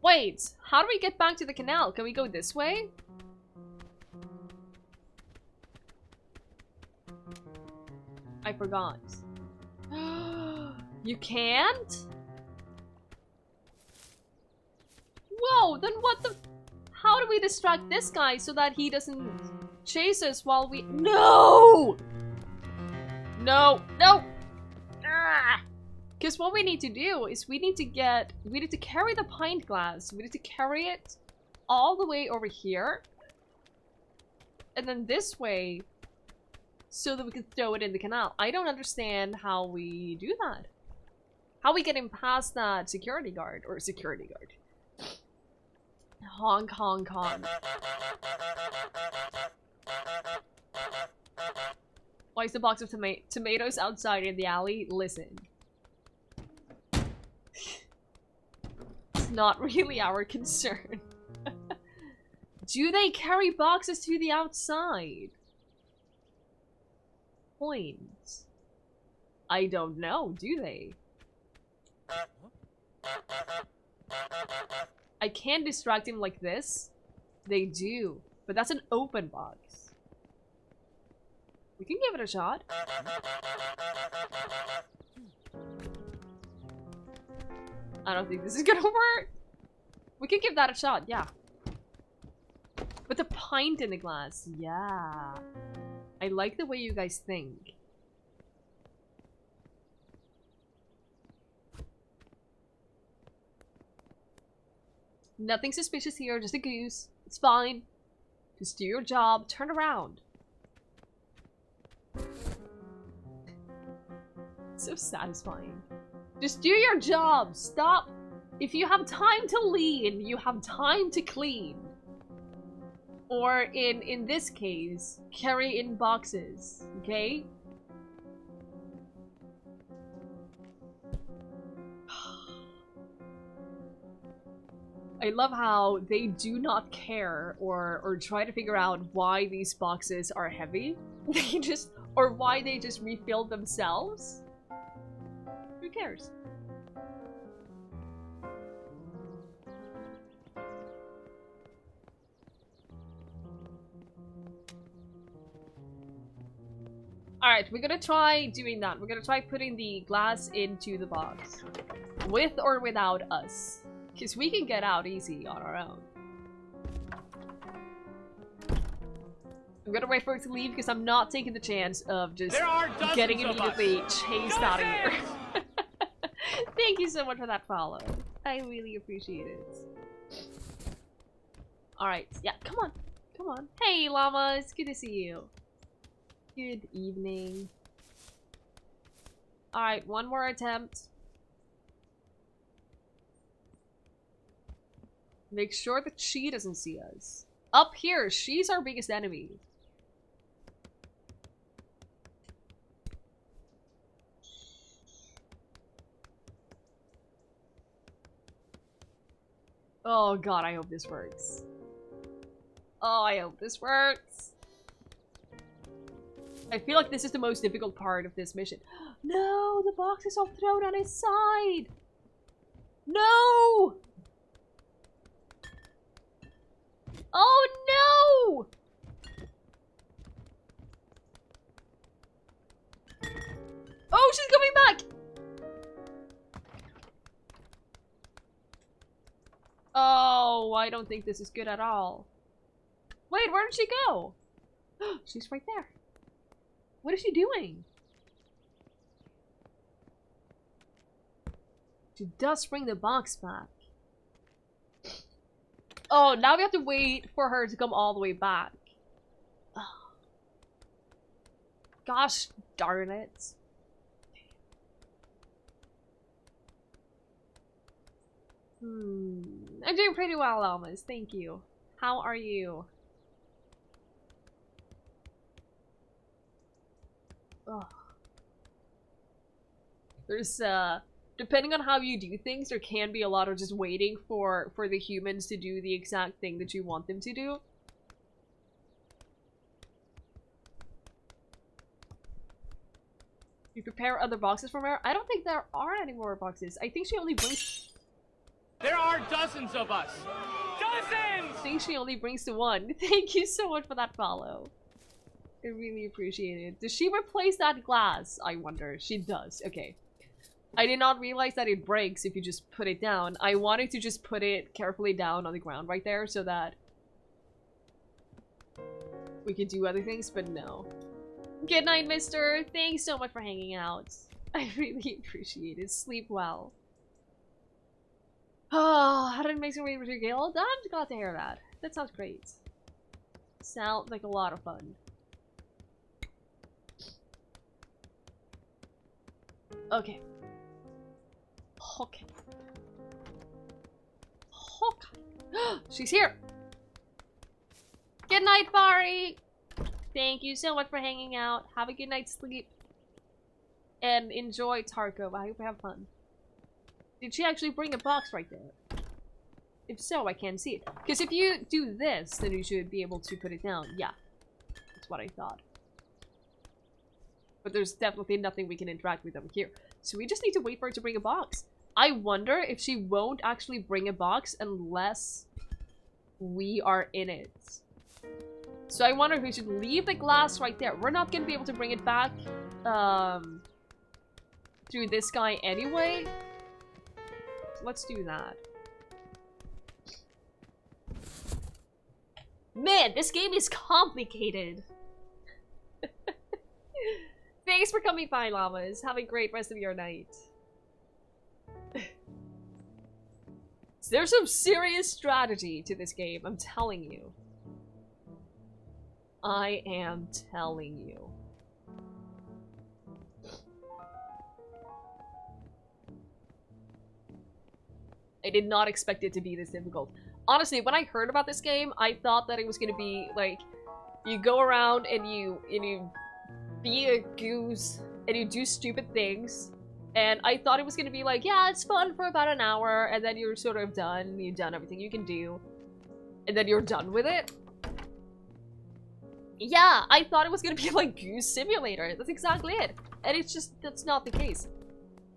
Wait, how do we get back to the canal? Can we go this way? I forgot. You can't? Whoa, then what the... How do we distract this guy so that he doesn't chase us while we... No! No, no! Because what we need to do is we need to carry the pint glass. We need to carry it all the way over here. And then this way, so that we can throw it in the canal. I don't understand how we do that. How we get him past that security guard, or security guard. Honk, honk, honk. Why is the box of tomatoes outside in the alley? Listen. It's not really our concern. Do they carry boxes to the outside? Point. I don't know, do they? I can't distract him like this. They do. But that's an open box. We can give it a shot. I don't think this is gonna work. We can give that a shot, yeah. With a pint in the glass, yeah. I like the way you guys think. Nothing suspicious here, just a goose. It's fine. Just do your job, turn around. So satisfying. Just do your job, stop. If you have time to lean, you have time to clean. Or in this case, carry in boxes, okay? I love how they do not care or try to figure out why these boxes are heavy. They just, or why they just refill themselves. Who cares? Alright, we're gonna try doing that. We're gonna try putting the glass into the box. With or without us. Because we can get out easy on our own. I'm gonna wait for it to leave because I'm not taking the chance of just getting immediately chased out of here. Thank you so much for that follow. I really appreciate it. Alright, yeah, come on. Come on. Hey, llama, it's good to see you. Good evening. Alright, one more attempt. Make sure that she doesn't see us. Up here, she's our biggest enemy. Oh god, I hope this works. Oh, I hope this works. I feel like this is the most difficult part of this mission. No, the box is all thrown on his side. No! Oh no! Oh, she's coming back! Oh, I don't think this is good at all. Wait, where did she go? She's right there. What is she doing? She does bring the box back. Oh, now we have to wait for her to come all the way back. Oh. Gosh darn it. I'm doing pretty well, Almas. Thank you. How are you? Ugh. There's, depending on how you do things, there can be a lot of just waiting for the humans to do the exact thing that you want them to do. You prepare other boxes from her? I don't think there are any more boxes. I think she only brings... There are dozens of us. Dozens! I think she only brings to one. Thank you so much for that follow. I really appreciate it. Does she replace that glass? I wonder. She does. Okay. I did not realize that it breaks if you just put it down. I wanted to just put it carefully down on the ground right there so that we could do other things, but no. Good night, mister. Thanks so much for hanging out. I really appreciate it. Sleep well. Oh, how did it make some way with your guild? I'm glad to hear that. That sounds great. Sounds like a lot of fun. Okay. Okay. Okay. She's here! Good night, Bari! Thank you so much for hanging out. Have a good night's sleep. And enjoy Tarkov. I hope you have fun. Did she actually bring a box right there? If so, I can't see it. Because if you do this, then you should be able to put it down. Yeah. That's what I thought. But there's definitely nothing we can interact with them here. So we just need to wait for her to bring a box. I wonder if she won't actually bring a box unless we are in it. So I wonder if we should leave the glass right there. We're not going to be able to bring it back through this guy anyway. So let's do that. Man, this game is complicated. Thanks for coming by, llamas. Have a great rest of your night. There's some serious strategy to this game, I'm telling you. I am telling you. I did not expect it to be this difficult. Honestly, when I heard about this game, I thought that it was gonna be like, you go around and you be a goose and you do stupid things. And I thought it was gonna be like, yeah, it's fun for about an hour, and then you're sort of done. You've done everything you can do. And then you're done with it. Yeah, I thought it was gonna be like Goose Simulator. That's exactly it. And it's just, that's not the case.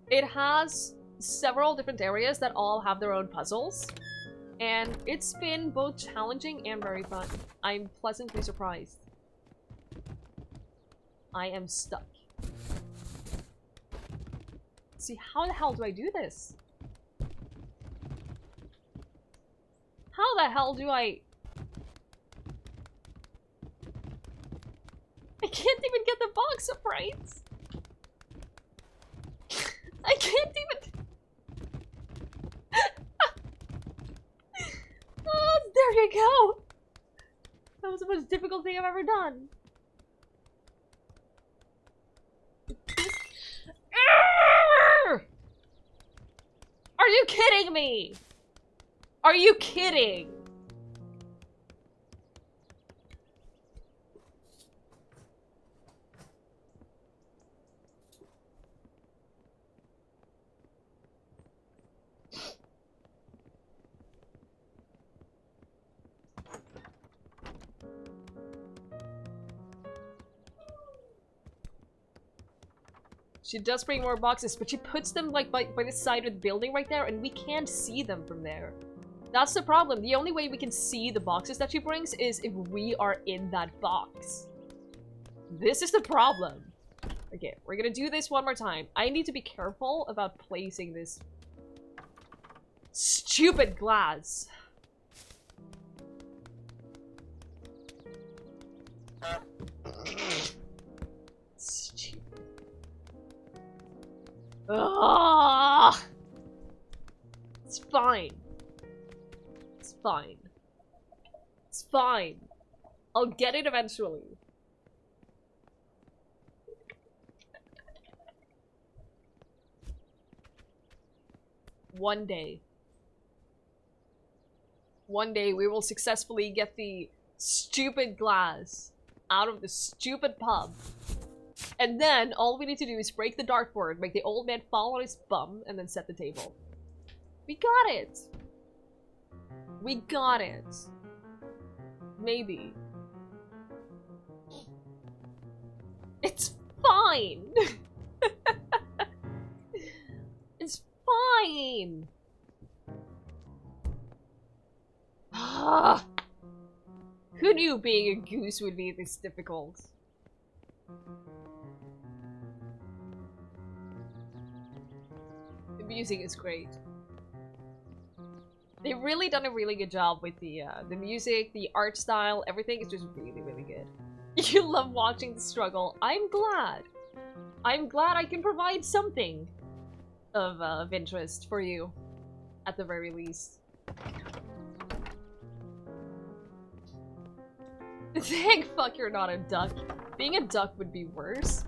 It has several different areas that all have their own puzzles. And it's been both challenging and very fun. I'm pleasantly surprised. I am stuck. See, how the hell do I do this? How the hell do I can't even get the box up right. I can't even. Oh, there you go. That was the most difficult thing I've ever done. Are you kidding me? Are you kidding? She does bring more boxes, but she puts them like by the side of the building right there, and we can't see them from there. That's the problem. The only way we can see the boxes that she brings is if we are in that box. This is the problem. Okay, we're gonna do this one more time. I need to be careful about placing this stupid glass. Stupid. Ah! It's fine. It's fine. It's fine. I'll get it eventually. One day. One day we will successfully get the stupid glass out of the stupid pub. And then all we need to do is break the dartboard, make the old man fall on his bum, and then set the table. We got it! We got it. Maybe. It's fine! It's fine! Who knew being a goose would be this difficult? The music is great. They've really done a really good job with the music, the art style, everything is just really, really good. You love watching the struggle. I'm glad. I'm glad I can provide something of interest for you, at the very least. Thank fuck you're not a duck. Being a duck would be worse.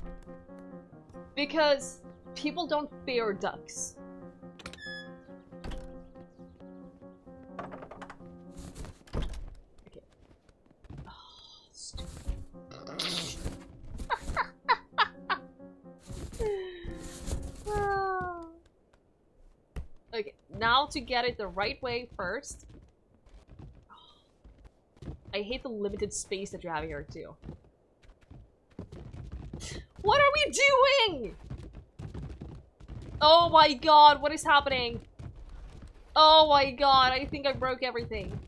Because people don't fear ducks. Okay. Oh, stupid. Okay, now to get it the right way first. I hate the limited space that you have here, too. What are we doing? Oh my god, what is happening? Oh my god, I think I broke everything.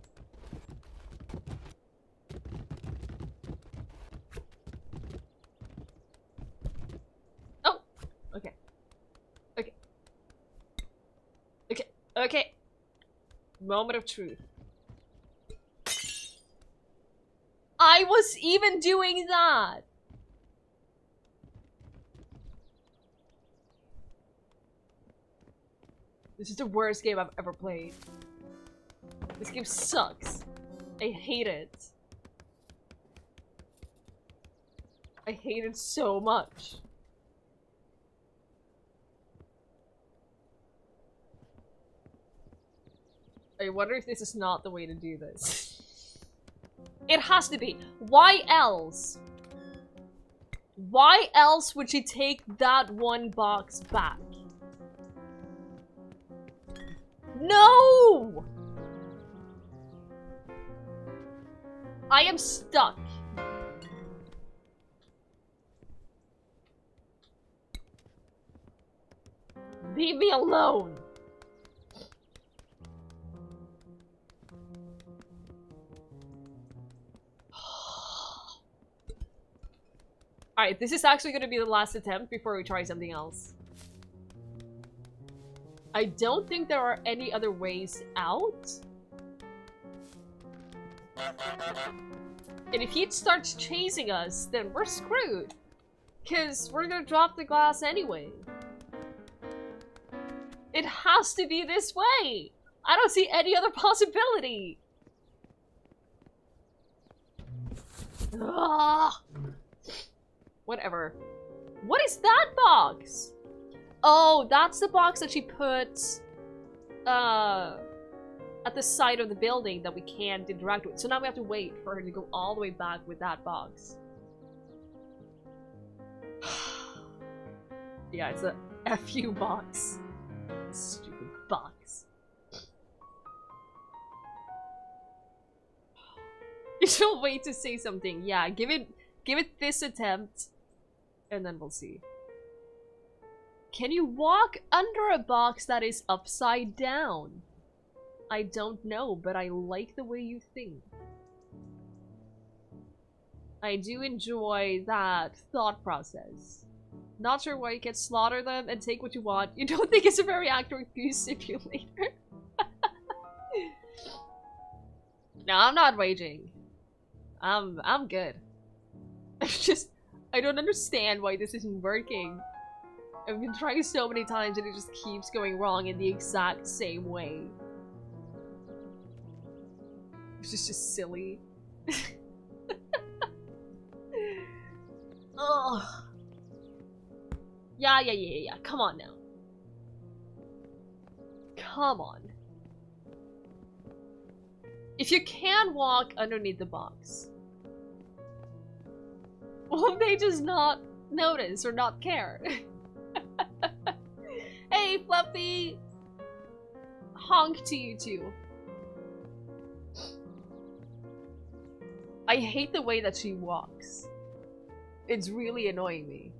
Oh, okay. Okay. Okay, okay. Moment of truth. I was even doing that! This is the worst game I've ever played. This game sucks. I hate it. I hate it so much. I wonder if this is not the way to do this. It has to be. Why else? Why else would she take that one box back? No! I am stuck. Leave me alone. Alright, this is actually going to be the last attempt before we try something else. I don't think there are any other ways out. And if he starts chasing us, then we're screwed. Because we're going to drop the glass anyway. It has to be this way! I don't see any other possibility! Ugh. Whatever. What is that box? Oh, that's the box that she put at the side of the building that we can't interact with. So now we have to wait for her to go all the way back with that box. Yeah, it's a FU box. Stupid box. You should wait to say something. Yeah, give it this attempt. And then we'll see. Can you walk under a box that is upside down? I don't know, but I like the way you think. I do enjoy that thought process. Not sure why you can slaughter them and take what you want. You don't think it's a very accurate Goose simulator? No, I'm not raging. I'm good. I don't understand why this isn't working. I've been trying so many times and it just keeps going wrong in the exact same way. It's just silly. Ugh. Yeah. Come on now. Come on. If you can walk underneath the box, will they just not notice or not care? Hey, Fluffy! Honk to you two. I hate the way that she walks. It's really annoying me.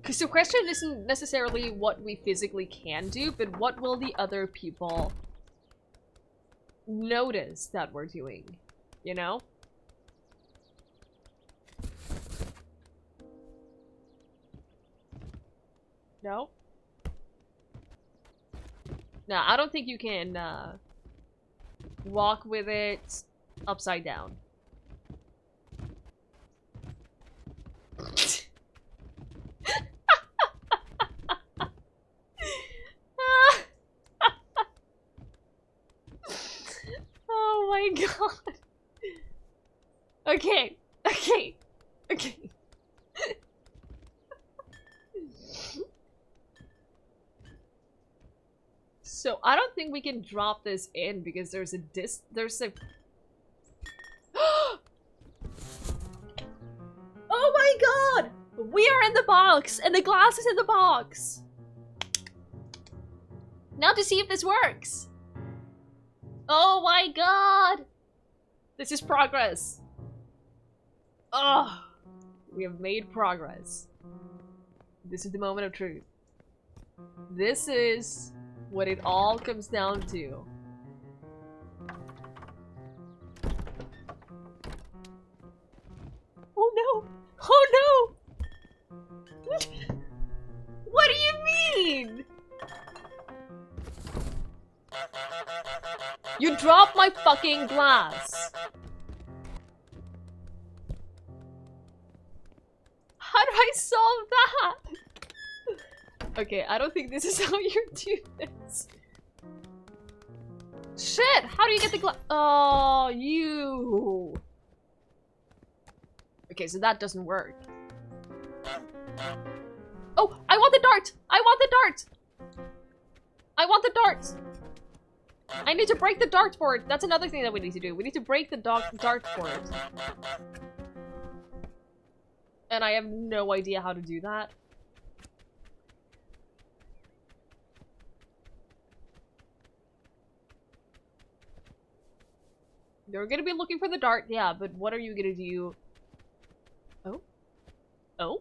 Because the question isn't necessarily what we physically can do, but what will the other people notice that we're doing, you know? No? No, I don't think you can walk with it upside down. Oh my god. Okay, okay, okay. So I don't think we can drop this in because there's a Oh my god! We are in the box and the glass is in the box. Now to see if this works. Oh my god! This is progress. Oh, we have made progress. This is the moment of truth. This is what it all comes down to. Oh no! Oh no! What do you mean? You dropped my fucking glass! How do I solve that? Okay, I don't think this is how you do this. Shit! How do you get the glass? Oh, you! Okay, so that doesn't work. Oh, I want the dart! I want the dart! I want the dart! I need to break the dartboard. That's another thing that we need to do. We need to break the dartboard. And I have no idea how to do that. You're gonna be looking for the dart, yeah, but what are you gonna do? Oh? Oh?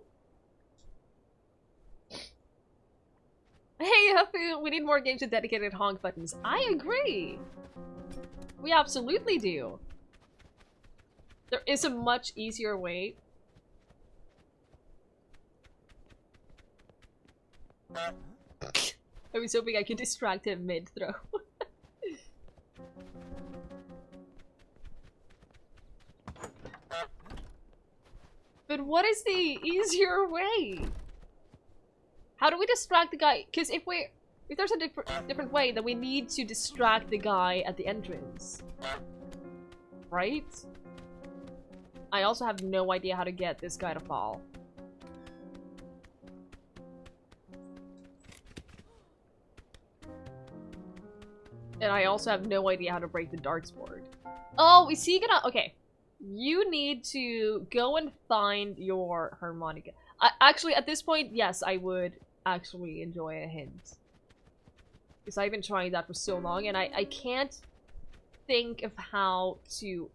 Hey, Hafu, we need more games with dedicated honk buttons. I agree! We absolutely do. There is a much easier way. I was hoping I could distract him mid-throw. But what is the easier way? How do we distract the guy? Because if there's a different way, then we need to distract the guy at the entrance. Right? I also have no idea how to get this guy to fall. And I also have no idea how to break the darts board. Oh, is he gonna... Okay. You need to go and find your harmonica. Actually, at this point, yes, I would actually enjoy a hint. Because I've been trying that for so long, and I can't think of how to...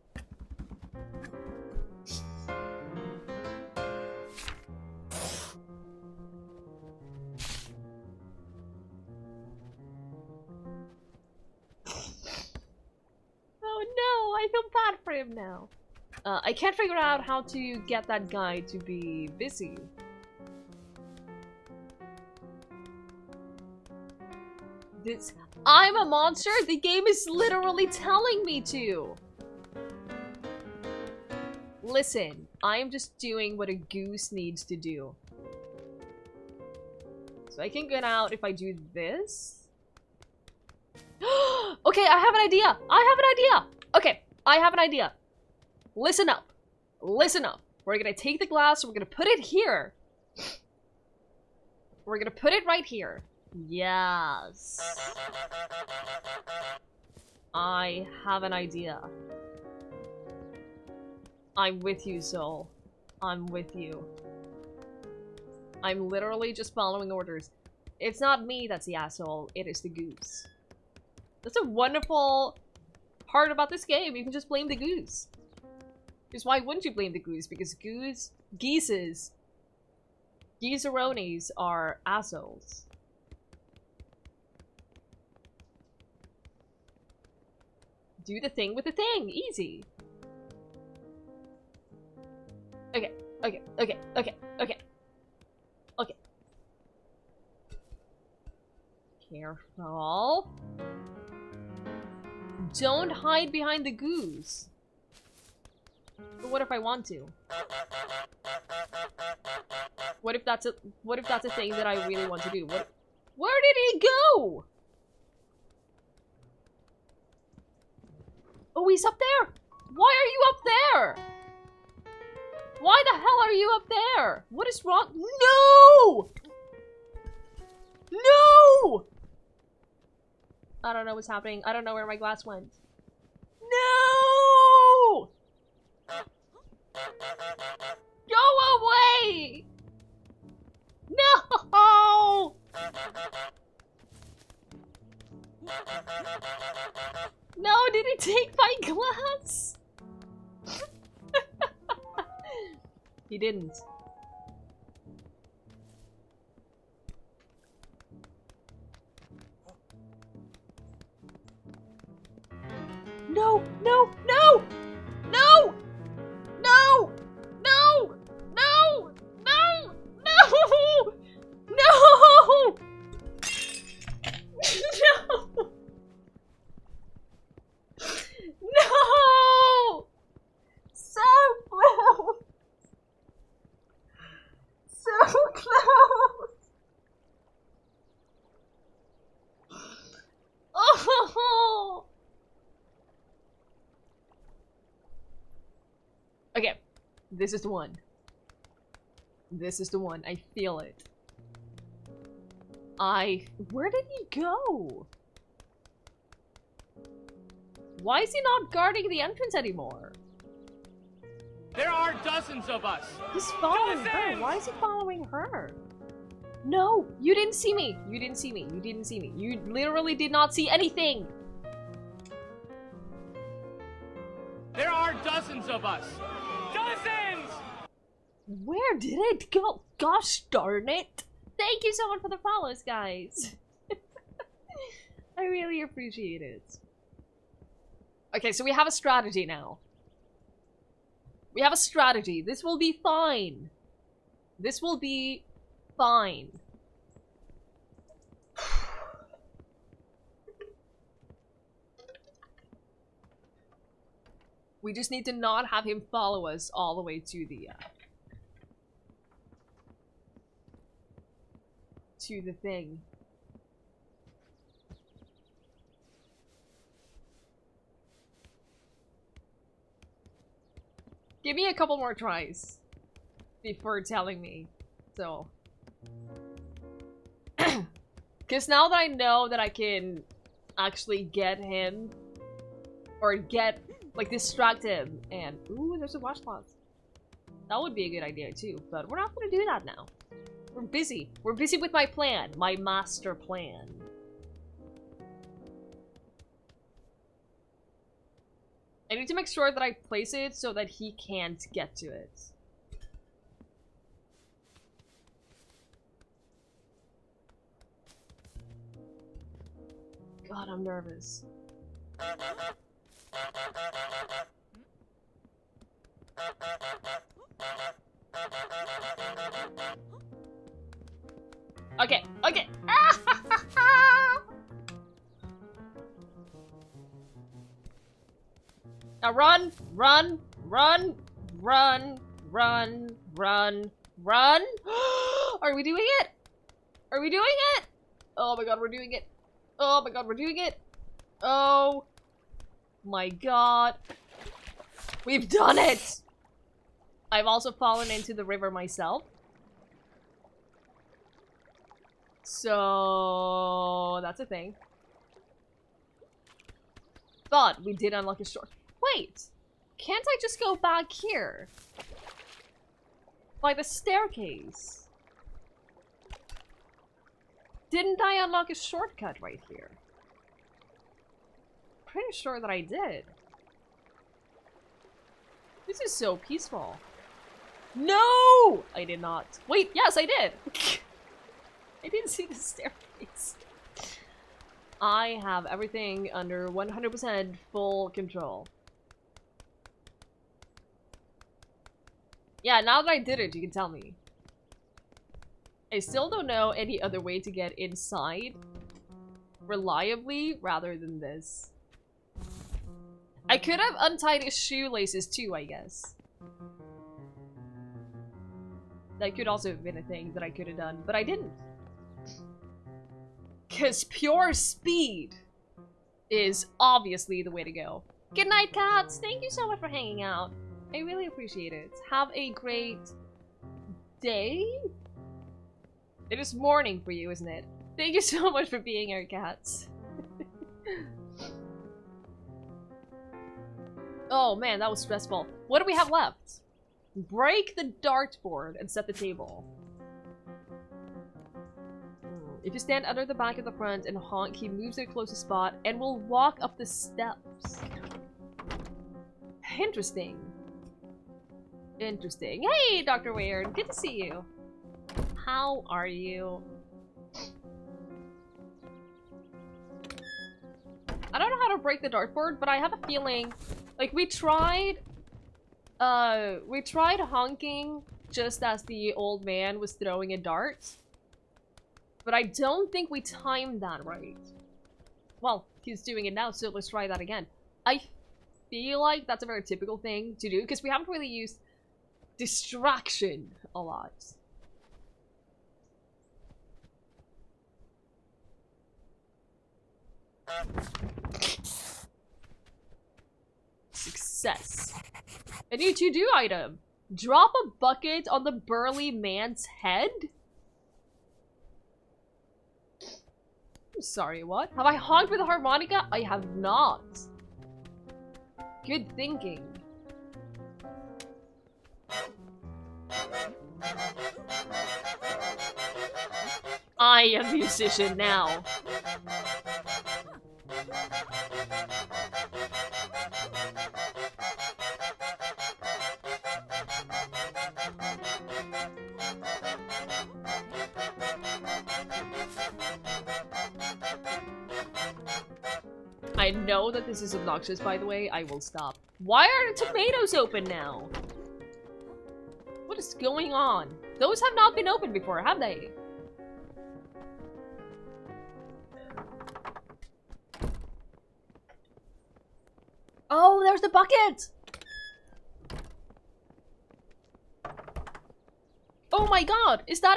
Oh no, I feel bad for him now. I can't figure out how to get that guy to be busy. I'm a monster? The game is literally telling me to! Listen, I'm just doing what a goose needs to do. So I can get out if I do this? Okay, I have an idea! I have an idea! Okay, I have an idea. Listen up. Listen up. We're gonna take the glass, we're gonna put it here. We're gonna put it right here. Yes. I have an idea. I'm with you, Soul. I'm with you. I'm literally just following orders. It's not me that's the asshole, it is the goose. That's a wonderful part about this game. You can just blame the goose. Because why wouldn't you blame the goose? Because geeseronis are assholes. Do the thing with the thing. Easy. Okay, okay, okay, okay, okay. Okay. Careful. Don't hide behind the goose. But what if I want to? What if that's a thing that I really want to do? Where did he go? Oh, he's up there! Why are you up there? Why the hell are you up there? What is wrong? No! No! I don't know what's happening. I don't know where my glass went. No! Go away! No! No, did he take my glass? He didn't. No, no, no! No! No! No! No! No! No! No! No! No! So close! So close! Oh! Okay, this is the one. This is the one. I feel it. Where did he go? Why is he not guarding the entrance anymore? There are dozens of us. He's following her. Why is he following her? No, you didn't see me. You didn't see me. You didn't see me. You literally did not see anything. There are dozens of us. Dozens! Where did it go? Gosh darn it. Thank you so much for the follows, guys. I really appreciate it. Okay, so we have a strategy now. We have a strategy. This will be fine. This will be fine. We just need to not have him follow us all the way to the thing. Give me a couple more tries before telling me. So, because now that I know that I can actually get him or like distract him and ooh, there's a washcloth. That would be a good idea too, but we're not gonna do that now. We're busy. We're busy with my plan, my master plan. I need to make sure that I place it so that he can't get to it. God, I'm nervous. Okay, okay. Now run, run, run, run, run, run, run. Are we doing it? Are we doing it? Oh my god, we're doing it. Oh my god, we're doing it. Oh my god. We've done it. I've also fallen into the river myself. So that's a thing. But we did unlock a short. Wait! Can't I just go back here? By the staircase? Didn't I unlock a shortcut right here? Pretty sure that I did. This is so peaceful. No! I did not. Wait, yes, I did! I didn't see the staircase. I have everything under 100% full control. Yeah, now that I did it, you can tell me. I still don't know any other way to get inside reliably rather than this. I could have untied his shoelaces too, I guess. That could also have been a thing that I could have done, but I didn't. Because pure speed is obviously the way to go. Good night, cats! Thank you so much for hanging out. I really appreciate it. Have a great day? It is morning for you, isn't it? Thank you so much for being our cats. Oh man, that was stressful. What do we have left? Break the dartboard and set the table. If you stand under the back of the front and honk, he moves to the closest spot and will walk up the steps. Interesting. Interesting. Hey, Dr. Weird. Good to see you. How are you? I don't know how to break the dartboard, but I have a feeling... Like, we tried honking just as the old man was throwing a dart. But I don't think we timed that right. Well, he's doing it now, so let's try that again. I feel like that's a very typical thing to do, because we haven't really used distraction a lot. Success. A new to-do item. Drop a bucket on the burly man's head? I'm sorry, what? Have I honked with a harmonica? I have not. Good thinking. I am a musician now. I know that this is obnoxious, by the way. I will stop. Why are the tomatoes open now? What is going on? Those have not been opened before, have they? Oh, there's the bucket! Oh my god, is that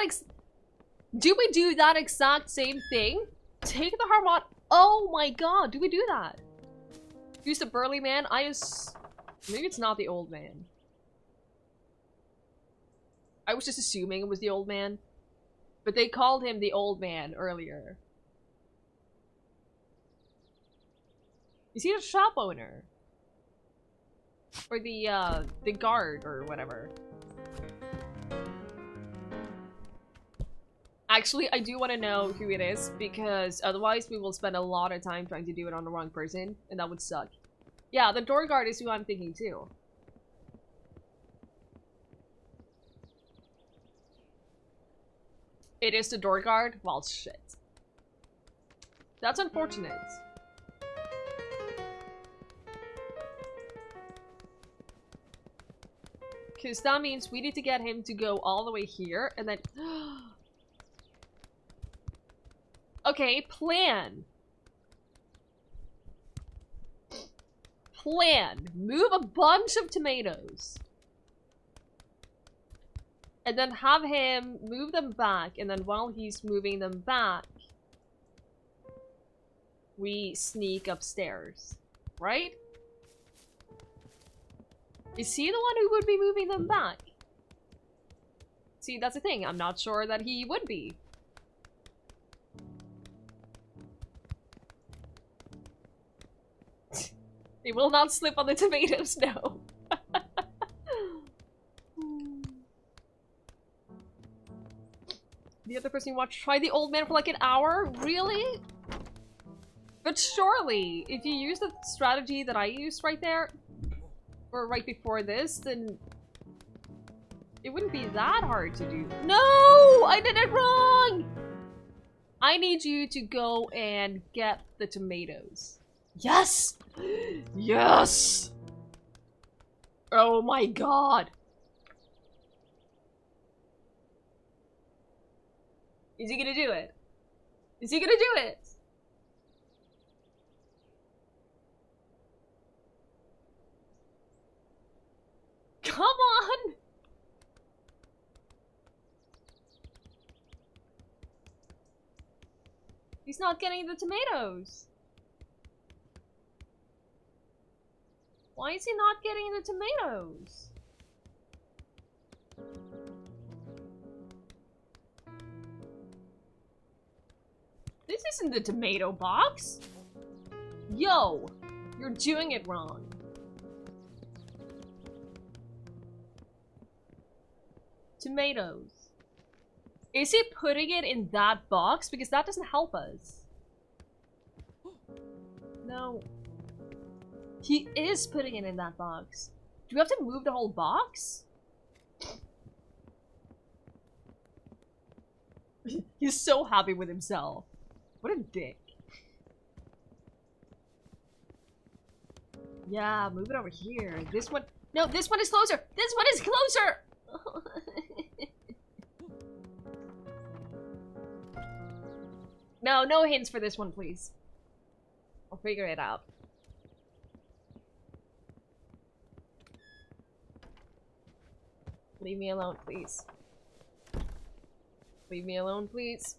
do we do that exact same thing? Take the harmon- Oh my god, do we do that? Use the burly man? Maybe it's not the old man. I was just assuming it was the old man. But they called him the old man earlier. Is he the shop owner? Or the guard or whatever. Actually, I do want to know who it is, because otherwise we will spend a lot of time trying to do it on the wrong person, and that would suck. Yeah, the door guard is who I'm thinking too. It is the door guard? Well, shit. That's unfortunate. Because that means we need to get him to go all the way here, and then... Okay, plan. Plan. Move a bunch of tomatoes. And then have him move them back, and then while he's moving them back, we sneak upstairs. Right? Is he the one who would be moving them back? See, that's the thing. I'm not sure that he would be. They will not slip on the tomatoes, no. The other person you watch, try the old man for like an hour? Really? But surely, if you use the strategy that I used right there, or right before this, then it wouldn't be that hard to do. No! I did it wrong! I need you to go and get the tomatoes. Yes! Yes! Oh my god. Is he gonna do it? Is he gonna do it? Come on! He's not getting the tomatoes. Why is he not getting the tomatoes? This isn't the tomato box. Yo, you're doing it wrong. Tomatoes. Is he putting it in that box? Because that doesn't help us. No. He is putting it in that box. Do we have to move the whole box? He's so happy with himself. What a dick. Yeah, move it over here. This one... No, this one is closer! This one is closer! No, no hints for this one, please. I'll figure it out. Leave me alone, please. Leave me alone, please.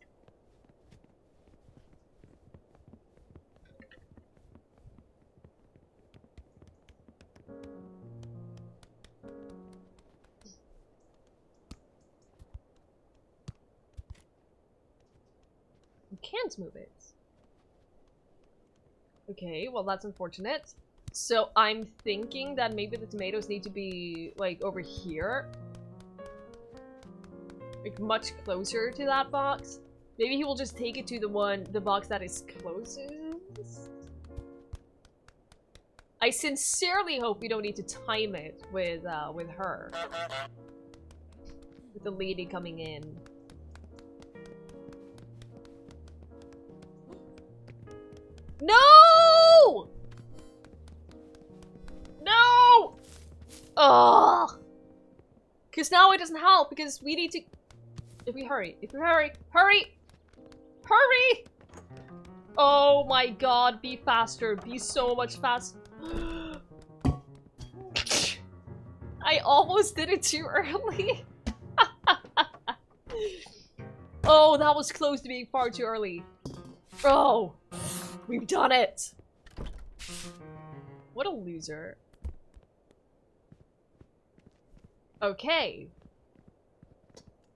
You can't move it. Okay, well that's unfortunate. So I'm thinking that maybe the tomatoes need to be like over here. Like much closer to that box. Maybe he will just take it to the box that is closest. I sincerely hope we don't need to time it with her. With the lady coming in. No! No! Ugh! Because now it doesn't help, because we need to... If we hurry. Hurry! Hurry! Oh my god, be faster. Be so much faster. I almost did it too early. Oh, that was close to being far too early. Oh, we've done it. What a loser. Okay.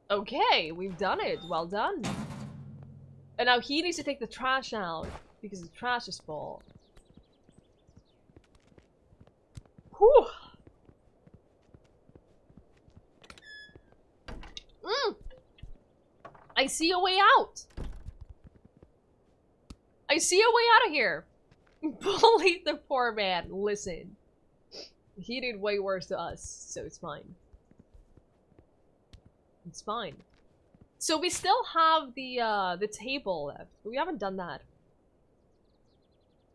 Okay, we've done it. Well done. And now he needs to take the trash out because the trash is full. Whew. I see a way out. I see a way out of here. Bully the poor man. Listen. He did way worse to us, so it's fine. It's fine. So we still have the table left, but we haven't done that.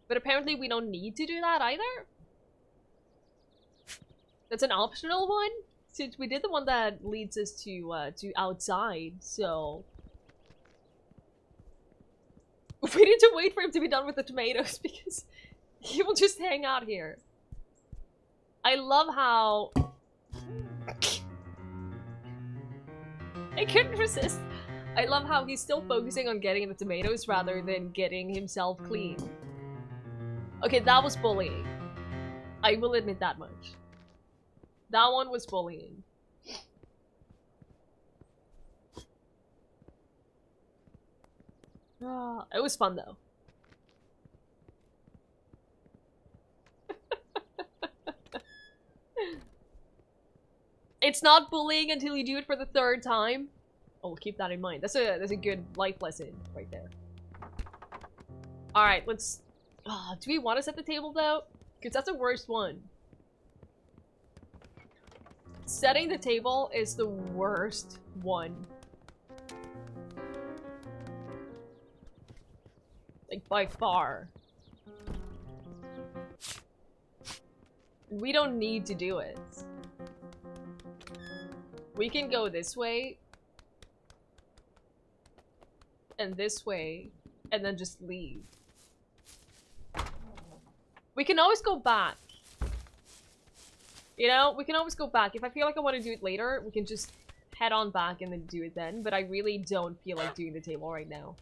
But apparently we don't need to do that either. That's an optional one, since we did the one that leads us to outside. So we need to wait for him to be done with the tomatoes because he will just hang out here. I love how I couldn't resist. I love how he's still focusing on getting the tomatoes rather than getting himself clean. Okay, that was bullying. I will admit that much. That one was bullying. It was fun though. It's not bullying until you do it for the 3rd time. Oh, keep that in mind. That's a good life lesson right there. All right, let's. Do we want to set the table though? Because that's the worst one. Setting the table is the worst one. Like, by far. We don't need to do it. We can go this way. And this way. And then just leave. We can always go back. You know, we can always go back. If I feel like I want to do it later, we can just head on back and then do it then. But I really don't feel like doing the table right now.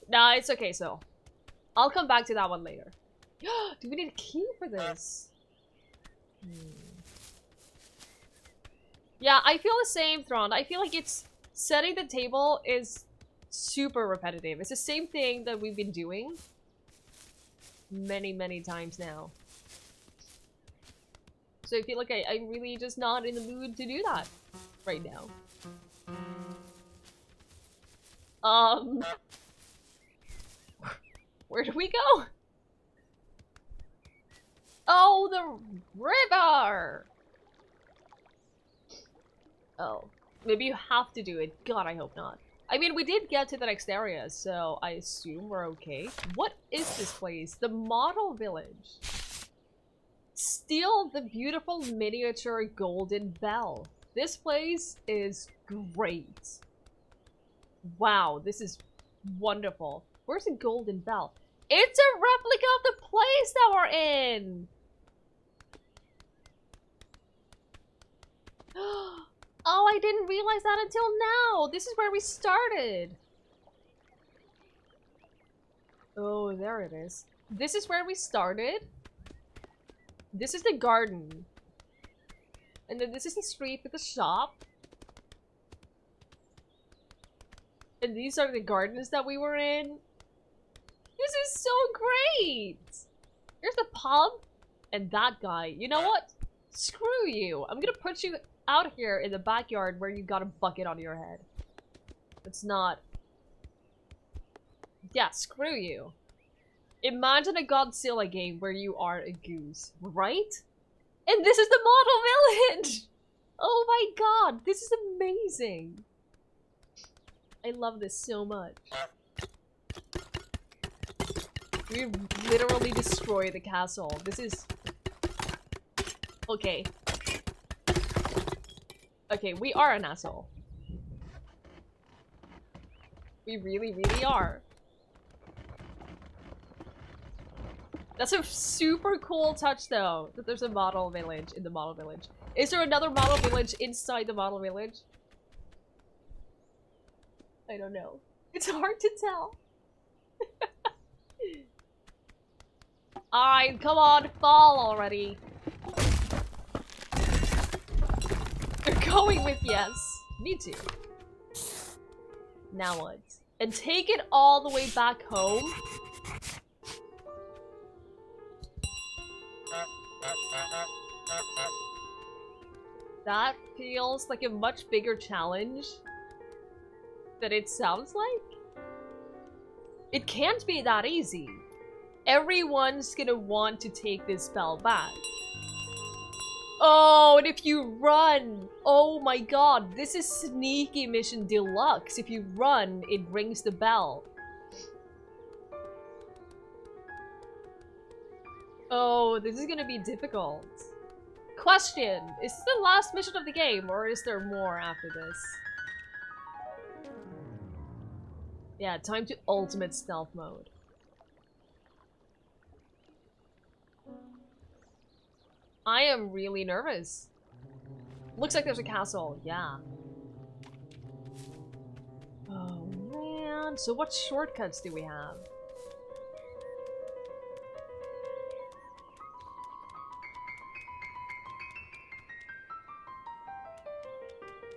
Nah, it's okay, so. I'll come back to that one later. Do we need a key for this? Yeah, I feel the same, Thron. I feel like it's... Setting the table is super repetitive. It's the same thing that we've been doing many, many times now. So I feel like I'm really just not in the mood to do that right now. Where do we go? Oh, the river! Oh. Maybe you have to do it. God, I hope not. I mean, we did get to the next area, so I assume we're okay. What is this place? The model village. Steal the beautiful miniature golden bell. This place is great. Wow, this is wonderful. Where's the golden bell? It's a replica of the place that we're in! Oh, I didn't realize that until now! This is where we started! Oh, there it is. This is where we started. This is the garden. And then this is the street with the shop. And these are the gardens that we were in. This is so great! Here's the pub. And that guy. You know what? Screw you. I'm gonna put you out here in the backyard where you got a bucket on your head. It's not... Yeah, screw you. Imagine a Godzilla game where you are a goose, right? And this is the model village! Oh my god, this is amazing! I love this so much. We literally destroy the castle. This is... Okay. Okay, we are an asshole. We really, really are. That's a super cool touch, though, that there's a model village in the model village. Is there another model village inside the model village? I don't know. It's hard to tell. Alright, come on, fall already. They're going with yes. Me too. Now what? And take it all the way back home? That feels like a much bigger challenge than it sounds like. It can't be that easy. Everyone's gonna want to take this spell back. Oh, and if you run, oh my god, this is sneaky mission deluxe. If you run, it rings the bell. Oh, this is gonna be difficult. Question, is this the last mission of the game, or is there more after this? Yeah, time to ultimate stealth mode. I am really nervous. Looks like there's a castle, yeah. Oh man, so what shortcuts do we have?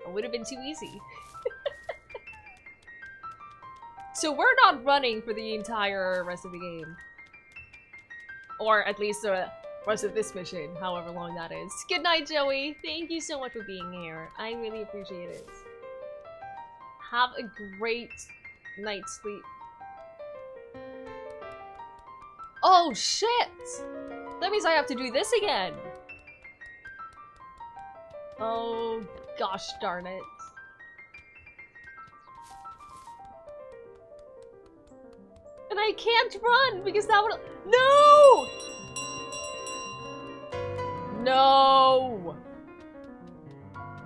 It would have been too easy. So we're not running for the entire rest of the game. Or at least the rest of this mission, however long that is. Good night, Joey. Thank you so much for being here. I really appreciate it. Have a great night's sleep. Oh, shit! That means I have to do this again. Oh, gosh darn it. And I can't run because that would— No! No!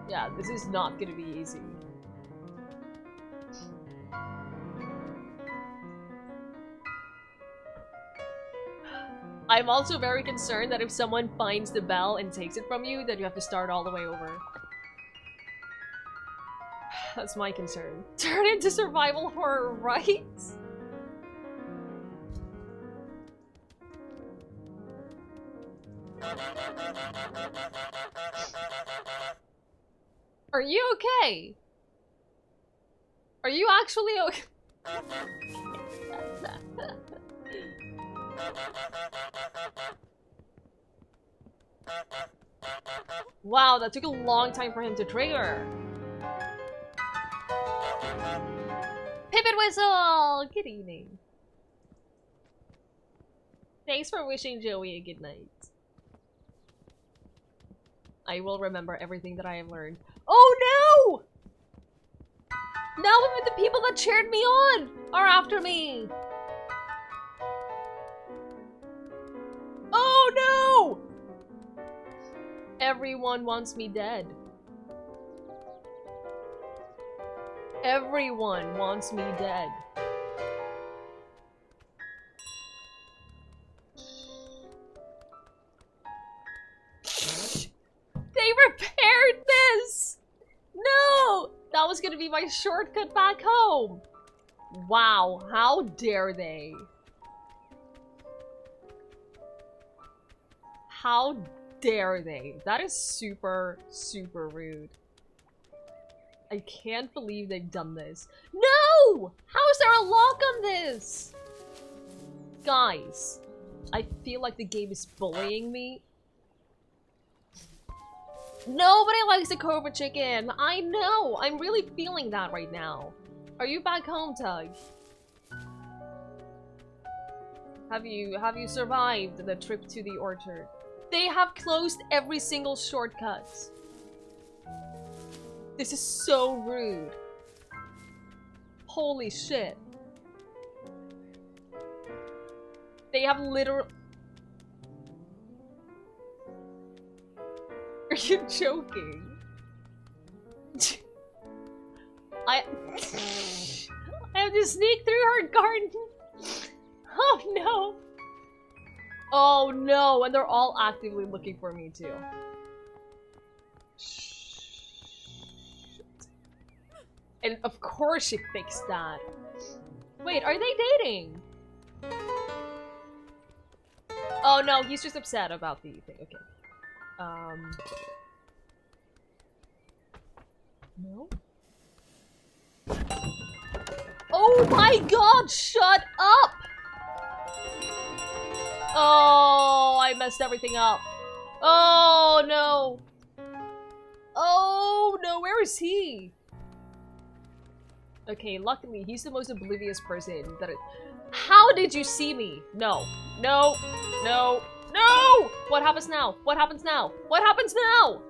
Yeah, this is not gonna be easy. I'm also very concerned that if someone finds the bell and takes it from you, that you have to start all the way over. That's my concern. Turn into survival horror, right? Are you okay? Are you actually okay? Wow, that took a long time for him to trigger. Pivot whistle! Good evening. Thanks for wishing Joey a good night. I will remember everything that I have learned. Oh no! Now even the people that cheered me on are after me! Oh no! Everyone wants me dead. Everyone wants me dead. They repaired this! No! That was gonna be my shortcut back home. Wow, how dare they? How dare they? That is super, super rude. I can't believe they've done this. No! How is there a lock on this? Guys, I feel like the game is bullying me. Nobody likes the Cobra Chicken. I know. I'm really feeling that right now. Are you back home, Tug? Have you survived the trip to the orchard? They have closed every single shortcut. This is so rude. Holy shit. They have literal— Are you joking? I have to sneak through her garden. Oh no. Oh no, and they're all actively looking for me too. Shit. And of course she fixed that. Wait, are they dating? Oh no, he's just upset about the thing. Okay. No? Oh my god, shut up! Oh, I messed everything up. Oh no. Oh no, where is he? Okay, luckily he's the most oblivious person that How did you see me? No. No. No. No! What happens now? What happens now? What happens now?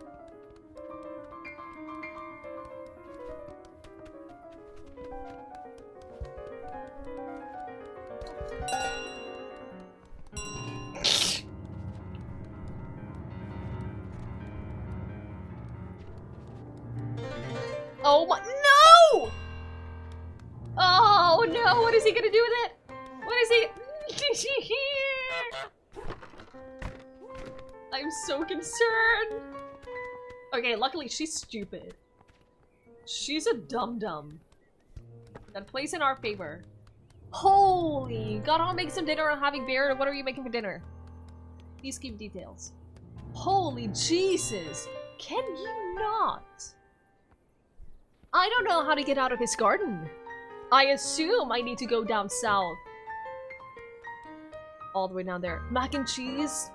Oh my— No! Oh no, what is he gonna do with it? What is he— I'm so concerned. Okay, luckily she's stupid. She's a dum-dum. That plays in our favor. Holy, gotta make some dinner and having beer. What are you making for dinner? Please keep details. Holy Jesus. Can you not? don't know how to get out of his garden. I assume I need to go down south. All the way down there. Mac and cheese?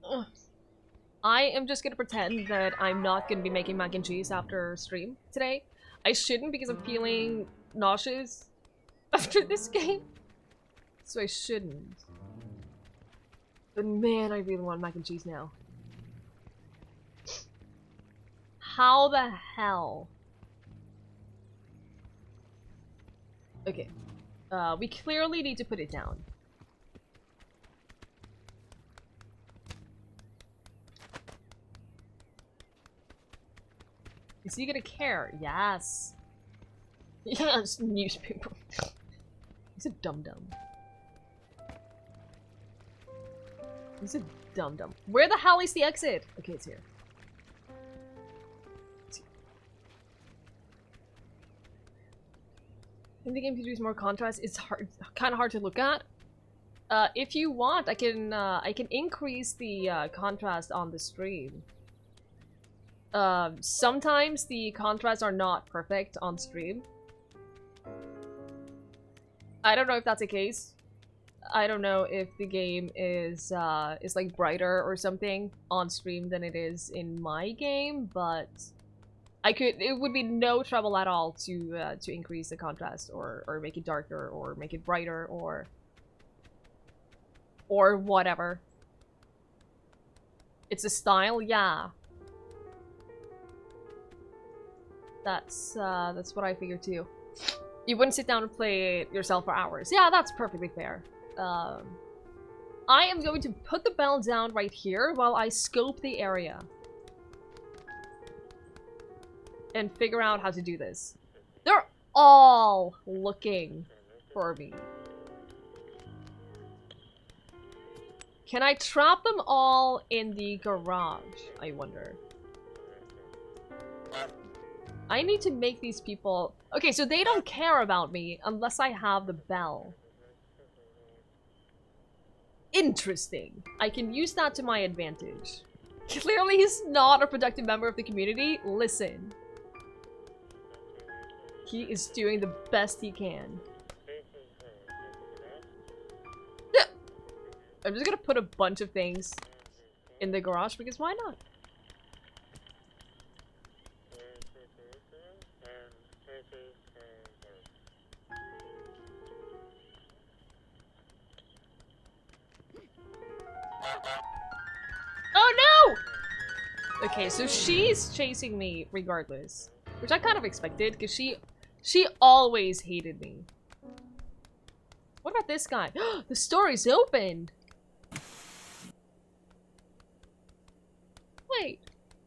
Ugh. I am just gonna pretend that I'm not gonna be making mac and cheese after stream today. I shouldn't because I'm feeling nauseous after this game. So I shouldn't. But man, I really want mac and cheese now. How the hell? Okay. We clearly need to put it down. Is he gonna care? Yes. Yes, newspaper. He's a dum-dum. He's a dum-dum. Where the hell is the exit? Okay, it's here. I think the game could use more contrast. It's hard, kind of hard to look at. If you want, I can increase the contrast on the stream. Sometimes the contrasts are not perfect on stream. I don't know if that's the case. I don't know if the game is like brighter or something on stream than it is in my game, but it would be no trouble at all to increase the contrast or make it darker or make it brighter or whatever. It's a style, yeah. That's what I figured too. You wouldn't sit down and play it yourself for hours. Yeah, that's perfectly fair. I am going to put the bell down right here while I scope the area. And figure out how to do this. They're all looking for me. Can I trap them all in the garage, I wonder? I need to make these people... Okay, so they don't care about me unless I have the bell. Interesting. I can use that to my advantage. Clearly he's not a productive member of the community. Listen. He is doing the best he can. I'm just gonna put a bunch of things in the garage because why not? Oh no! Okay, so she's chasing me regardless. Which I kind of expected, because she always hated me. What about this guy? The store's opened! Wait,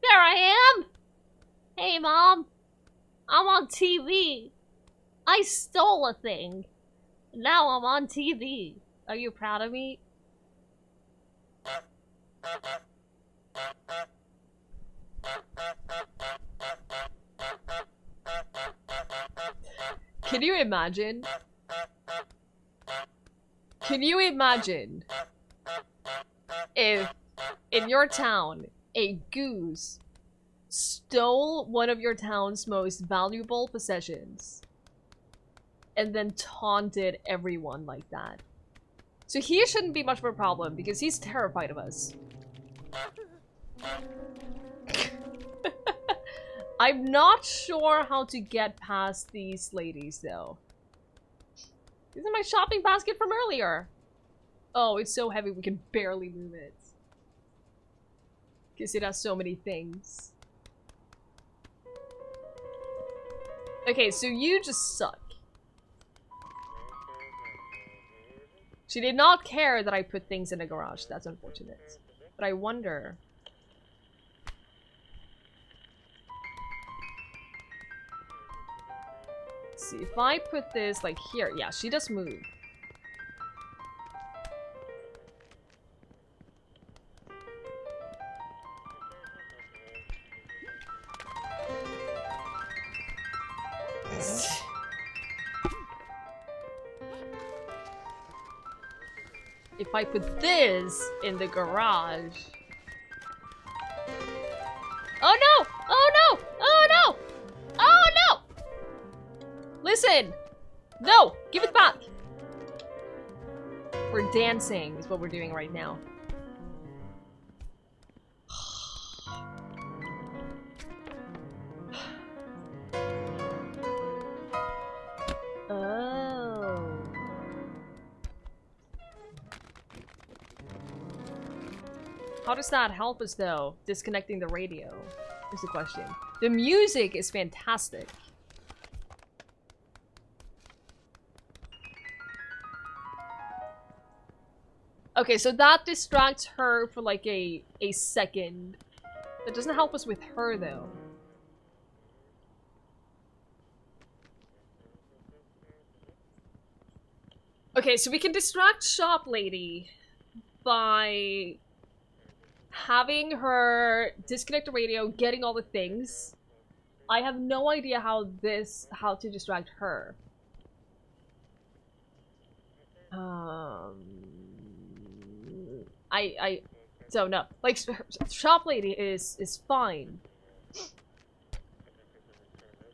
there I am! Hey mom, I'm on TV. I stole a thing. Now I'm on TV. Are you proud of me? Can you imagine? Can you imagine if in your town a goose stole one of your town's most valuable possessions and then taunted everyone like that? So he shouldn't be much of a problem because he's terrified of us. I'm not sure how to get past these ladies though. This is my shopping basket from earlier. Oh, it's so heavy we can barely move it. Because it has so many things. Okay, so you just suck. She did not care that I put things in a garage. That's unfortunate. But I wonder... Let's see, if I put this like here... Yeah, she does move. If I put this in the garage... Oh no! Oh no! Oh no! Oh no! Listen! No! Give it back! We're dancing is what we're doing right now. Oh. How does that help us though? Disconnecting the radio is the question. The music is fantastic. Okay, so that distracts her for like a second. That doesn't help us with her though. Okay, so we can distract Shop Lady by having her disconnect the radio, getting all the things. I have no idea how to distract her. I don't know. Like, Shop Lady is fine.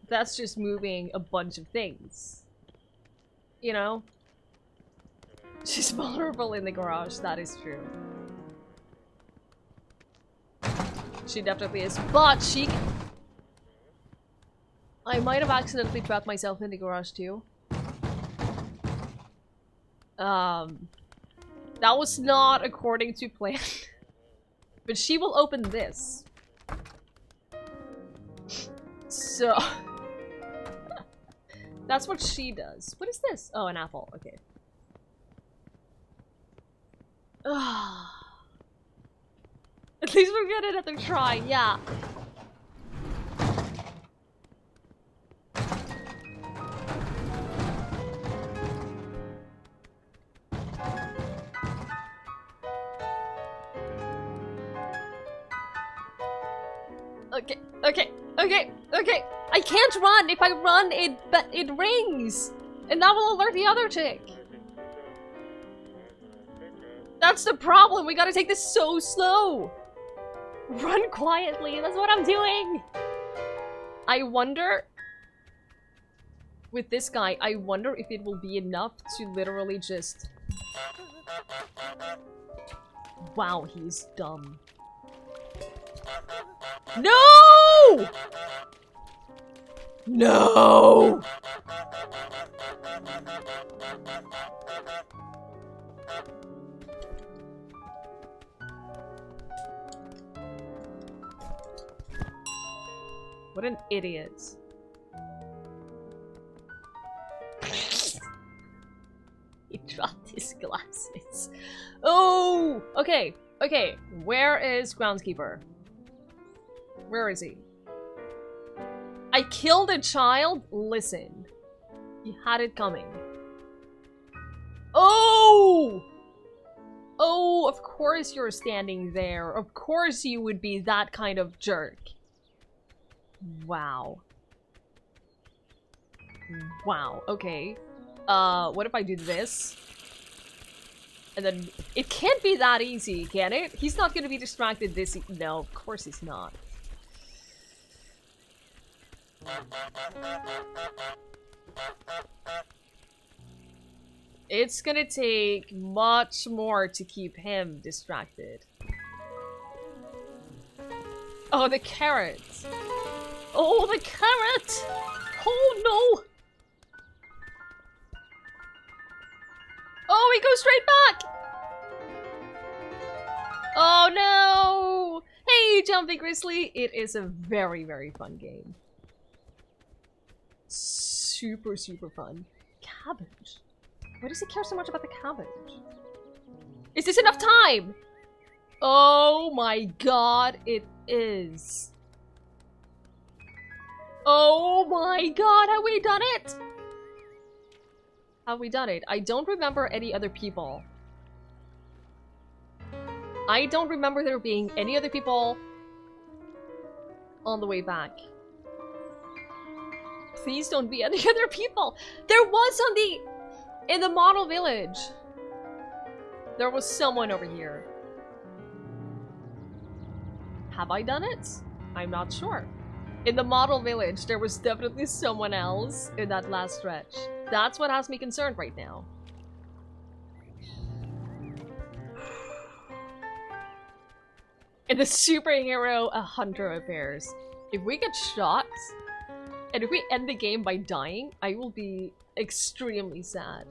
That's just moving a bunch of things. You know? She's vulnerable in the garage, that is true. She definitely is, but she... I might have accidentally trapped myself in the garage too. That was not according to plan. But she will open this. So... That's what she does. What is this? Oh, an apple. Okay. At least we're good at another try, yeah. Okay. I can't run. If I run, it rings, and that will alert the other chick. That's the problem. We gotta take this so slow. Run quietly. That's what I'm doing. I wonder, with this guy, I wonder if it will be enough to literally just... Wow, he's dumb. No! No! What an idiot. He dropped his glasses. Oh! Okay, okay. Where is Groundskeeper? Where is he? I killed a child? Listen. He had it coming. Oh! Oh, of course you're standing there. Of course you would be that kind of jerk. Wow. Wow, okay. What if I do this? And then... It can't be that easy, can it? He's not gonna be distracted this no, of course he's not. It's gonna take much more to keep him distracted. Oh, the carrot! Oh, the carrot! Oh, no! Oh, he goes straight back! Oh, no! Hey, Jumpy Grizzly! It is a very, very fun game. Super, super fun. Cabbage? Why does he care so much about the cabbage? Is this enough time? Oh my god, it is. Oh my god, have we done it? Have we done it? I don't remember any other people. I don't remember there being any other people on the way back. Please don't be any other people. There was on in the model village. There was someone over here. Have I done it? I'm not sure. In the model village, there was definitely someone else in that last stretch. That's what has me concerned right now. In the superhero, a hunter appears. If we get shot, and if we end the game by dying, I will be extremely sad.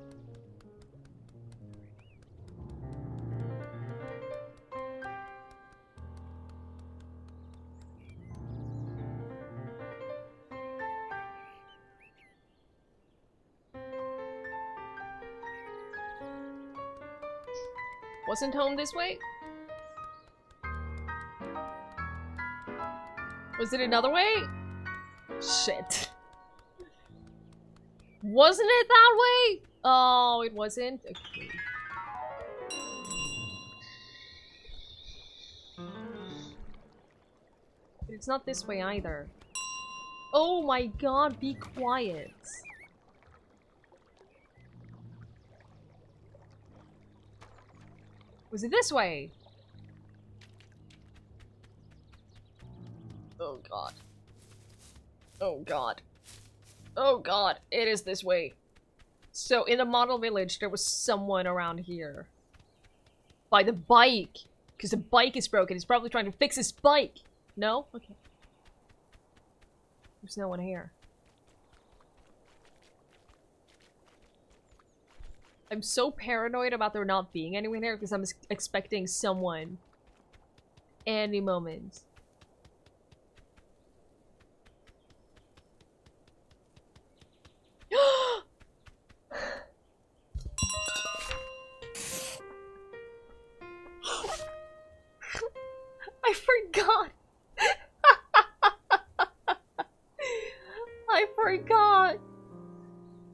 Wasn't home this way? Was it another way? Shit. Wasn't it that way? Oh, it wasn't? Okay. It's not this way either. Oh my god, be quiet. Was it this way? Oh god. Oh god. Oh god, it is this way. So in the model village, there was someone around here. By the bike. Because the bike is broken. He's probably trying to fix his bike. No? Okay. There's no one here. I'm so paranoid about there not being anyone here because I'm expecting someone any moment. I forgot. I forgot.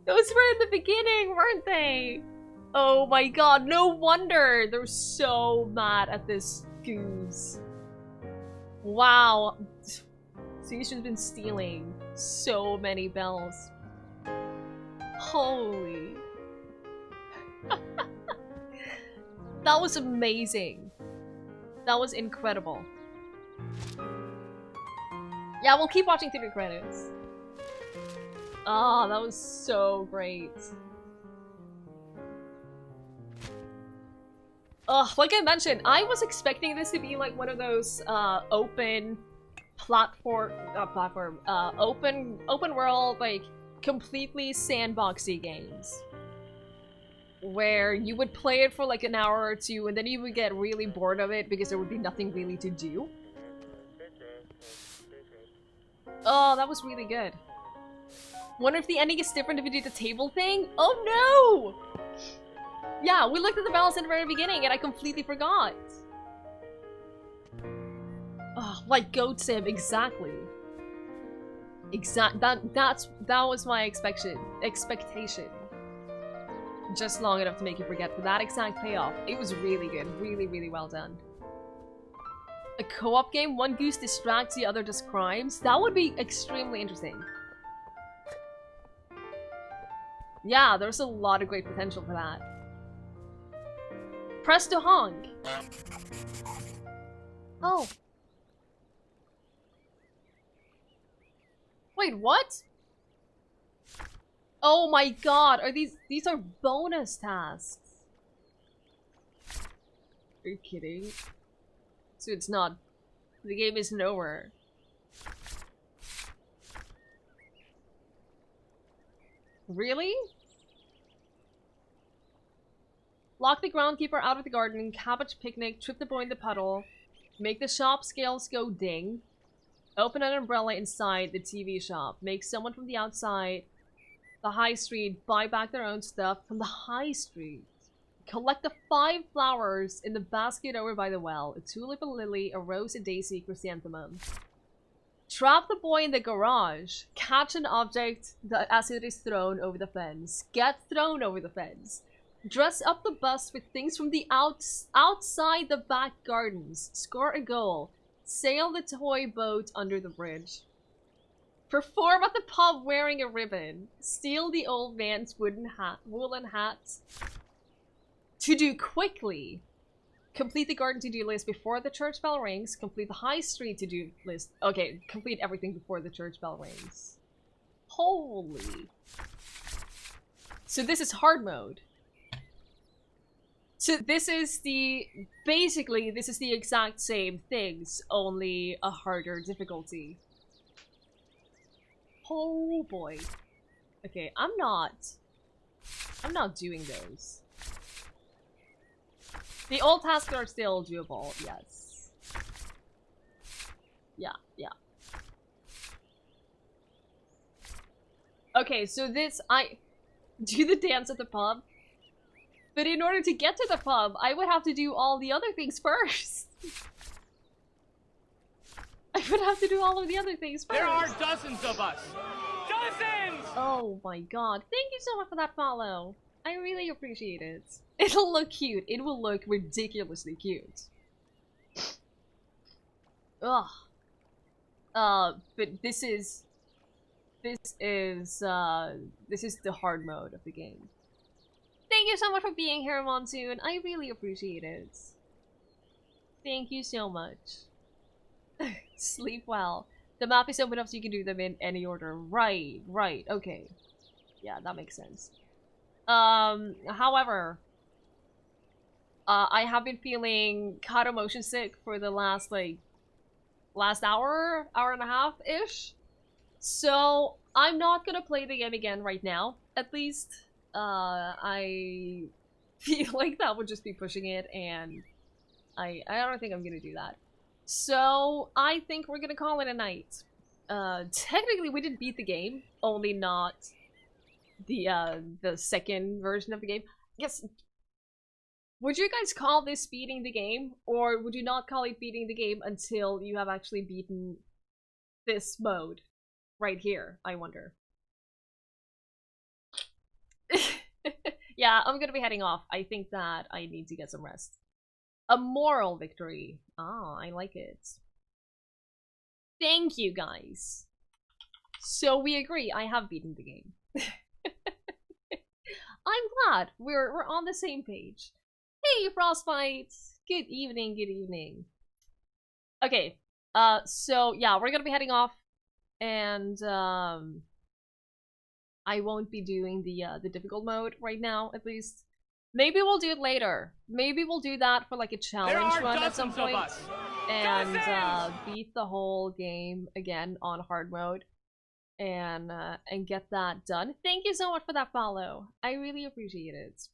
Those were in the beginning, weren't they? Oh my god, no wonder they're so mad at this Goose. Wow. Sushi's been stealing so many bells. Holy. That was amazing. That was incredible. Yeah, we'll keep watching through the credits. Ah, that was so great. Ugh, like I mentioned, I was expecting this to be like one of those open open world, like completely sandboxy games. Where you would play it for like an hour or two and then you would get really bored of it because there would be nothing really to do. Oh, that was really good. Wonder if the ending is different if you do the table thing? Oh no! Yeah, we looked at the balance in the very beginning and I completely forgot. Oh, like Goat Sim, exactly. That was my expectation. Just long enough to make you forget for that exact payoff. It was really good. Really, really well done. A co-op game, one Goose distracts, the other does crimes. That would be extremely interesting. Yeah, there's a lot of great potential for that. Press to honk. Oh. Wait, what? Oh my god, are these are bonus tasks? Are you kidding? So it's not, the game isn't over. Really? Lock the groundkeeper out of the garden, cabbage picnic, trip the boy in the puddle, make the shop scales go ding, open an umbrella inside the TV shop, make someone from the outside the high street buy back their own stuff from the high street. Collect the 5 flowers in the basket over by the well. A tulip, a lily, a rose, a daisy, chrysanthemum. Trap the boy in the garage. Catch an object as it is thrown over the fence. Get thrown over the fence. Dress up the bus with things from the outside the back gardens. Score a goal. Sail the toy boat under the bridge. Perform at the pub wearing a ribbon. Steal the old man's woolen hat. To do quickly. Complete the garden to-do list before the church bell rings. Complete the high street to-do list. Okay, complete everything before the church bell rings. Holy. So this is hard mode. So this is the... Basically, this is the exact same things, only a harder difficulty. Oh boy. Okay, I'm not doing those. The old tasks are still doable, yes. Yeah. Okay, so this, I do the dance at the pub. But in order to get to the pub, I would have to do all the other things first. I would have to do all of the other things first. There are dozens of us. Dozens! Oh my god. Thank you so much for that follow. I really appreciate it. It'll look cute. It will look ridiculously cute. Ugh. But this is the hard mode of the game. Thank you so much for being here, Monsoon. I really appreciate it. Thank you so much. Sleep well. The map is open up so you can do them in any order. Right, okay. Yeah, that makes sense. However, I have been feeling kind of motion sick for the last hour and a half-ish. So, I'm not gonna play the game again right now, at least. I feel like that would just be pushing it, and I don't think I'm gonna do that. So, I think we're gonna call it a night. Technically we didn't beat the game, only not the second version of the game. Yes. Would you guys call this beating the game, or would you not call it beating the game until you have actually beaten this mode right here, I wonder? Yeah, I'm gonna be heading off. I think that I need to get some rest. A moral victory. Ah, I like it. Thank you, guys. So we agree, I have beaten the game. I'm glad we're on the same page. Hey, Frostbite! Good evening, good evening. Okay, so yeah, we're gonna be heading off, and I won't be doing the difficult mode right now, at least. Maybe we'll do it later. Maybe we'll do that for like a challenge run at some point, and beat the whole game again on hard mode, and get that done. Thank you so much for that follow. I really appreciate it.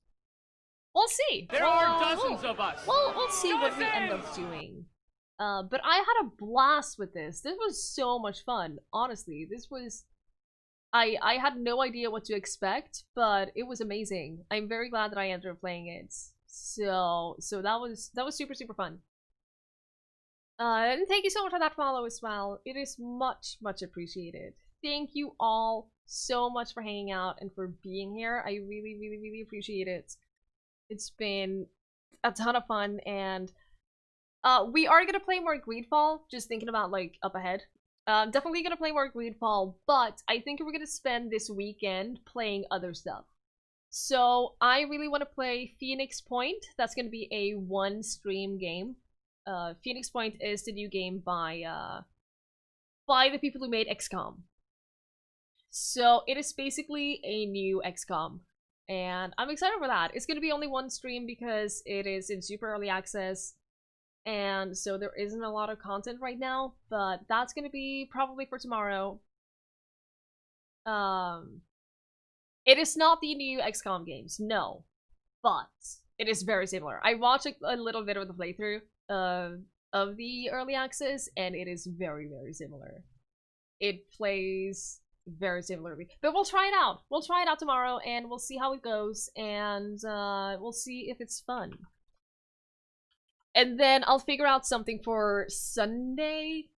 We'll see. There are dozens of us. We'll see what we end up doing. But I had a blast with this. This was so much fun. Honestly, this was. I had no idea what to expect, but it was amazing. I'm very glad that I ended up playing it. So that was super fun. And thank you so much for that follow as well. It is much appreciated. Thank you all so much for hanging out and for being here. I really appreciate it. It's been a ton of fun, and we are gonna play more Greedfall, just thinking about like up ahead. Definitely gonna play more Greedfall, but I think we're gonna spend this weekend playing other stuff. So I really want to play Phoenix Point. That's gonna be a one-stream game. Phoenix Point is the new game by the people who made XCOM. So it is basically a new XCOM, and I'm excited for that. It's gonna be only one stream because it is in super early access, and so there isn't a lot of content right now, but that's gonna be probably for tomorrow. It is not the new XCOM games, no, but it is very similar. I watched a little bit of the playthrough of the early access, and it is very similar. It plays very similarly, but we'll try it out. We'll try it out tomorrow, and we'll see how it goes, and we'll see if it's fun. And then I'll figure out something for Sunday.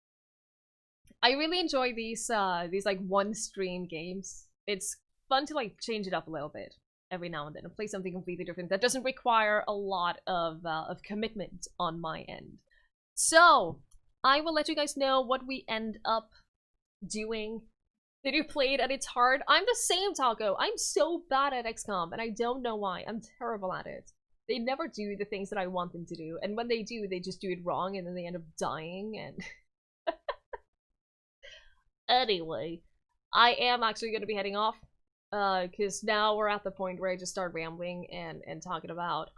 I really enjoy these like one-stream games. It's fun to like change it up a little bit every now and then and play something completely different that doesn't require a lot of commitment on my end. So I will let you guys know what we end up doing. Did you play it and it's hard? I'm the same, Taco. I'm so bad at XCOM, and I don't know why. I'm terrible at it. They never do the things that I want them to do, and when they do, they just do it wrong, and then they end up dying, and... Anyway, I am actually going to be heading off, because now we're at the point where I just start rambling and talking about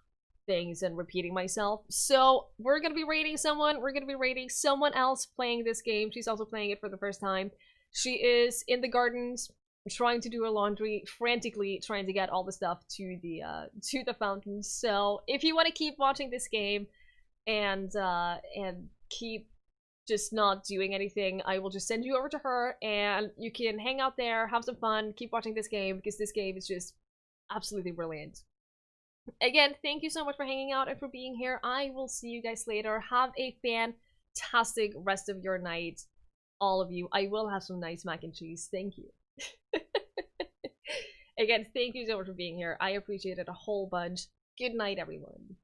things and repeating myself. So, we're going to be rating someone, we're going to be rating someone else playing this game. She's also playing it for the first time. She is in the gardens, trying to do her laundry, frantically trying to get all the stuff to the fountain. So, if you want to keep watching this game and keep just not doing anything, I will just send you over to her, and you can hang out there, have some fun, keep watching this game, because this game is just absolutely brilliant. Again, thank you so much for hanging out and for being here. I will see you guys later. Have a fantastic rest of your night, all of you. I will have some nice mac and cheese. Thank you. Again, thank you so much for being here. I appreciate it a whole bunch. Good night, everyone.